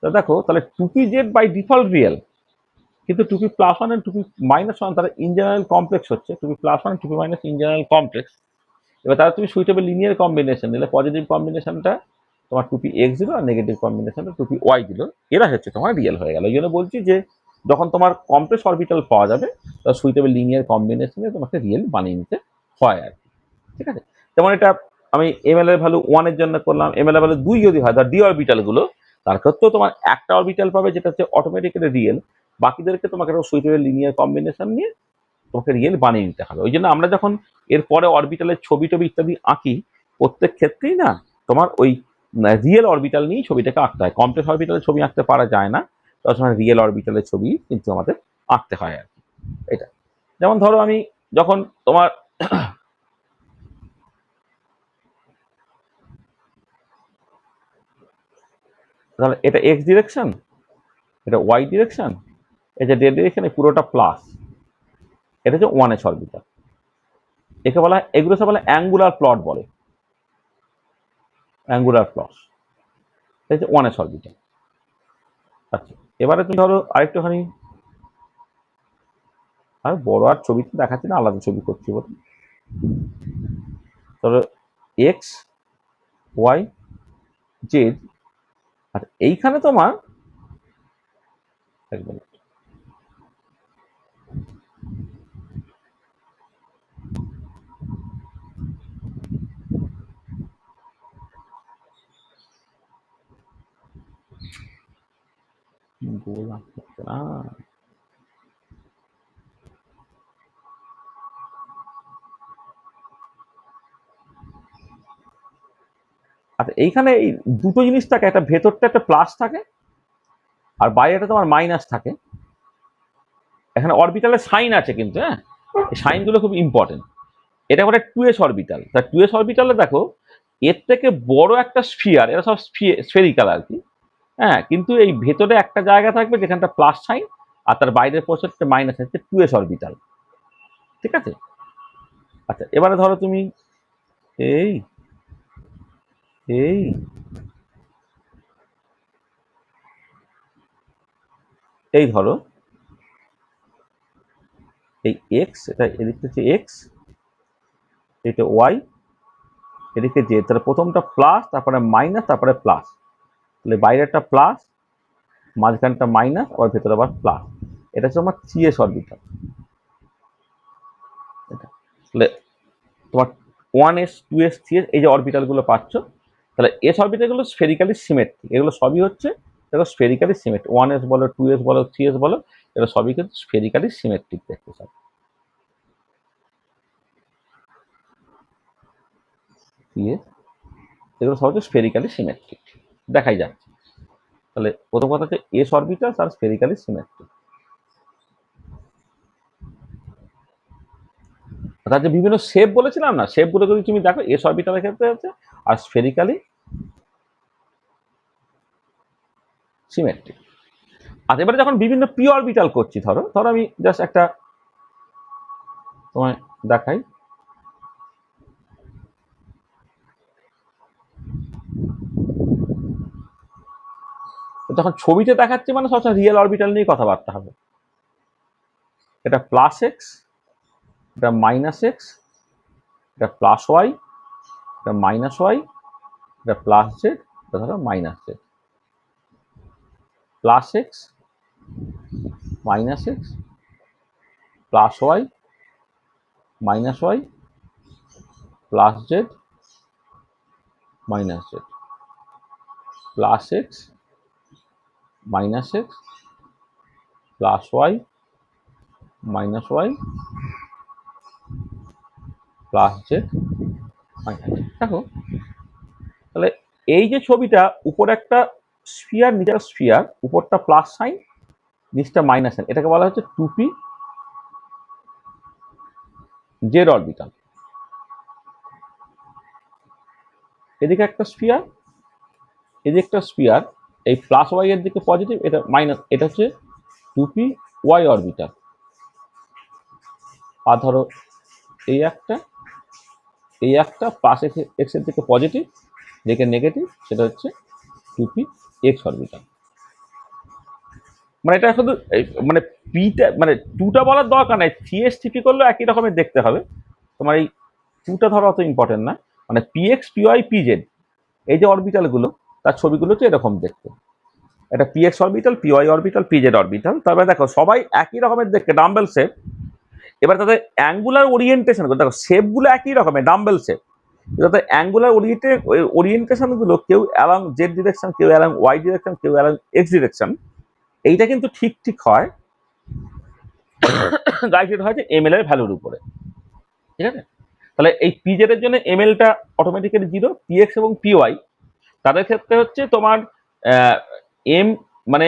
তা দেখো তাহলে টুপি জেড বাই ডিফল্ট রিয়েল, কিন্তু টুপি প্লাস ওয়ান এন্ড টুপি মাইনাস ওয়ান তারা ইন জেনারেল কমপ্লেক্স হচ্ছে, টুপি প্লাস ওয়ান টুপি মাইনাস ইন জেনারেল কমপ্লেক্স। এবার তারা তুমি সুইটেবল লিনিয়ার কম্বিনেশন দিলে, পজিটিভ কম্বিনেশনটা তোমার টুপি এক্স দিল আর নেগেটিভ কম্বিনেশনটা টুপি ওয়াই দিল, এরা হচ্ছে তোমার রিয়েল হয়ে গেল। ওই জন্য বলছি যে যখন তোমার কমপ্লেক্স অরবিটাল পাওয়া যাবে তখন সুইটেবল লিনিয়ার কম্বিনেশনে তোমাকে রিয়েল বানিয়ে নিতে হয় আর কি। ঠিক আছে, যেমন এটা আমি এমএল এর ভ্যালু ওয়ানের জন্য করলাম, এমএল এর ভ্যালু 2 যদি হয়, ধর ডি অরবিটাল গুলো, তার ক্ষেত্রেও তোমার একটা অরবিটাল পাবে যেটা হচ্ছে অটোমেটিক্যালি রিয়েল, বাকিদেরকে তোমাকে একটা সুইটেবল লিনিয়ার কম্বিনেশন নিয়ে তোমাকে রিয়েল বানিয়ে নিতে হবে। ওই জন্য আমরা যখন এরপরে অরবিটালের ছবি টবি ইত্যাদি আঁকি, প্রত্যেক ক্ষেত্রেই না তোমার ওই রিয়েল অরবিটাল নিয়েই ছবিটাকে আঁকতে হয়। কমপ্লেক্স অরবিটালের ছবি আঁকতে পারা যায় না, তখন রিয়েল অরবিটালের ছবি কিন্তু আমাদের আঁকতে হয় আর কি। এটা যেমন ধরো আমি যখন তোমার তাহলে এটা এক্স ডিরেকশন, এটা ওয়াই ডিরেকশন, এটা জেড ডিরেকশন, এই পুরোটা প্লাস, এটা হচ্ছে ওয়ান এস অরবিটাল। একে বলা হয়, এগুলো সব বলে অ্যাঙ্গুলার প্লট বলে, অ্যাঙ্গুলার প্লট, এটা হচ্ছে ওয়ান এস অরবিটাল। আচ্ছা, এবারে তুমি ধরো আরেকটুখানি, আর বড় আর ছবিতে দেখাচ্ছি না, আলাদা ছবি করছি বলে, ধরো এক্স ওয়াই জেড, আর এইখানে তোমার এক মিনিট, গোল আঁকতে না। আচ্ছা, এইখানে এই দুটো জিনিস থাকে, একটা ভেতরটা একটা প্লাস থাকে আর বাইরেটা তোমার মাইনাস থাকে। এখানে অরবিটালের সাইন আছে কিন্তু, হ্যাঁ, এই সাইনগুলো খুব ইম্পর্টেন্ট। এটা বলে টু এস অরবিটাল। তা টু এস অরবিটালে দেখো এর থেকে বড় একটা স্ফিয়ার, এরা সব স্ফেরিক্যাল আর কি, হ্যাঁ, কিন্তু এই ভেতরে একটা জায়গা থাকবে যেখানটা প্লাস সাইন আর তার বাইরের পোর্শনটা মাইনাস আছে, টু এস অরবিটাল। ঠিক আছে, আচ্ছা এবারে ধরো তুমি এই এই এই ধরো এই এক্স, এটা এদিকটা হচ্ছে এক্স, এটা ওয়াই, এদিকে জে, তাহলে প্রথমটা প্লাস, তারপরে মাইনাস, তারপরে প্লাস, তাহলে বাইরেটা প্লাস, মাঝখানটা মাইনাস, আবার ভেতরে আবার প্লাস। এটা হচ্ছে আমার থ্রি এস অরবিটাল। এটা তাহলে তোমার one s two s three s এই যে অরবিটালগুলো পাচ্ছ, তাহলে এস অরবিটালগুলো স্ফেরিক্যালি সিমেট্রিক, এগুলো সবই হচ্ছে দেখো স্ফেরিক্যালি সিমেট্রিক, ওয়ান এস বলো টু এস বলো থ্রি এস বলো, এগুলো সবই কিন্তু স্ফেরিক্যালি সিমেট্রিক দেখতে সব। থ্রি এস এগুলো সব হচ্ছে স্ফেরিক্যালি সিমেট্রিক, দেখাই যাচ্ছে। তাহলে প্রথম কথা হচ্ছে এস অরবিটাল আর স্ফেরিক্যালি সিমেট্রিক। তার যে বিভিন্ন শেপ বলেছিলাম না, শেপগুলো যদি তুমি দেখো এস অরবিটালের ক্ষেত্রে আছে আর স্ফেরিক্যালি সিমেট্রিক। আর এবারে যখন বিভিন্ন পি অরবিটাল করছি, ধরো ধরো আমি জাস্ট একটা তোমায় দেখাই, যখন ছবিতে দেখাচ্ছি মানে সবসময় রিয়েল অরবিটাল নিয়ে কথাবার্তা হবে। এটা প্লাস এক্স, এটা মাইনাস এক্স, এটা প্লাস ওয়াই, এটা মাইনাস ওয়াই, এটা প্লাস জেড, এটা ধরো minus z. Plus x minus x plus y minus y plus z minus z, plus x minus x plus y minus y plus z minus z. দেখো তাহলে এই যে ছবিটা, উপরে একটা স্ফিয়ার, নিচের স্ফিয়ার, উপরটা প্লাস সাইন নিচটা মাইনাস সাইন, এটাকে বলা হচ্ছে টুপি জেড অরবিটাল। এদিকে একটা স্ফিয়ার, এদিকে একটা স্ফিয়ার, এই প্লাস ওয়াই এর দিকে পজিটিভ, এটা মাইনাস, এটা হচ্ছে টুপি ওয়াই অরবিটাল। আর ধরো এই একটা প্লাস এক্স এর দিকে পজিটিভ, দিকে নেগেটিভ, সেটা হচ্ছে টুপি এক্স অরবিটাল। মানে এটা শুধু মানে পিটা মানে টুটা বলার দরকার নাই, সিএস টিপি করলেও একই রকমের দেখতে হবে। তোমার এই টুটা ধরো অত ইম্পর্টেন্ট না, মানে পিএক্স পিওয়াই পিজেড এই যে অরবিটালগুলো তার ছবিগুলো হচ্ছে এরকম দেখতে। এটা PX orbital, PY orbital, PZ orbital. তবে দেখো সবাই একই রকমের দেখতে, ডাম্বেল শেপ। এবার তাদের অ্যাঙ্গুলার ওরিয়েন্টেশন দেখো, শেপগুলো একই রকমের ডাম্বেল শেপ, তাদের অ্যাঙ্গুলার ওরিয়েন্টেশন গুলো কেউ অ্যালং জেড ডিরেকশন, কেউ অ্যালং ওয়াই ডিরেকশন, কেউ অ্যালং এক্স ডিরেকশন। এইটা কিন্তু ঠিক ঠিক হয় গাইডেড হয় যে এমএল এর ভ্যালুর উপরে, ঠিক আছে? তাহলে এই পিজেড এর জন্য এমএলটা অটোমেটিক্যালি 0, পিএক্স এবং পিওয়াই তাদের ক্ষেত্রে হচ্ছে তোমার এম মানে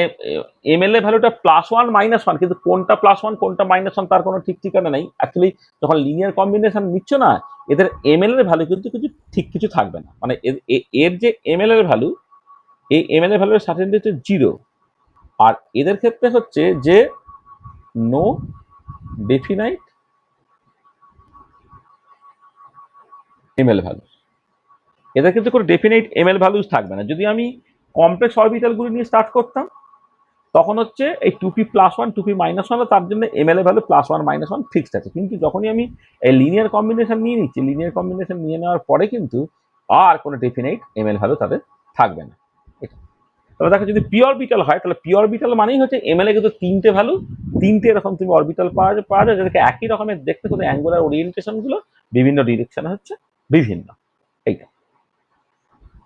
এমএল এর ভ্যালুটা +1 -1, কিন্তু কোনটা +1 কোনটা -1 তার কোনো ঠিক ঠিকানা নেই। অ্যাকচুয়ালি যখন লিনিয়ার কম্বিনেশন নিচ্ছ না, এদের এমএল এর ভ্যালু কিন্তু কিছু থাকবে না। মানে এর যে এমএল এর ভ্যালু, এই এমএল এর ভ্যালুর সার্টেনটি হচ্ছে 0। আর এদের ক্ষেত্রে হচ্ছে যে নো ডেফিনাইট এমএল ভ্যালু, এদের কিন্তু কোনো ডেফিনাইট এমএল ভ্যালুজ থাকবে না। যদি আমি কমপ্লেক্স অরবিটালগুলো নিয়ে স্টার্ট করতাম তখন হচ্ছে এই 2p+1 2p-1, তার জন্য এমএল এর ভ্যালু +1 -1 ফিক্সড আছে। কিন্তু যখনই আমি এই লিনিয়ার কম্বিনেশন নিয়ে নিচ্ছি, লিনিয়ার কম্বিনেশন নিয়ে নেওয়ার পরে কিন্তু আর কোনো ডেফিনাইট এমএল ভ্যালু তাদের থাকবে না। এটা তবে দেখো যদি পি অরবিটাল হয়, তাহলে পি অরবিটাল মানেই হচ্ছে এমএল এ কিন্তু 3টে ভ্যালু, 3টে এরকম তুমি অরবিটাল পাওয়া যায়, যাদেরকে একই রকমের দেখতে, শুধু অ্যাঙ্গুলার ওরিয়েন্টেশন গুলো বিভিন্ন ডিরেকশনে হচ্ছে বিভিন্ন। এইটা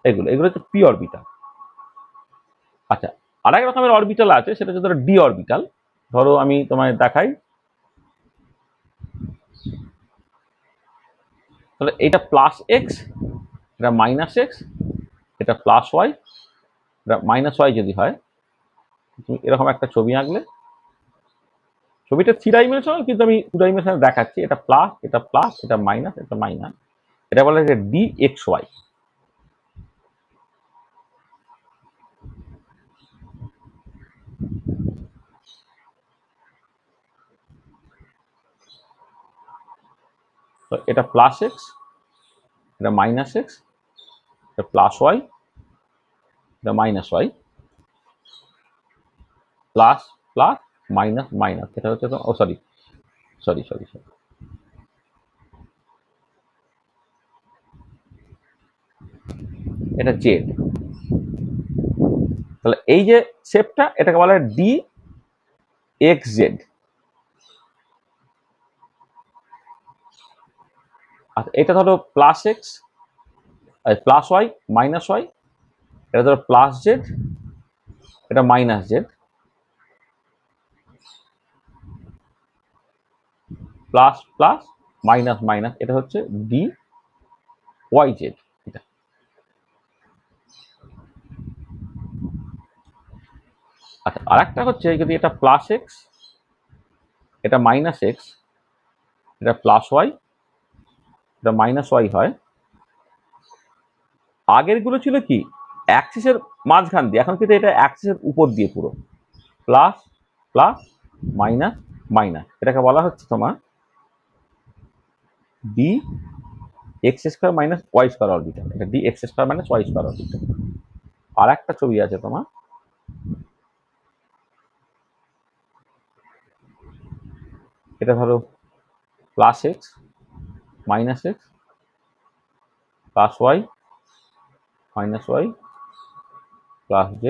এগুলো হচ্ছে পি অরবিটাল। আচ্ছা, আরেক রকমের অরবিটাল আছে, সেটা হচ্ছে ধরো ডি অরবিটাল। ধরো আমি তোমায় দেখাই, তাহলে এটা +x, এটা -x, এটা +y, এটা -y যদি হয়, তুমি এরকম একটা ছবি আঁকলে, ছবিটা 3 ডাইমেনশনাল কিন্তু আমি 2 ডাইমেনশনাল দেখাচ্ছি। এটা প্লাস, এটা প্লাস, এটা মাইনাস, এটা মাইনাস। এটা বলা হয় dxy। তো এটা +x, এটা -x, এটা +y, এটা -y, plus plus minus minus, এটা হচ্ছে ও সরি সরি সরি সরি এটা জেড। তাহলে এই যে শেপটা, এটাকে বলা হয় ডি এক্স জেড। আচ্ছা, এটা ধরো +x, +y, -y, এটা ধরো +z, এটা -z, plus plus minus minus, এটা হচ্ছে ডি ওয়াই জেড। এটা আচ্ছা, আর একটা হচ্ছে যদি এটা +x, এটা -x, এটা +y, এটা -y হয়, আগের গুলো ছিল কি অ্যাক্সিসের মাঝখান দিয়ে, এখন কিন্তু এটা অ্যাক্সিসের উপর দিয়ে পুরো প্লাস প্লাস মাইনাস মাইনাস। এটাকে বলা হচ্ছে তোমার ডি x² - y² অরবিটাল। এটা dx² - y² অরবিটাল। আর একটা ছবি আছে তোমার, এটা ধরো +x, -x, +y, -y, +z,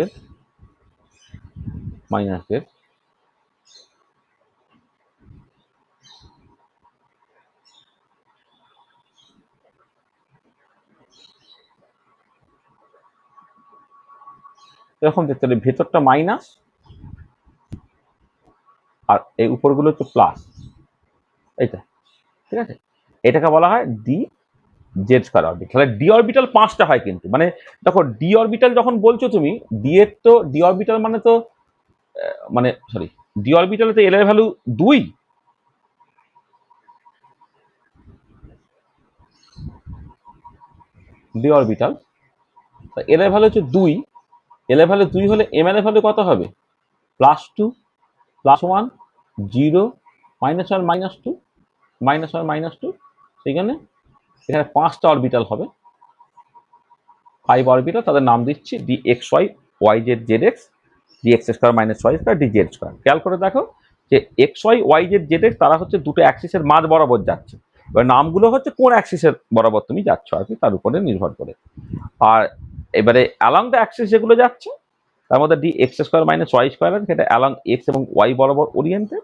-z। এরকম দেখতে হবে, ভেতরটা মাইনাস আর এই উপরগুলো হচ্ছে প্লাস। এইটা ঠিক আছে, এটাকে বলা হয় ডি জেড² অরবিটাল। তাহলে ডি অরবিটাল 5টা হয় কিন্তু, মানে দেখো ডি অরবিটাল যখন বলছো তুমি, ডি এর তো ডি অরবিটাল মানে তো মানে সরি, ডি অরবিটালে তো এল এর ভ্যালু 2, ডি অরবিটাল এল এর ভ্যালু হচ্ছে 2, এল এর ভ্যালু 2 হলে এম এর ভ্যালু কত হবে? +2, +1, 0, -1, -2, -1, -2। সেখানে এখানে 5টা অরবিটাল হবে, 5 অরবিটাল, তাদের নাম দিচ্ছি d x y, y z, z x. D x square minus y square d z square. খেয়াল করে দেখো যে x y y z z x তারা হচ্ছে দুটো অ্যাক্সিসের মাঝ বরাবর যাচ্ছে। এবার নামগুলো হচ্ছে কোন অ্যাক্সিসের বরাবর তুমি যাচ্ছ আর কি, তার উপরে নির্ভর করে। আর এবারে অ্যালং দ্য অ্যাক্সিস যেগুলো যাচ্ছে তার মধ্যে d x square minus y square আছে, সেটা অ্যালং এক্স এবং ওয়াই বরাবর ওরিয়েন্টেড।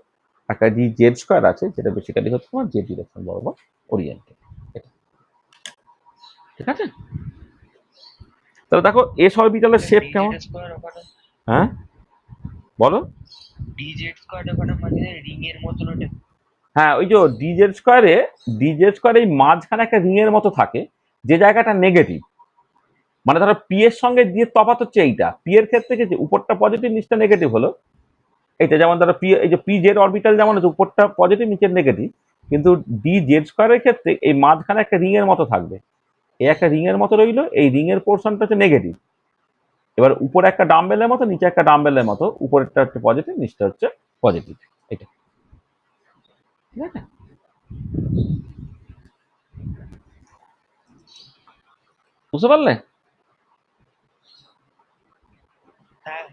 একটা ডি জেড স্কোয়ার আছে যেটা বেসিক্যালি হচ্ছে তোমার জেড ডিরেকশন বরাবর ওরিয়েন্টেড। ঠিক আছে, তাহলে দেখো এস অরবিটালের শেপ কেমন। হ্যাঁ বলো। ডিজেড স্কোয়ার ওখানে মানে রিং এর মতন ওটা। হ্যাঁ ওই যে ডিজেড স্কোয়ারে এই মাঝখানে একটা রিং এর মতো থাকে যে জায়গাটা নেগেটিভ, মানে ধরো পি এর সঙ্গে দিয়ে তফাৎ হচ্ছে এইটা, পি এর ক্ষেত্রে কি উপরটা পজিটিভ নিচটা নেগেটিভ হলো এইটা, যেমন ধরো পি এই যে পি জেড অরবিটাল যেমন হচ্ছে উপরটা পজিটিভ নিচের নেগেটিভ, কিন্তু ডি জেড স্কোয়ারের ক্ষেত্রে এই মাঝখানে একটা রিং এর মতো থাকবে, এই একটা রিং এর মতো রইলো, এই রিং এর পোর্শনটা হচ্ছে নেগেটিভ। এবার উপরে একটা ডাম্বেলের মতো নিচে একটা ডাম্বেলের মতো, উপরেরটা হচ্ছে পজিটিভ নিচটা হচ্ছে পজিটিভ। এটা ঠিক আছে। বুঝতে পারলে? হ্যাঁ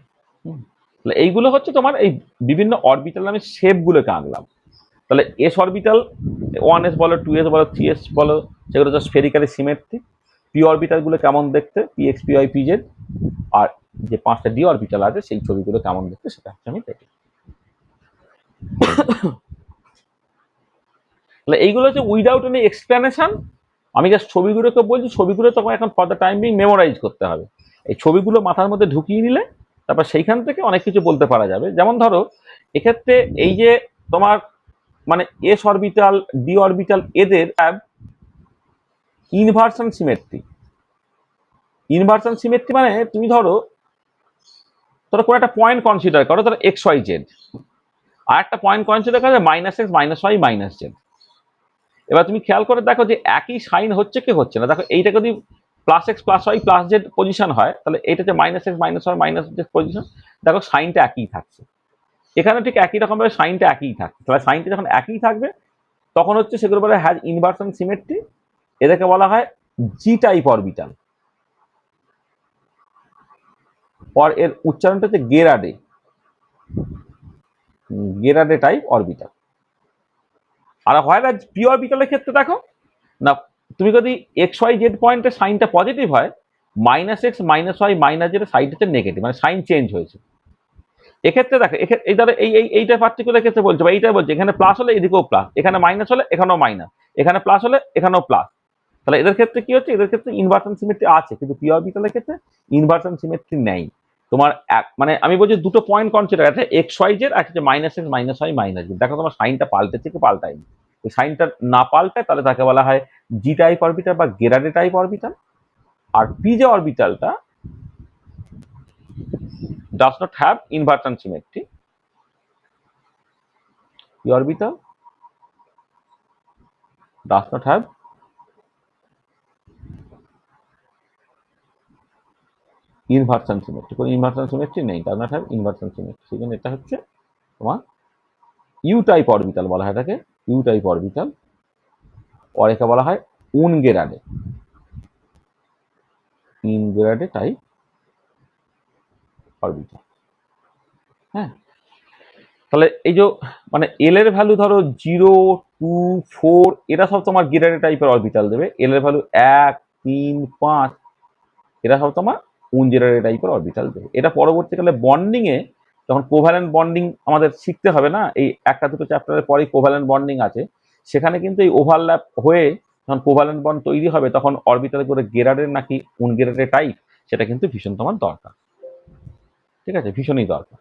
তাহলে এইগুলো হচ্ছে তোমার এই বিভিন্ন অরবিটাল আমি শেপ গুলোকে আনলাম। তাহলে এস অরবিটাল 1s বলো 2s বলো 3s বলো সেগুলো হচ্ছে স্ফেরিক্যালি সিমেট্রিক। পি অরবিটাল গুলো কেমন দেখতে, P X P Y P Z. আর যে 5টা ডি অরবিটাল আছে সেই ছবিগুলো কেমন দেখতে সেটা হচ্ছে আমি দেখি। তাহলে এইগুলো হচ্ছে উইদাউট এনি এক্সপ্লেনেশন, আমি জাস্ট ছবিগুলোকে বলছি, ছবিগুলো তোমার এখন for the time being memorize করতে হবে। এই ছবিগুলো মাথার মধ্যে ঢুকিয়ে নিলে তারপর সেইখান থেকে অনেক কিছু বলতে পারা যাবে। যেমন ধরো এক্ষেত্রে এই যে তোমার মানে এস অরবিটাল ডি অরবিটাল এদের ইনভার্সন সিমেট্রি। ইনভার্সন সিমেট্রি মানে তুমি ধরো কোনো একটা পয়েন্ট কনসিডার করো, ধরো এক্স ওয়াই জেড, আর একটা পয়েন্ট কনসিডার করো minus x minus y minus z. এবার তুমি খেয়াল করে দেখো যে একই সাইন হচ্ছে কি হচ্ছে না। দেখো এইটা যদি plus x plus y plus z position হয়, তাহলে এটা যে minus x minus y minus z position, দেখো সাইনটা একই থাকছে। এখানে ঠিক একই রকম ভাবে সাইনটা একই থাকছে। তাহলে সাইনটা যখন একই থাকবে তখন হচ্ছে সেগুলো বলে হ্যাজ ইনভার্সন সিমেট্রি। এদেরকে বলা হয় জি টাইপ অরবিটাল, আর এর উচ্চারণটা হচ্ছে গেরাডে, গেরাডে টাইপ অরবিটাল। আর হয় না পি অরবিটালের ক্ষেত্রে দেখো না, তুমি যদি এক্স ওয়াই জেড পয়েন্টে সাইনটা পজিটিভ হয়, minus x minus y minus z side হচ্ছে নেগেটিভ, মানে সাইন চেঞ্জ হয়েছে। এক্ষেত্রে দেখো এই ধরো এইটা পার্টিকুলার ক্ষেত্রে বলছে বা এইটা বলছে এখানে প্লাস হলে এদিকেও প্লাস, এখানে মাইনাস হলে এখানেও মাইনাস, এখানে প্লাস হলে এখানেও প্লাস। তাহলে এদের ক্ষেত্রে কি হচ্ছে, এদের ক্ষেত্রে ইনভার্সন সিমেট্রি আছে, কিন্তু পি অরবিটালের ক্ষেত্রে ইনভার্সন সিমেট্রি নেই। তোমার মানে আমি বলছি দুটো পয়েন্ট কনসিডার আছে, এক্স ওয়াই জেড আর হচ্ছে minus x minus y minus z. দেখো তোমার সাইনটা পাল্টেছে কি পাল্টায়নি। ওই সাইনটা না পাল্টায় তাহলে তাকে বলা হয় জি টাইপ অরবিটাল বা গেরাডে টাইপ অরবিটাল। আর পি যে অরবিটালটা does not have inversion symmetry, p orbital does not have inversion symmetry, কোনো inversion symmetry নেই, does not have inversion symmetry। সেই জন্য এটা হচ্ছে তোমার ইউ টাইপ অরবিটাল বলা হয় এটাকে, ইউ টাইপ অরবিটাল। আর একে বলা হয় উনগেরাডে, ইনগেরাডে টাইপ অরবিটাল। হ্যাঁ, তাহলে এই যে মানে এল এর ভ্যালু ধরো 0 2 4 এরা সব তোমার গেরাডে টাইপের অরবিটাল দেবে। এল এর ভ্যালু 1 3 5 এরা সব তোমার উনগেরাডে টাইপের অরবিটাল দেবে। এটা পরবর্তীকালে বন্ডিং এ যখন কোভ্যালেন্ট বন্ডিং আমাদের শিখতে হবে না, এই একটা দুটো চ্যাপ্টারের পরেই কোভ্যালেন্ট বন্ডিং আছে, সেখানে কিন্তু এই ওভারল্যাপ হয়ে যখন কোভ্যালেন্ট বন্ড তৈরি হবে তখন অরবিটাল করে গেরাডের নাকি উনগেরাডে টাইপ সেটা কিন্তু ভীষণ তোমার দরকার। ঠিক আছে, ভীষণই দরকার।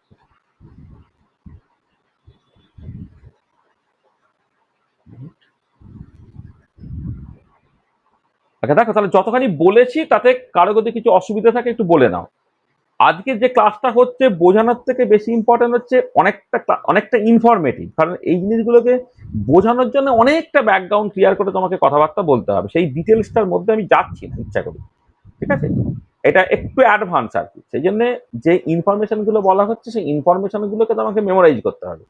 আচ্ছা দেখো, তাহলে যতখানি বলেছি তাতে কারো যদি কিছু অসুবিধা থাকে একটু বলে নাও। আজকে যে ক্লাসটা হচ্ছে বোঝানোর থেকে বেশি ইম্পর্টেন্ট হচ্ছে অনেকটা ইনফরমেটিভ, কারণ এই জিনিসগুলোকে বোঝানোর জন্য অনেকটা ব্যাকগ্রাউন্ড ক্লিয়ার করে তোমাকে কথাবার্তা বলতে হবে। সেই ডিটেলসটার মধ্যে আমি যাচ্ছি না ইচ্ছা করি। ঠিক আছে, এটা একটু অ্যাডভান্স আর কি। সেই জন্য যে ইনফরমেশন গুলো বলা হচ্ছে সেই ইনফরমেশন গুলোকে তোমাকে মেমোরাইজ করতে হবে।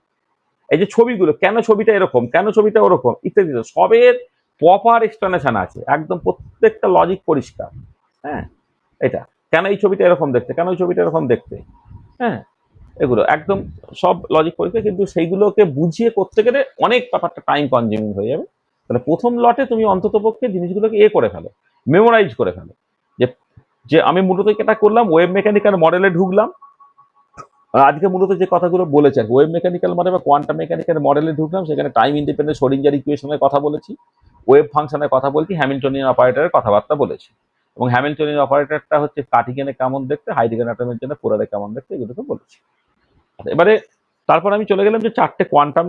এই যে ছবিগুলো, কেন ছবিটা এরকম, কেন ছবিটা ওরকম ইত্যাদি, সবের প্রপার এক্সপ্লেনেশন আছে, একদম প্রত্যেকটা লজিক পরিষ্কার। হ্যাঁ, এটা কেন এই ছবিটা এরকম দেখতে, কেন ওই ছবিটা এরকম দেখতে। হ্যাঁ, এগুলো একদম সব লজিক পরীক্ষা, কিন্তু সেইগুলোকে বুঝিয়ে করতে গেলে অনেক ব্যাপারটা টাইম কনজিউমিং হয়ে যাবে। তাহলে প্রথম লটে তুমি অন্ততপক্ষে জিনিসগুলোকে করে ফেলো, মেমোরাইজ করে ফেলো, যে যে আমি মূলত এটা করলাম, ওয়েব মেকানিক্যাল মডেলে ঢুকলাম। আর আজকে মূলত যে কথাগুলো বলেছেন, ওয়েব মেকানিক্যাল মডেল বা কোয়ান্টাম মেকানিক্যাল মডেলে ঢুকলাম, সেখানে টাইম ইন্ডিপেন্ডেন্ট শোডিঞ্জার ইকুয়েশনের কথা বলেছি, ওয়েব ফাংশনের কথা বলছি, হ্যামিল্টনিয়ান অপারেটরের কথাবার্তা বলেছি। এবং হ্যামিল্টনিয়ান অপারেটরটা হচ্ছে কার্টিকেনে কেমন দেখতে, হাইড্রোজেন অ্যাটমের জন্য পোলারে কেমন দেখতে, এগুলোকে বলেছি। এবারে তারপর আমি চলে গেলাম যে চারটে কোয়ান্টাম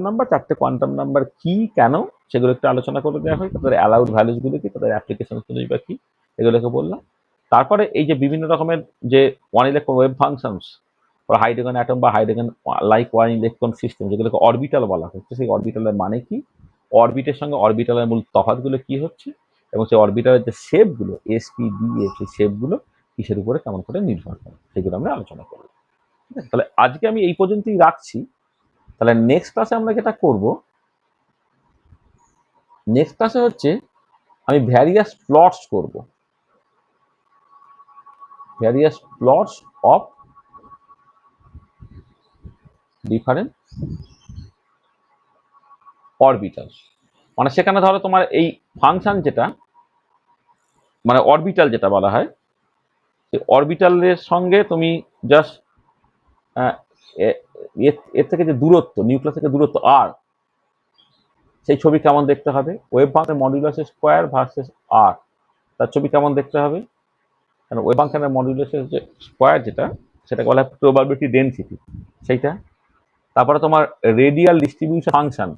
নাম্বার কি, কেন, সেগুলো একটু আলোচনা করে দেওয়া হয়। তাদের অ্যালাউড ভ্যালুসগুলো কি, তাদের অ্যাপ্লিকেশন বা কি, এগুলোকে বললাম। তারপরে এই যে বিভিন্ন রকমের যে ওয়ান ইলেকট্রন ওয়েভ ফাংশনস বা হাইড্রোজেন অ্যাটম বা hydrogen like one electron system, যেগুলোকে অরবিটাল বলা হচ্ছে, সেই অরবিটালের মানে কি, অরবিটের সঙ্গে অরবিটালের মূল তফাৎগুলো কি হচ্ছে, এবং সেই অরবিটালের যে শেপগুলো SP-DF, সেই শেপগুলো কিসের উপরে কেমন করে নির্ভর করে, সেগুলো আমরা আলোচনা করব। ঠিক আছে, তাহলে আজকে আমি এই পর্যন্তই রাখছি। তাহলে নেক্সট ক্লাসে আমরা যেটা করব, নেক্সট ক্লাসে হচ্ছে আমি ভ্যারিয়াস প্লটস করব, various plots of different orbital. মানে সেখানে ধরো তোমার এই ফাংশন যেটা, মানে অরবিটাল যেটা বলা হয়, সেই অরবিটালের সঙ্গে তুমি জাস্ট এর থেকে যে দূরত্ব, নিউক্লিয়াস থেকে দূরত্ব আর, সেই ছবি কেমন দেখতে হবে, ওয়েভ ফাংশনের মডুলাসের স্কোয়ার ভার্সেস আর, তার ছবি কেমন দেখতে হবে, কারণ ওয়েভ ফাংশনের মডুলাসের যে স্কোয়ার যেটা, সেটাকে বলা হয় প্রবাবিলিটি ডেনসিটি, সেইটা। তারপরে তোমার রেডিয়াল ডিস্ট্রিবিউশন ফাংশন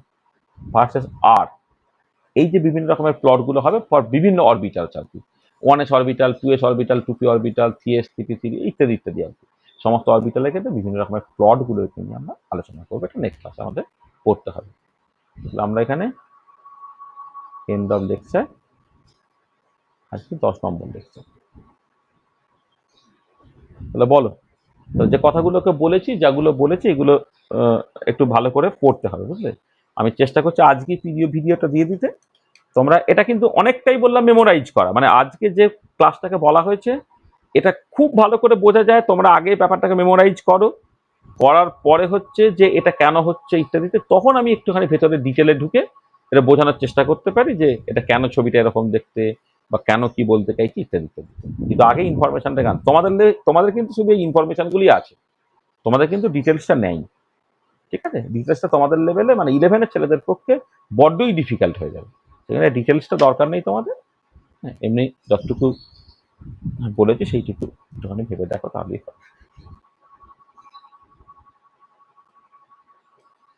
ভার্সেস আর, এই যে বিভিন্ন রকমের প্লটগুলো হবে ফর বিভিন্ন অরবিটাল আর কি, 1s orbital, 2s orbital, 2p orbital, 3s 3p3 ইত্যাদি ইত্যাদি আর কি। সমস্ত অরবিটালের ক্ষেত্রে বিভিন্ন রকমের প্লটগুলো নিয়ে আমরা আলোচনা করবো। এটা নেক্সট ক্লাসে আমাদের করতে হবে। তাহলে আমরা এখানে এন্ড অফ লেকচার, আজকে 10 নম্বর লেকচার। তাহলে বলো, তাহলে যে কথাগুলোকে বলেছি, যেগুলো বলেছি, এগুলো একটু ভালো করে পড়তে হবে, বুঝলে। আমি চেষ্টা করছি আজকে ভিডিওটা দিয়ে দিতে। তোমরা এটা কিন্তু অনেকটাই বললাম মেমোরাইজ করা, মানে আজকে যে ক্লাসটাকে বলা হয়েছে, এটা খুব ভালো করে বোঝা যায়। তোমরা আগে ব্যাপারটাকে মেমোরাইজ করো, করার পরে হচ্ছে যে এটা কেন হচ্ছে ইত্যাদিতে, তখন আমি একটুখানি ভেতরে ডিটেলে ঢুকে এটা বোঝানোর চেষ্টা করতে পারি যে এটা কেন ছবিটা এরকম দেখতে, বা কেন কি বলতে চাইছি ইত্যাদি ইত্যাদি। কিন্তু আগে ইনফরমেশনটা কেন তোমাদের কিন্তু শুধু এই ইনফরমেশনগুলি আছে, তোমাদের কিন্তু ডিটেলসটা নেই। ঠিক আছে, ডিটেলসটা তোমাদের লেভেলে, মানে 11-এর ছেলেদের পক্ষে বড্ডই ডিফিকাল্ট হয়ে যাবে, সেখানে ডিটেলসটা দরকার নেই তোমাদের। হ্যাঁ, এমনি যতটুকু বলেছি সেইটুকু একটুখানি ভেবে দেখো, তাহলেই হবে।